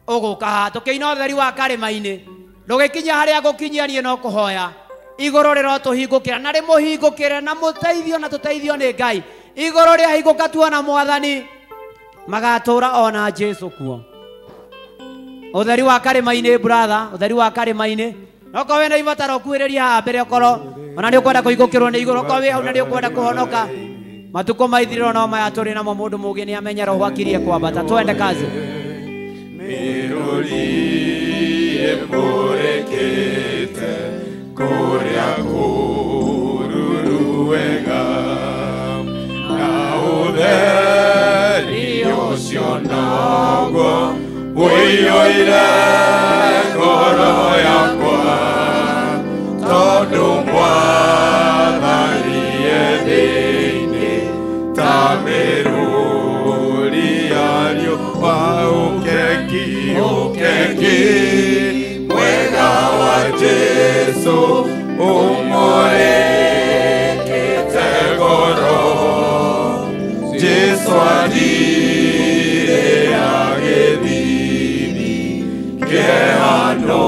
ũgũka ha. Tũkĩina ũtheri wa karĩma-inĩ, ndũgĩkinya harĩa ngũkinyia niĩ no kũhoya. Igũrũ rĩrotũhingũkĩra na rĩmũhingũkĩre na mũteithio na tũteithio nĩ Ngai. Igũrũ rĩahingũka tuona Mwathani, magatũũra ona Jesũ kuo. Ũtheri wa karĩma-inĩ brother, ũtheri wa karĩma-inĩ. Okorwo wĩna ibataro kuhĩrĩria haha mbere, okorwo ona nĩ ũkwenda kũhingũkĩrwo nĩ igũrũ, okorwo wĩ hau na nĩ ũkwenda kũhonoka. Matukũ maithirĩro no maya tũrĩ namo, mũndũ mũgĩ nĩ amenya Roho akirie kwambata. Twende kazi. Mĩrũri ĩmũrĩkĩte kũrĩa kũruru wega, na ũtheri ũcio noguo ũiyũire ngoro yakwa, tondũ Mwathani thĩinĩ ta mĩrũri ya riũa ũkeki ukeki mwega wa Jesu umurikite ngoro Jesu adire agithini kehano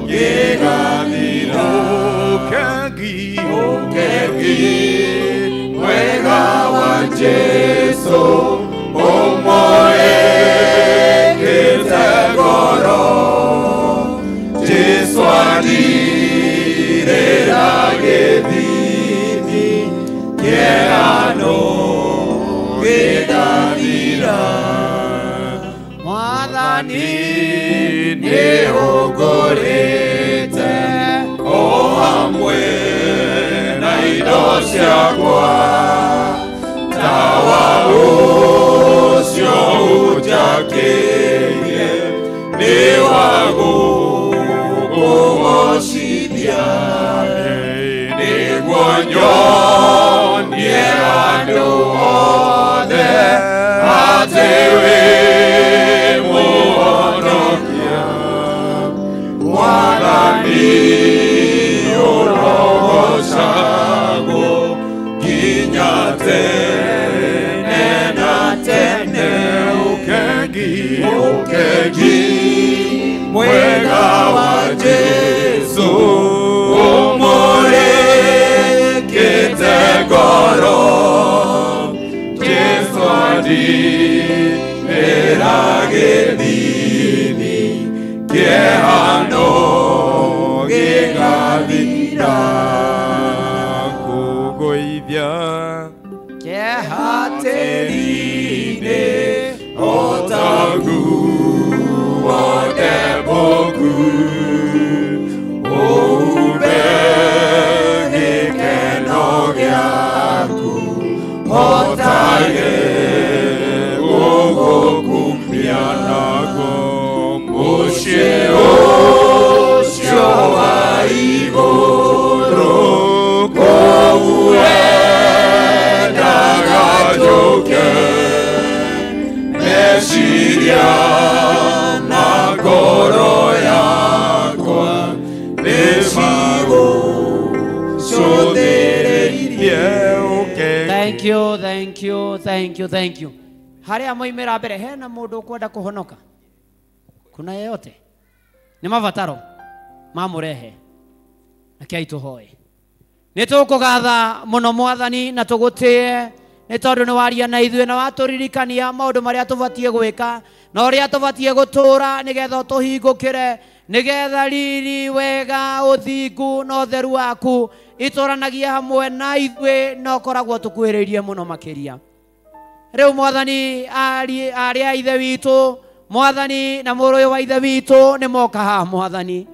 gigathira ukeki mwega wa Jesu umurikite ngoro Jesu adire agithini kehano gigathira Mwathani ni ugurite o hamwe na indo ciakwa tawa ucio ujakirie ni wagugocithia niguo nyonie andu othe ati wi muhonokia Mwathani urogocagwo nginya tene na tene ukegi mwega wa Jesu umurikite ngoro Jesu adira githini kehano gigathira kugoithia kehatĩri-inĩ otagu wothe boku umbe gĩkeno gĩaku hotage gũgũkumia nago mũciĩ ũcio wa igũrũ kũu endaga njũke meciria na ngoro yakwa nĩmagũcũthĩrĩirie Thank you, thank you, thank you, thank you. Harĩa moimĩra mbere hena mũndũ ũkwenda kũhonoka? Kuna yeyote? Nĩ mabataro mamũrehe. Rekei tũhoe. Nĩ tũkũgatha mũno Mwathani na tũgũtĩe nĩ tondũ nĩ waria na ithuĩ na watũririkania maũndũ marĩa tũbatiĩ gwĩka na ũrĩa tũbatiĩ gũtũũra nĩgetha tũhingũkĩre nĩgetha riri wega ũthingu na ũtheru waku itũranagie hamwe na ithuĩ na ũkoragwo tũkuhĩrĩirie mũno makĩria. Rĩu Mwathani arĩ a ithe witũ Mwathani na mũrũ ũyũ wa ithe witũ nĩ moka haha Mwathani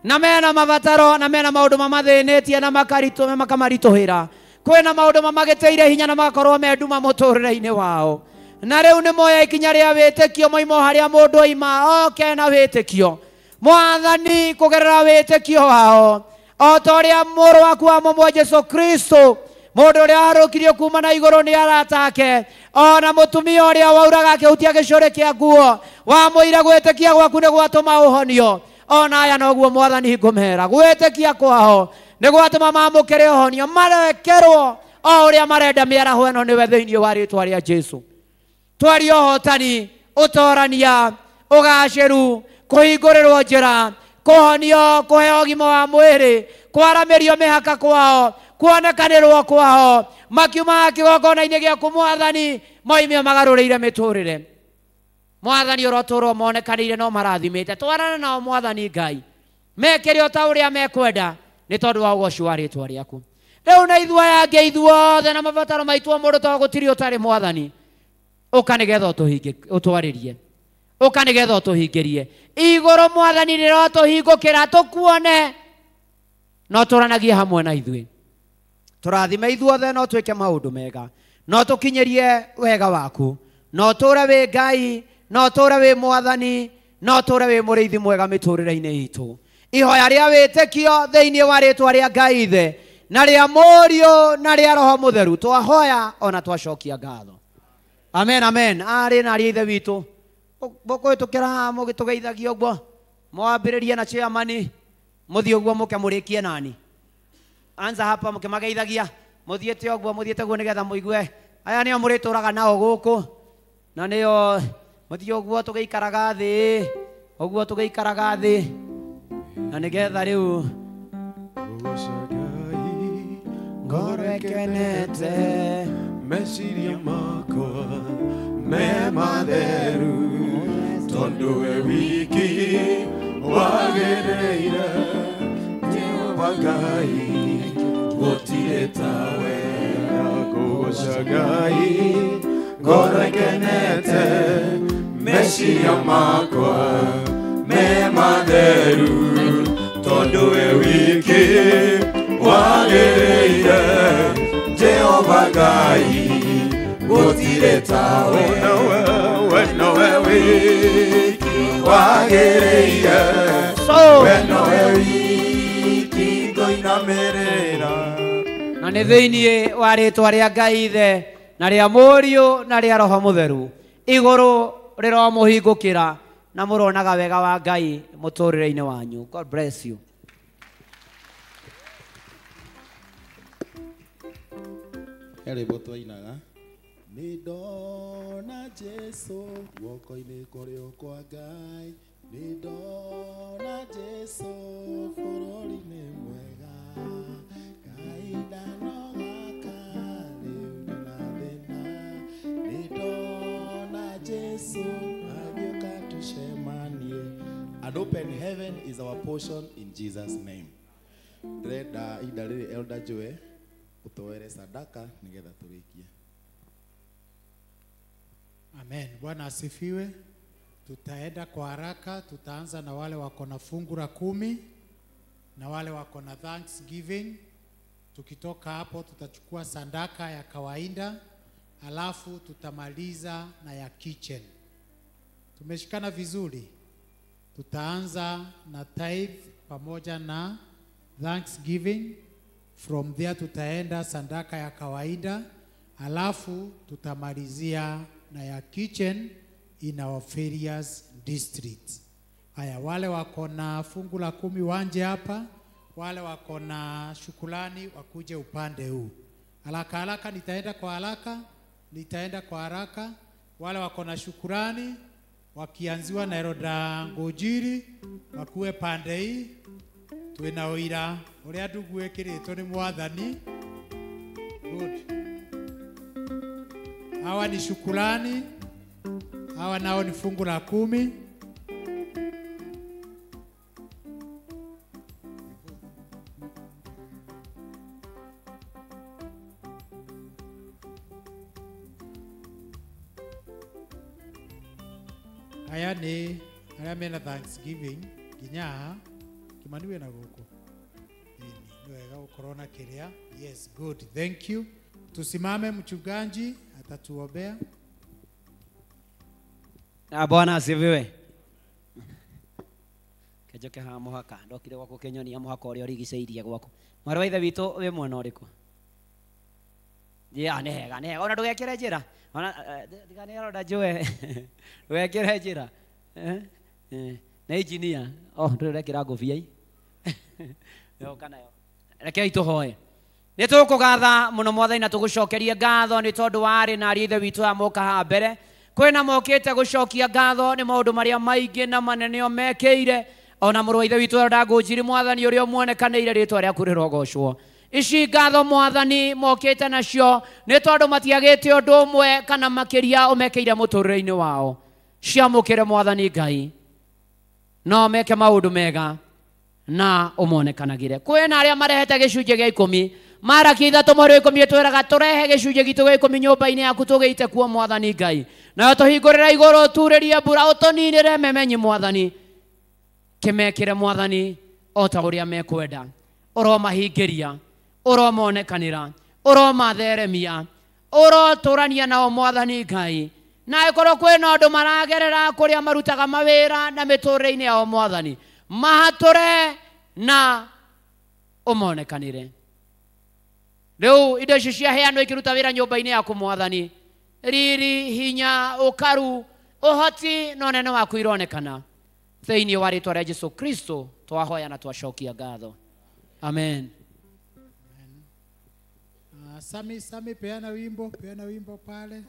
na mena mabataro na mena maũndũ mamathĩnĩtie na makamaritũhĩra kwĩna maũndũ mamagĩteire hinya na magakorwo me nduma mũtũrĩre-inĩ wao na rĩu nĩ moya ikinya rĩa wĩtĩkio moima harĩa mũndũ oima oke na wĩtĩkio Mwathani kũgerera wĩtĩkio wao o ta ũrĩa mũrũ waku wa mũmwe Jesu Kristo mũndũ ũrĩa warũkirio kuma na igũrũ nĩ arata ake ona mũtumia ũrĩa wauraga akĩhutia gĩcũrĩ kĩa nguo wamũire gwĩtĩkia gwaku nĩ gwatũma ũhonio ona aya noguo Mwathani ngũmera gwĩtĩkia kwao nĩ gwatũma mamũkĩre ũhonio marekerwo o ũrĩa marenda mĩaraho ĩno nĩwe thĩinĩ wa rĩĩtwa rĩa Jesu twaria ũhotani ũtorania ũgacĩru kũhingũrĩrwo njĩra kũhonio kũheo ũgima wa mwĩrĩ kwaramĩrio mĩhaka kwao kuonekanĩrwo kwao makiuma kĩgongona-inĩ gĩaku Mwathani moimio magarũrĩire mĩtũrĩre Mwathani ũrotũrwo monekanĩire no marathimĩte twarana nao Mwathani Ngai mekĩre o ta ũrĩa mekwenda nĩ tondũ wa ũgoci wa rĩĩtwa rĩaku rĩu na ithuaya angĩ ithuothe na mabataro maitũ mũndũ to gũtirĩ ũtarĩ Mwathani ũka nĩgetha ũtwarĩrie ũka nĩgetha ũtũhingĩrie igũrũ Mwathani rĩrotũhingũkĩra tũkuone no tũranagie hamwe na ithuĩ tũrathime ithuothe no twĩke maũndũ mega no tũkinyĩrie wega waku no tũũre wĩ Ngai no tũũre wĩ Mwathani no tũũre wĩ mũrĩithi mwega mĩtũrĩre-inĩ itũ ihoya rĩa wĩtĩkio thĩinĩ wa rĩĩtwa rĩa Ngai ithe na rĩa Mũriũ na rĩa Roho Mũtheru twahoya ona twacokia ngatho amen amen arĩ na ariĩ ithe witũ boko tukira mugitugeithagia uguo mwambiririe na chairman muthie uguo muke murikie nani anza hapa mukimageithagia muthiete uguo muthiete uguo nigetha muigue aya nio murituraga nao guku na nio muthie uguo tugeikaraga thi uguo tugeikaraga thi na nigetha riu ngorekenete meciria makwa me matheru tondu we wiki wagereire Jehova Ngai gutire tawe kugoca Ngai ngorekenete meciria makwa me matheru tondu we wiki wagereire Jehova Ngai gutire tawe we wiki wagereire we wiki ngoinamirira na nĩ thĩinĩ wa rĩtwa rĩa Ngai Ithe na rĩa Mũriũ na rĩa Roho Mũtheru igũrũ rĩromũhingũkĩra na mũronaga wega wa Ngai mũtũrĩre-inĩ wanyu. God bless you. Rwĩmbo twainaga nĩ ndona Jesũ guoko-inĩ kũrĩo kwa Ngai nĩ ndona Jesũ bũrũri-inĩ mwega Ngai ndanoga rĩu na thĩna nĩ ndona Jesũ agĩũka tucemanie. An open heaven is our portion in Jesus' name. Ndĩrenda ihinda rĩrĩ Elder Joe utoere sadaka nigetha turikie. Amen. Bwana asifiwe. Tutaenda kwa haraka, tutaanza na wale wako na fungu la 10 na wale wako na Thanksgiving. Tukitoka hapo tutachukua sadaka ya kawaida, alafu tutamaliza na ya kitchen. Tumeshikana vizuri. Tutaanza na tithe pamoja na Thanksgiving. From there tutaenda sadaka ya kawaida, alafu tutamalizia na ya kitchen in our various districts. Haya, wale wako na fungu la 10 wanje hapa, wale wako na shukrani wakuje upande huu. Haraka haraka nitaenda kwa haraka. Wale wako na shukrani wakianziwa na Eroda Ngojiri wakuwe pande hii. Twina oira uria ndugu ekiritwo ni mwathani. Good. Hawa ni shukrani, hawa nao ni fungu la 10. Aya ni aria mena Thanksgiving nginya kimaniwe na guku ni wega ukorona kiria. Yes, good, thank you. Tusimame, mchungaji atatuombea. Na Bwana asifiwe. Kejoke ha muhaka ndokire gwako kenyonia muhaka uria urigiceirie gwako. Mwarĩ wa ithe witũ we mwena ũrĩkũ? Nĩ hega ona ndũgekĩre njĩra ona ndigane Elder Joe ndũgekĩre njĩra na engineer ndũrekĩra ngũbia yoka nayo. Rekei tũhoe. Nĩ tũkũgatha mũno Mwathani na tũgũcokerie ngatho nĩ tondũ warĩ na ariũ ithe witũ aya moka haha mbere. Kwĩna mokĩte gũcokia ngatho nĩ maũndũ marĩa maingĩ na manene o mekĩire ona mũrũ wa ithe witũ Eroda Ngũnjiri Mwathani ũrĩa muonekanĩire rĩtwa rĩaku rĩrogocwo. Ici ngatho Mwathani mokĩte nacio nĩ tondũ matiagĩte ũndũ ũmwe kana makĩria ũmekĩire mũtũrĩre-inĩ wao. Ciamũkĩre Mwathani Ngai no meke maũndũ mega na ũmonekanagĩre. Kwĩna arĩa marehete gĩcunjĩ gĩa 10 Maraki 3:10 twĩraga tũrehe gĩcunjĩ gitũ gĩa 10 nyũmba-inĩ yaku tũgĩite kuo Mwathani Ngai. Nayo tũhingũrĩra igũrũ turĩrie mbura ũtũninĩre memenyi Mwathani. Kĩmekĩre Mwathani o ta ũrĩa mekwenda. Ũromahingĩria, ũromonekanĩra, ũromatheremia, ũrotũrania nao Mwathani Ngai. Na ĩkorwo kwĩna andũ maragerera kũrĩa marutaga mawĩra na mĩtũrĩre-inĩ yao Mwathani, mahatũre na ũmonekanĩre. Rĩu indo ici ciaheanwo ikĩruta wĩra nyũmba-inĩ yaku Mwathani, riri, hinya, ũkaru, Ũhoti na ũnene waku ironekana thĩinĩ wa rĩĩtwa rĩa Jesũ Kristo twahoya na twacokia ngatho. Amen. Sami peana wimbo pale.